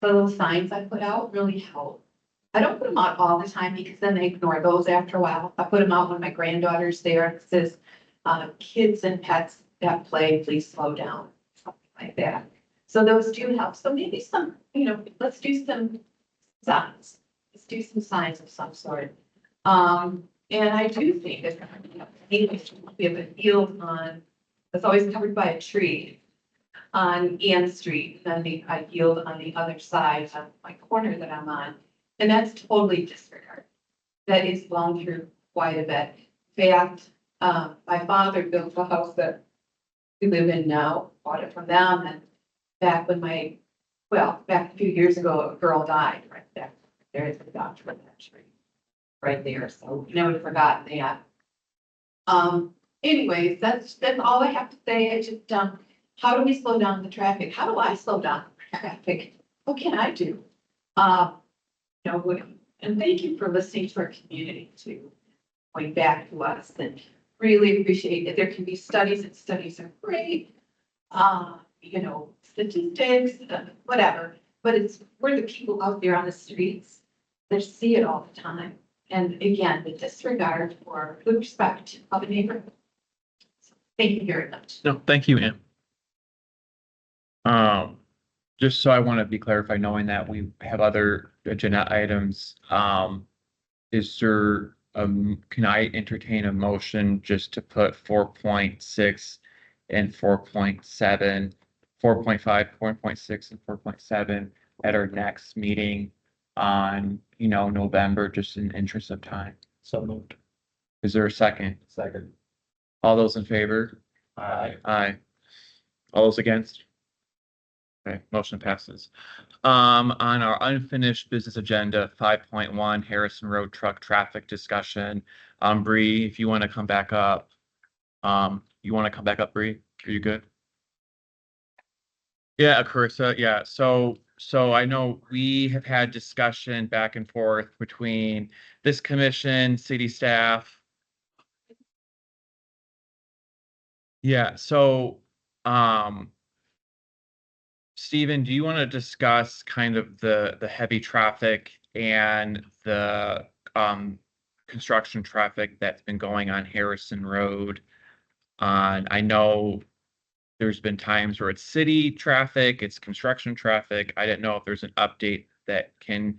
the little signs I put out really help. I don't put them out all the time because then they ignore those after a while. I put them out when my granddaughter's there. It says, kids and pets that play, please slow down, something like that. So those do help. So maybe some, you know, let's do some signs. Let's do some signs of some sort. And I do think that we have a field that's always covered by a tree on Ann Street. Then I field on the other side of my corner that I'm on. And that's totally disregarded. That is blown through quite a bit. In fact, my father built the house that we live in now, bought it from them, and back a few years ago, a girl died right there. There is a doctor in that tree, right there, so you never forgotten that. Anyways, that's all I have to say. I just, how do we slow down the traffic? How do I slow down the traffic? What can I do? You know, and thank you for listening to our community too, going back to us, and really appreciate it. There can be studies, and studies are great. You know, statistics, whatever, but we're the people out there on the streets that see it all the time. And again, the disregard for the respect of the neighborhood. So, thank you very much. No, thank you, Ann. Just so I want to be clarified, knowing that we have other agenda items, is there, can I entertain a motion just to put 4.6 and 4.7, 4.5, 4.6 and 4.7 at our next meeting on, you know, November, just in interest of time? So moved. Is there a second? Second. All those in favor? Aye. Aye. All those against? Okay, motion passes. On our unfinished business agenda, 5.1 Harrison Road truck traffic discussion. Bree, if you want to come back up. Bree? Are you good? Yeah, Carissa, yeah. So I know we have had discussion back and forth between this commission, city staff. Yeah, so, Stephen, do you want to discuss kind of the heavy traffic and the construction traffic that's been going on Harrison Road? I know there's been times where it's city traffic, it's construction traffic. I didn't know if there's an update that can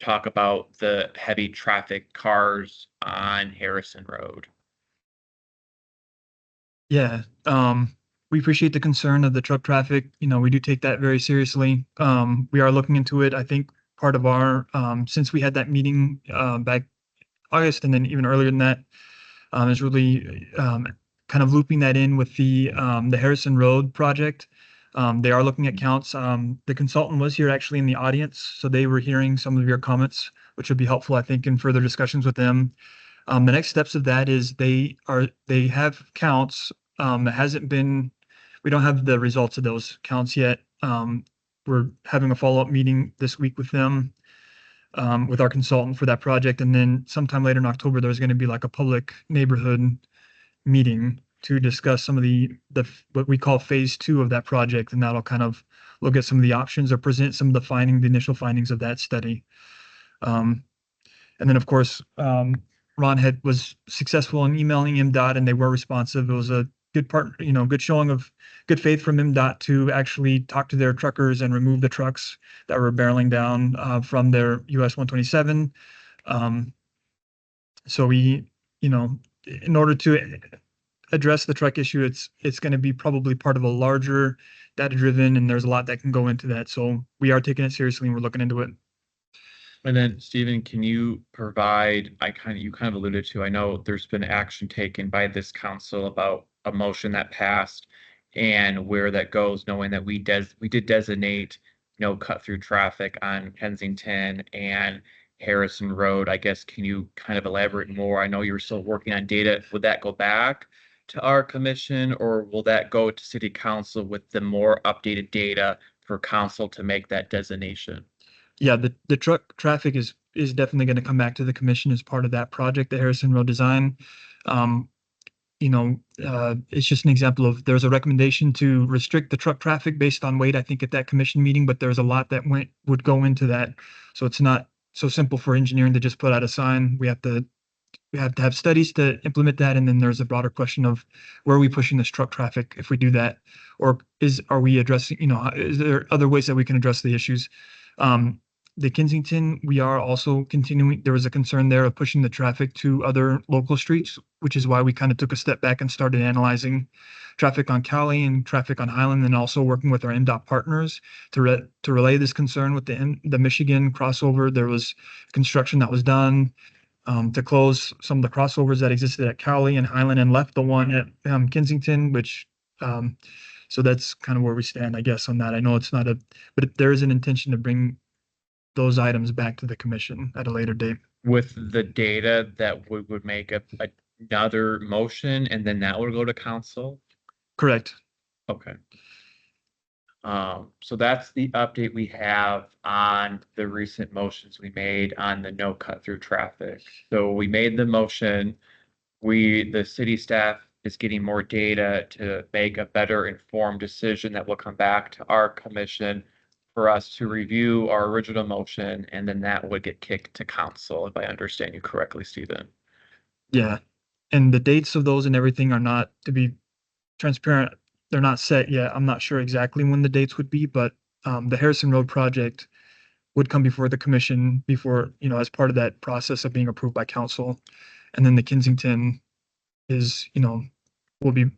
talk about the heavy traffic cars on Harrison Road. Yeah, we appreciate the concern of the truck traffic. You know, we do take that very seriously. We are looking into it. I think part of our, since we had that meeting back August and then even earlier than that, is really kind of looping that in with the Harrison Road project. They are looking at counts. The consultant was here actually in the audience, so they were hearing some of your comments, which would be helpful, I think, in further discussions with them. The next steps of that is they have counts. It hasn't been, we don't have the results of those counts yet. We're having a follow-up meeting this week with them, with our consultant for that project. And then sometime later in October, there's going to be like a public neighborhood meeting to discuss some of the what we call phase 2 of that project. And that'll kind of look at some of the options or present some of the initial findings of that study. And then of course, Ron was successful in emailing MDOT and they were responsive. It was a good part, good showing of good faith from MDOT to actually talk to their truckers and remove the trucks that were barreling down from their US 127. So we, in order to address the truck issue, it's going to be probably part of a larger data-driven, and there's a lot that can go into that. So we are taking it seriously and we're looking into it. And then Stephen, can you provide, you kind of alluded to, I know there's been action taken by this council about a motion that passed and where that goes, knowing that we did designate no cut through traffic on Kensington and Harrison Road. I guess, can you kind of elaborate more? I know you're still working on data. Would that go back to our commission, or will that go to city council with the more updated data for council to make that designation? Yeah, the truck traffic is definitely going to come back to the commission as part of that project, the Harrison Road design. It's just an example of, there's a recommendation to restrict the truck traffic based on weight, I think, at that commission meeting, but there's a lot that would go into that. So it's not so simple for engineering to just put out a sign. We have to have studies to implement that. And then there's a broader question of, where are we pushing this truck traffic if we do that? Or are we addressing, is there other ways that we can address the issues? The Kensington, we are also continuing. There was a concern there of pushing the traffic to other local streets, which is why we kind of took a step back and started analyzing traffic on Cali and traffic on Highland, and also working with our MDOT partners to relay this concern with the Michigan crossover. There was construction that was done to close some of the crossovers that existed at Cali and Highland, and left the one at Kensington, which so that's kind of where we stand, I guess, on that. I know it's not but there is an intention to bring those items back to the commission at a later date. With the data that would make another motion, and then that would go to council? Correct. Okay. So that's the update we have on the recent motions we made on the no cut through traffic. So we made the motion. The city staff is getting more data to make a better informed decision that will come back to our commission for us to review our original motion, and then that would get kicked to council, if I understand you correctly, Stephen. Yeah. And the dates of those and everything are not, to be transparent, they're not set yet. I'm not sure exactly when the dates would be, but the Harrison Road project would come before the commission as part of that process of being approved by council. And then the Kensington is, will be,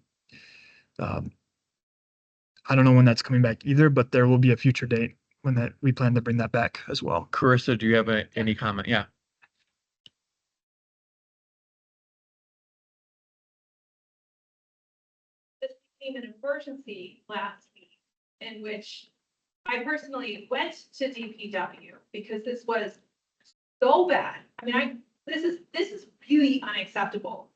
I don't know when that's coming back either, but there will be a future date when we plan to bring that back as well. Carissa, do you have any comment? Yeah. This became an emergency last week, in which I personally went to DPW because this was so bad. I mean, this is really unacceptable.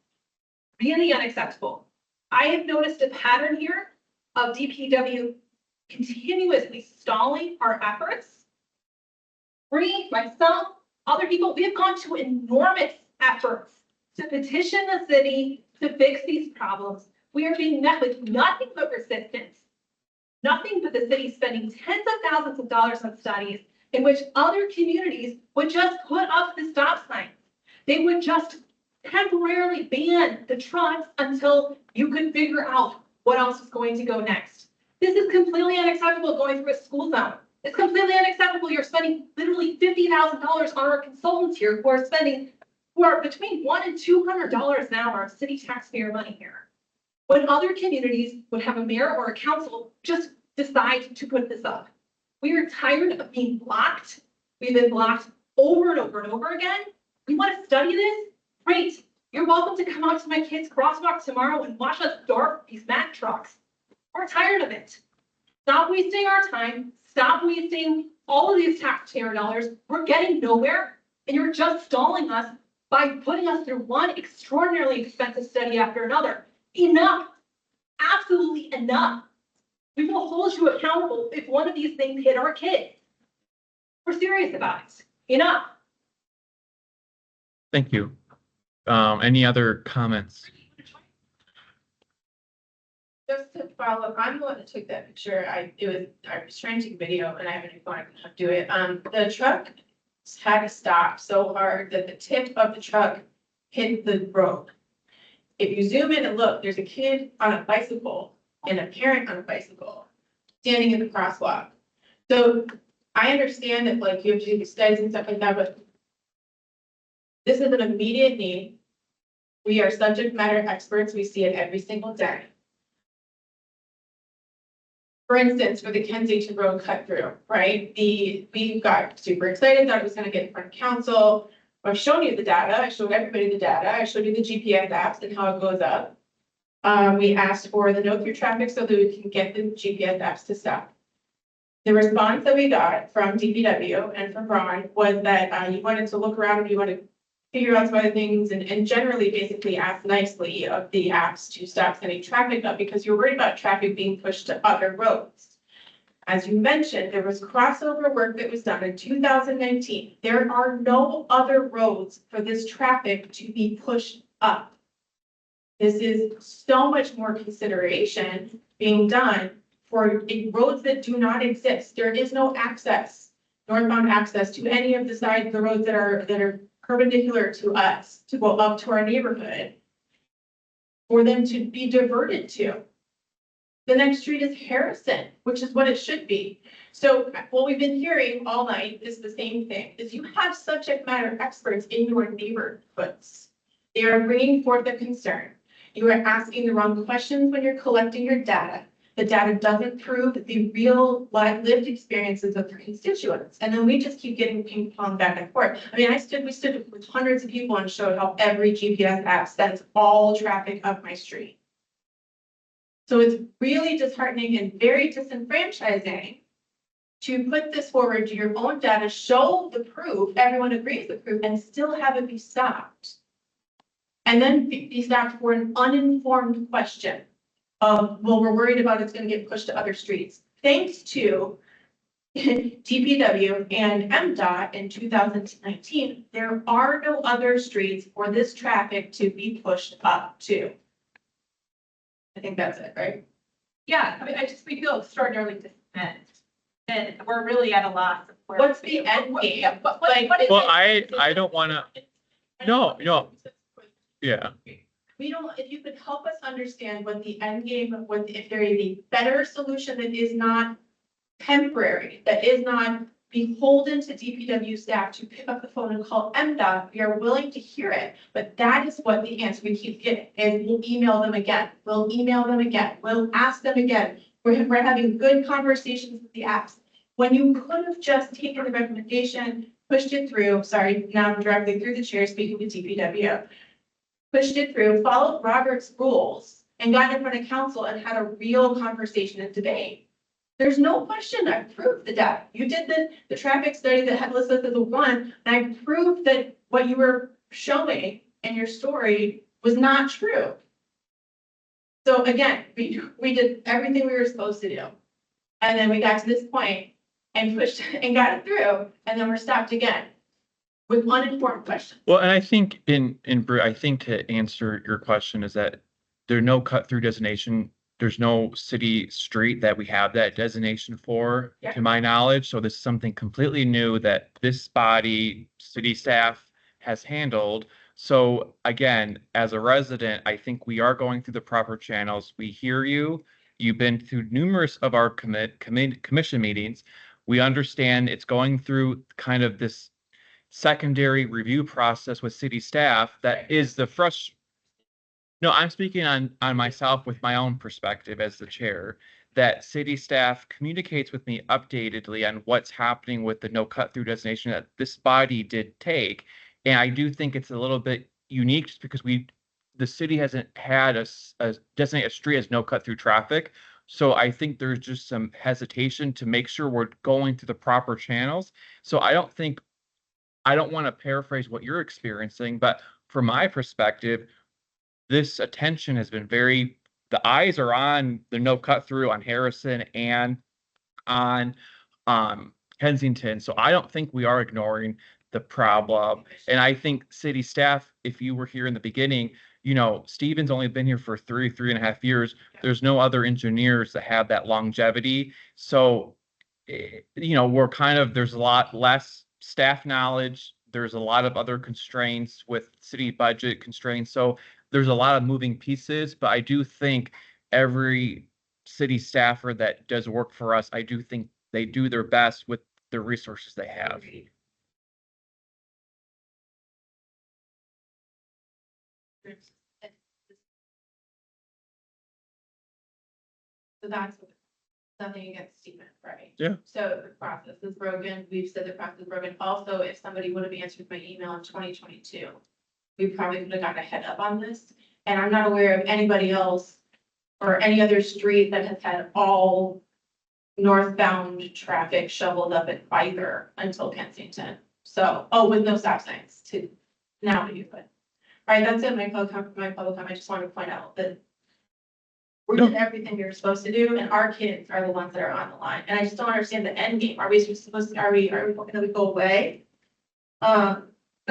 Really unacceptable. I have noticed a pattern here of DPW continuously stalling our efforts. Me, myself, other people, we have gone to enormous efforts to petition the city to fix these problems. We are being met with nothing but resistance. Nothing but the city spending tens of thousands of dollars on studies in which other communities would just put up the stop signs. They would just temporarily ban the trucks until you could figure out what else is going to go next. This is completely unacceptable going through a school zone. It's completely unacceptable. You're spending literally $50,000 on our consultants here who are between $100 and $200 an hour of city taxpayer money here. When other communities would have a mayor or a council just decide to put this up. We are tired of being blocked. We've been blocked over and over and over again. We want to study this? Great. You're welcome to come out to my kids' crosswalk tomorrow and watch us dart these Mack trucks. We're tired of it. Stop wasting our time. Stop wasting all of these taxpayer dollars. We're getting nowhere, and you're just stalling us by putting us through one extraordinarily expensive study after another. Enough. Absolutely enough. We will hold you accountable if one of these things hit our kids. We're serious about it. Enough. Thank you. Any other comments? Just to follow up, I'm the one that took that picture. I was trying to take video and I have a new phone, I couldn't do it. The truck had to stop so hard that the tip of the truck hit the road. If you zoom in and look, there's a kid on a bicycle and a parent on a bicycle standing in the crosswalk. So I understand that like you have to do studies and stuff like that, but this is an immediate need. We are subject matter experts. We see it every single day. For instance, for the Kensington Road cut through, right? We got super excited, thought it was gonna get in front of council. I've shown you the data. I showed everybody the data. I showed you the GPS apps and how it goes up. We asked for the no through traffic so that we can get the GPS apps to stop. The response that we got from DPW and from Ron was that you wanted to look around and you want to figure out some other things and generally basically ask nicely of the apps to stop sending traffic up because you're worried about traffic being pushed to other roads. As you mentioned, there was crossover work that was done in 2019. There are no other roads for this traffic to be pushed up. This is so much more consideration being done for roads that do not exist. There is no access, northbound access to any of the sides of the roads that are perpendicular to us to go up to our neighborhood for them to be diverted to. The next street is Harrison, which is what it should be. So what we've been hearing all night is the same thing, is you have subject matter experts in your neighborhoods. They are bringing forth a concern. You are asking the wrong questions when you're collecting your data. The data doesn't prove the real lived experiences of your constituents. And then we just keep getting ping pong back and forth. I mean, we stood with hundreds of people and showed how every GPS app sends all traffic up my street. So it's really disheartening and very disenfranchising to put this forward to your own data, show the proof, everyone agrees the proof, and still have it be stopped. And then be stopped for an uninformed question of, well, we're worried about it's going to get pushed to other streets. Thanks to DPW and MDOT in 2019, there are no other streets for this traffic to be pushed up to. I think that's it, right? Yeah, I mean, we feel extraordinarily dismissed. And we're really at a loss. of where- What's the end game? What is Well, it? I don't wanna, no. Yeah. We don't, if you could help us understand what the end game, if there is a better solution that is not temporary, that is not beholden to DPW staff to pick up the phone and call MDOT, we are willing to hear it. But that is what the answer we keep getting, and we'll email them again. We'll email them again. We'll ask them again. We're having good conversations with the apps. When you could have just taken the recommendation, pushed it through, sorry, now I'm directly through the chair speaking to DPW. Pushed it through, followed Robert's rules, and got in front of council and had a real conversation and debate. There's no question I proved the data. You did the traffic study that had listed as the one, and I proved that what you were showing in your story was not true. So again, we did everything we were supposed to do. And then we got to this point and pushed and got it through, and then we're stopped again with uninformed questions. Well, and I think I think to answer your question is that there's no cut through designation. There's no city street that we have that designation for, Yeah. to my knowledge. So this is something completely new that this body, city staff has handled. So again, as a resident, I think we are going through the proper channels. We hear you. You've been through numerous of our commission meetings. We understand it's going through kind of this secondary review process with city staff that is the No, I'm speaking on myself with my own perspective as the chair, that city staff communicates with me updatedly on what's happening with the no cut through designation that this body did take. And I do think it's a little bit unique just because the city hasn't had a designate a street as no cut through traffic. So I think there's just some hesitation to make sure we're going through the proper channels. So I don't want to paraphrase what you're experiencing, but from my perspective, this attention has been the eyes are on the no cut through on Harrison and on Kensington. So I don't think we are ignoring the problem. And I think city staff, if you were here in the beginning, Steven's only been here for 3.5 years. There's no other engineers that have that longevity. So, there's a lot less staff knowledge. There's a lot of other constraints with city budget constraints. So there's a lot of moving pieces, but I do think every city staffer that does work for us, I do think they do their best with the resources they have. So that's nothing against Stephen, right? Yeah. So the process is broken. We've said the process is broken. Also, if somebody would have answered my email in 2022, we probably could have gotten a head up on this. And I'm not aware of anybody else or any other street that has had all northbound traffic shoveled up at either until Kensington. So, with no stop signs to now to use it. All right, that's it. My public comment. I just wanted to point out that we did everything we were supposed to do, and our kids are the ones that are on the line. And I just don't understand the end game. Are we supposed to, are we hoping that we go away? The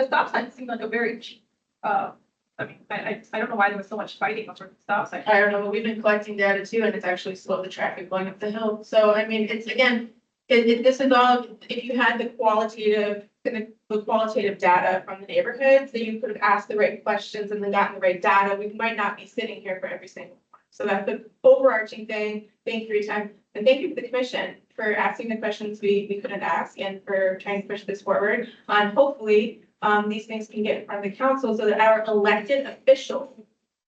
stop sign seemed like a very cheap, I mean, I don't know why there was so much fighting over the stop sign. I don't know, but we've been collecting data too, and it's actually slowed the traffic going up the hill. So, I mean, it's again, this is all, if you had the qualitative data from the neighborhoods, then you could have asked the right questions and then gotten the right data. We might not be sitting here for every single one. So that's the overarching thing. Thank you for your time. And thank you to the commission for asking the questions we couldn't ask and for trying to push this forward. And hopefully, these things can get in front of the council so that our elected officials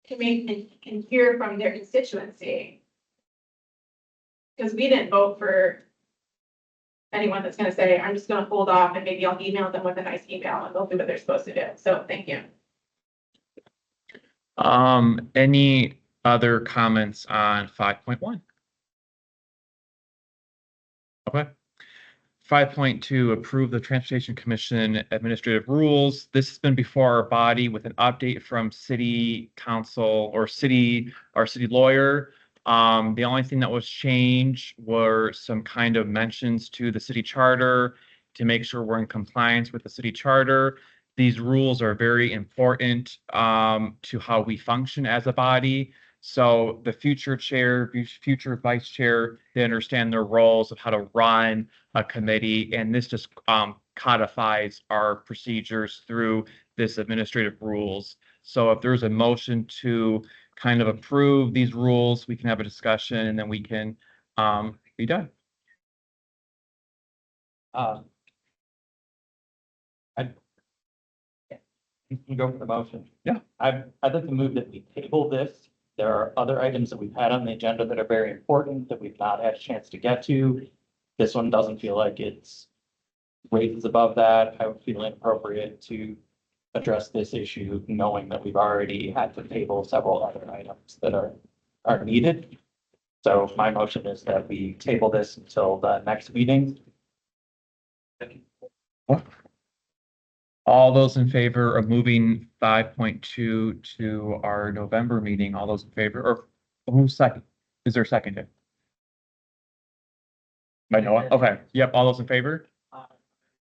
can hear from their constituency. Because we didn't vote for anyone that's gonna say, I'm just gonna hold off and maybe I'll email them with a nice email and they'll do what they're supposed to do. So thank you. Any other comments on 5.1? Okay. 5.2, approve the Transportation Commission administrative rules. This has been before our body with an update from city council or our city lawyer. The only thing that was changed were some kind of mentions to the city charter to make sure we're in compliance with the city charter. These rules are very important to how we function as a body. So the future chair, future vice chair, they understand their roles of how to run a committee, and this just codifies our procedures through this administrative rules. So if there's a motion to kind of approve these rules, we can have a discussion and then we can be done. You can go for the motion. Yeah. I'd like to move that we table this. There are other items that we've had on the agenda that are very important that we've not had a chance to get to. This one doesn't feel like it's raises above that. I would feel inappropriate to address this issue, knowing that we've already had to table several other items that are needed. So my motion is that we table this until the next meeting. All those in favor of moving 5.2 to our November meeting, all those in favor, or who's second? Is there a second? By Noah? Okay, yep, all those in favor?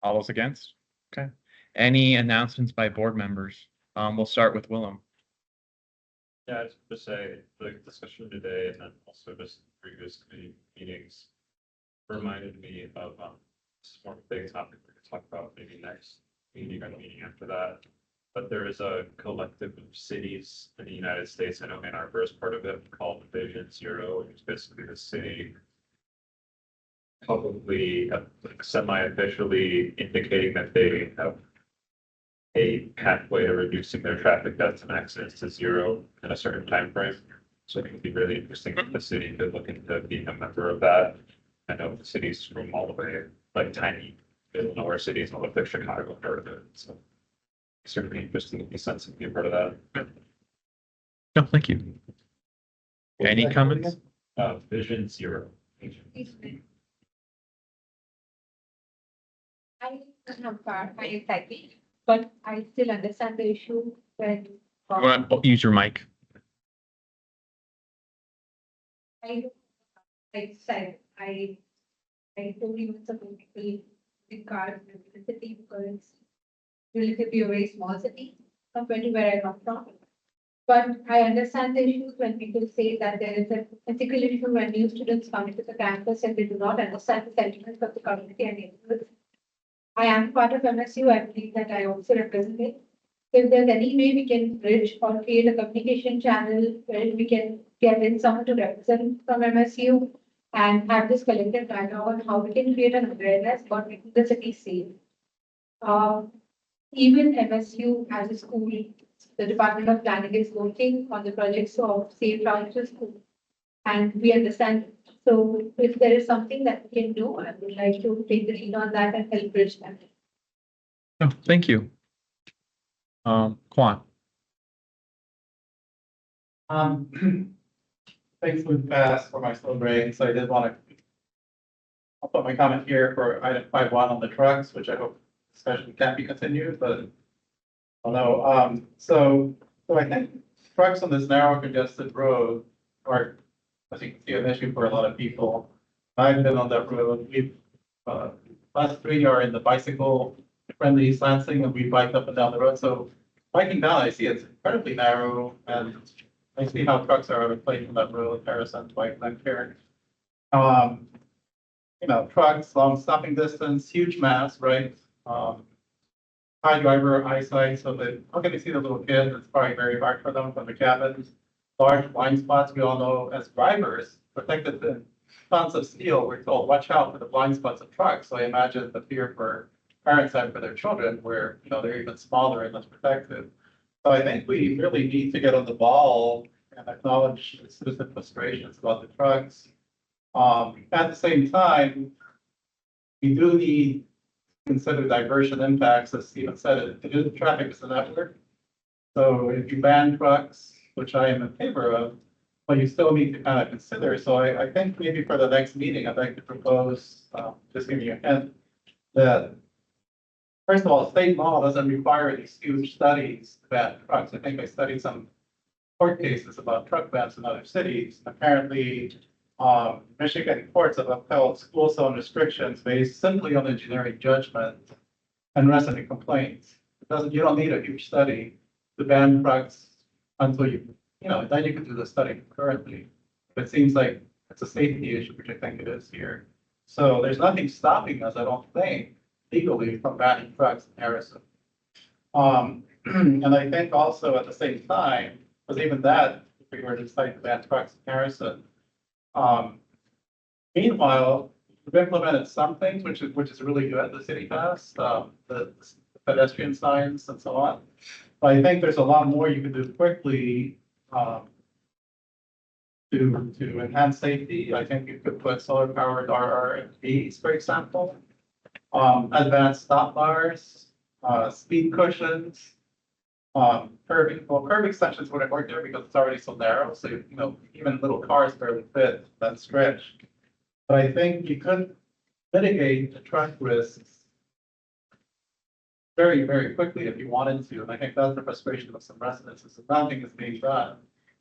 All those against? Okay. Any announcements by board members? We'll start with Willem. Yeah, just say the discussion today and then also just previous committee meetings reminded me of some more big topic we could talk about maybe next meeting or the meeting after that. But there is a collective of cities in the United States, I know Ann Arbor is part of it, called Vision Zero, which is basically the city publicly, semi-officially indicating that they have a pathway to reducing their traffic deaths and accidents to zero in a certain time frame. So I think it'd be really interesting if the city could look into being a member of that. I know the cities from all the way, like tiny middle nowhere cities, all the way to Chicago, part of it. So it's certainly interesting if you sense to be a part of that. No, thank you. Any comments? Vision Zero. I have my exactly, but I still understand the issue when. You want to use your mic? I said, I told you it's a people regard the city because it's relatively a very small city compared to where I come from. But I understand the issues when people say that there is a physical issue when new students come into the campus and they do not understand the sentiments of the community and neighborhoods. I am part of MSU. I believe that I also represent it. if there's any way we can bridge or create a communication channel where we can get in someone to represent from MSU and have this collective dialogue on how we can create an awareness about making the city safe. Even MSU as a school, the Department of Planning is working on the projects of safe routes to school. And we understand. So if there is something that we can do, I would like to take the lead on that and help bridge that. No, thank you. Quan. Things moved fast for my slow brain, so I did want to. I'll put my comment here for item 5.1 on the trucks, which I hope discussion can be continued, but. I don't know, so I think trucks on this narrow congested road are, as you can see, an issue for a lot of people. I've been on that road, last 3 are in the bicycle friendly Lansing, and we biked up and down the road, so biking down, I see it's incredibly narrow, and I see how trucks are replacing that road in comparison to bike lane here. Trucks, long stopping distance, huge mass, right? High driver eyesight, so that, how can they see the little kids? It's probably very hard for them from the cabins. Large blind spots, we all know as drivers, protected in tons of steel, we're told, watch out for the blind spots of trucks. So I imagine the fear for parents have for their children where, they're even smaller and less protected. So I think we really need to get on the ball and acknowledge the citizen frustrations about the trucks. At the same time, we do need to consider diversion impacts, as Stephen said, traffic is a network. So if you ban trucks, which I am in favor of, but you still need to kind of consider. So I think maybe for the next meeting, I'd like to propose, just giving you a hint, that first of all, state law doesn't require these huge studies to ban trucks. I think I studied some court cases about truck bans in other cities. Apparently, Michigan courts have upheld school zone restrictions based simply on engineering judgment and resident complaints. You don't need a huge study to ban trucks until then you can do the study concurrently. But it seems like it's a safety issue, which I think it is here. So there's nothing stopping us, I don't think, legally from banning trucks in Harrison. And I think also at the same time, because even that, if we were to decide to ban trucks in Harrison, meanwhile, we've implemented some things which is really good. The city has the pedestrian signs and so on. But I think there's a lot more you can do quickly to enhance safety. I think you could put solar powered RRVs, for example, advanced stop bars, speed cushions, curbing. Well, curbing sections wouldn't work there because it's already so narrow. So, even little cars barely fit that stretch. But I think you could mitigate the truck risks very, very quickly if you wanted to. And I think that's the frustration of some residents is that nothing is being done.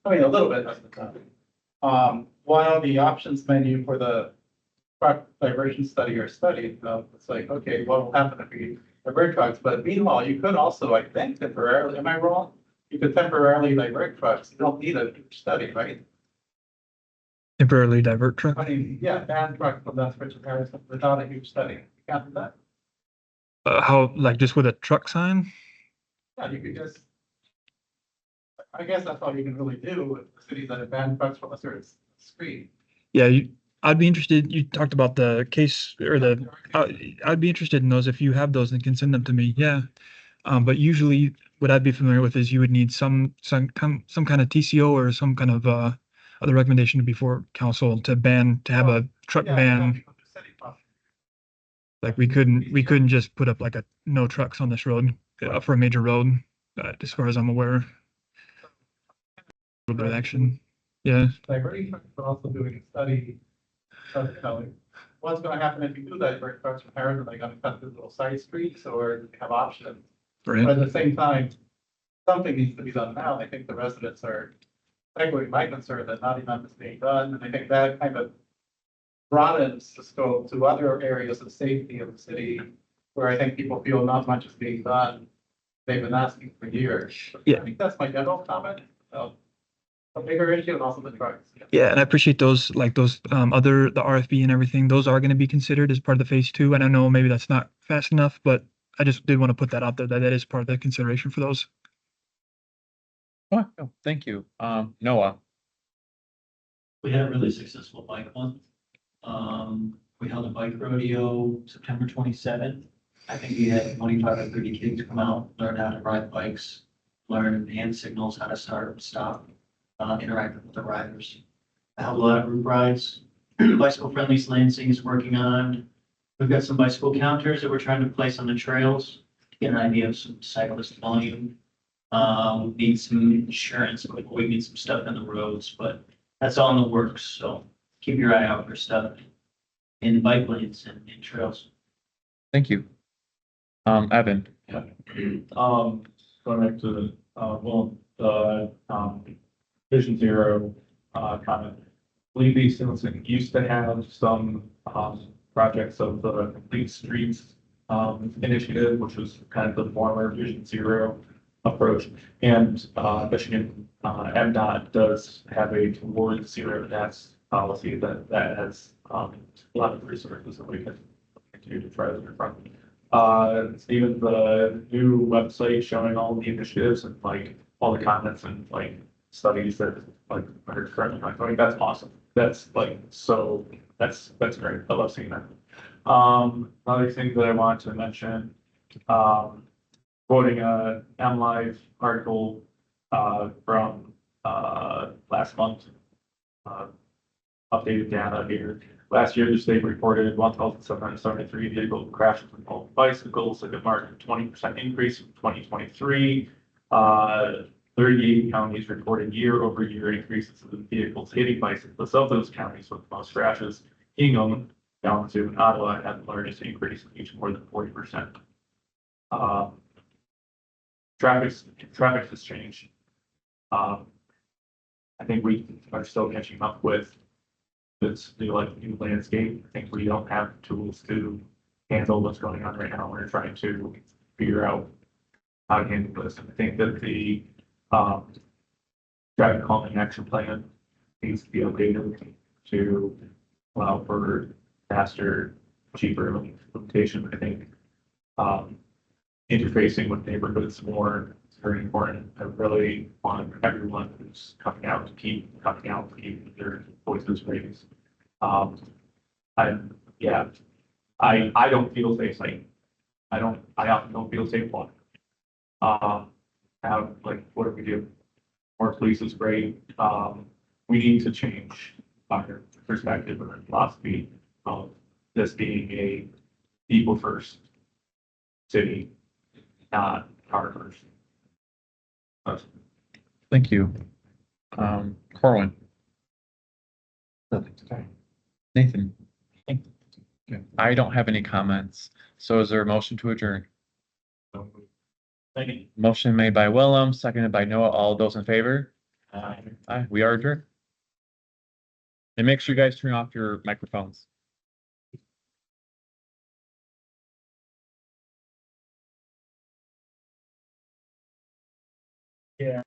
I mean, a little bit has been done. While the options menu for the truck diversion study are studied, it's like, okay, what will happen if we divert trucks? But meanwhile, you could also, I think, temporarily, am I wrong? You could temporarily divert trucks. You don't need a huge study, right? Temporarily divert truck. I mean, yeah, ban trucks from that stretch of Harrison without a huge study. You can't do that. How, like just with a truck sign? Yeah, you could just. I guess that's all you can really do with the cities that have banned trucks from a certain street. Yeah, I'd be interested. You talked about the case or I'd be interested in those if you have those and can send them to me. Yeah. But usually what I'd be familiar with is you would need some kind of TCO or some kind of other recommendation before council to have a truck ban. Like we couldn't just put up like a no trucks on this road for a major road, as far as I'm aware. A little bit of action. Yeah. Diverting trucks, but also doing a study. What's going to happen if you do divert trucks from Harrison? Are they going to cut through little side streets or do they have options? Right. But at the same time, something needs to be done now. I think the residents are echoing my concern that not enough is being done. And I think that kind of broadens the scope to other areas of safety of the city where I think people feel not much is being done. They've been asking for years. Yeah. I think that's my general comment. A bigger issue and also the trucks. Yeah, and I appreciate those, like those the RFB and everything. Those are going to be considered as part of the phase 2. And I know maybe that's not fast enough, but I just did want to put that out there that is part of the consideration for those. Oh, no, thank you. Noah, We had a really successful bike month. We held a bike rodeo September 27th. I think we had 25 or 30 kids come out, learn how to ride bikes, learn hand signals, how to start and stop, interact with the riders. I held a lot of group rides. Bicycle Friendly Lansing is working on. We've got some bicycle counters that we're trying to place on the trails, to get an idea of some cyclist volume. We need some insurance, but we need some stuff in the roads, but that's all in the works, so keep your eye out for stuff in bike lanes and in trails. thank you. Evan, Going back to, Vision Zero, comment. I believe East Simpson used to have some, projects of the Complete Streets, initiative, which was kind of the former Vision Zero approach. And, Michigan, MDOT does have a towards zero deaths policy that has, a lot of resources that we can continue to try to front. Even the new website showing all the initiatives and like all the comments and like studies that like are currently ongoing, that's awesome. That's like, so that's great. I love seeing that. Another thing that I want to mention, quoting a MLive article, from, last month, updated data here. Last year, the state reported 1,773 vehicle crashes involving bicycles, like a marked 20% increase from 2023. 38 counties reported year-over-year increases in vehicles hitting bicyclists. Of those counties with the most crashes, Hingham, Kalamazoo, and Ottawa had the largest increase, each more than 40%. Traffic has changed. I think we are still catching up with this new landscape. I think we don't have tools to handle what's going on right now. We're trying to figure out how to handle this. And I think that the traffic calming action plan needs to be updated to allow for faster, cheaper implementation. I think interfacing with neighborhoods more is very important. I really want everyone who's coming out to keep coming out, to keep their voices raised. I don't feel safe. I often don't feel safe walking. What do we do? More police is great. We need to change our perspective and philosophy of this being a people first city, not car first. thank you. Corwin, Nothing today. Nathan. Okay, I don't have any comments. So is there a motion to adjourn? Thank you. Motion made by Willem, seconded by Noah. All those in favor? Aye, we are adjourned. And make sure you guys turn off your microphones. Yeah.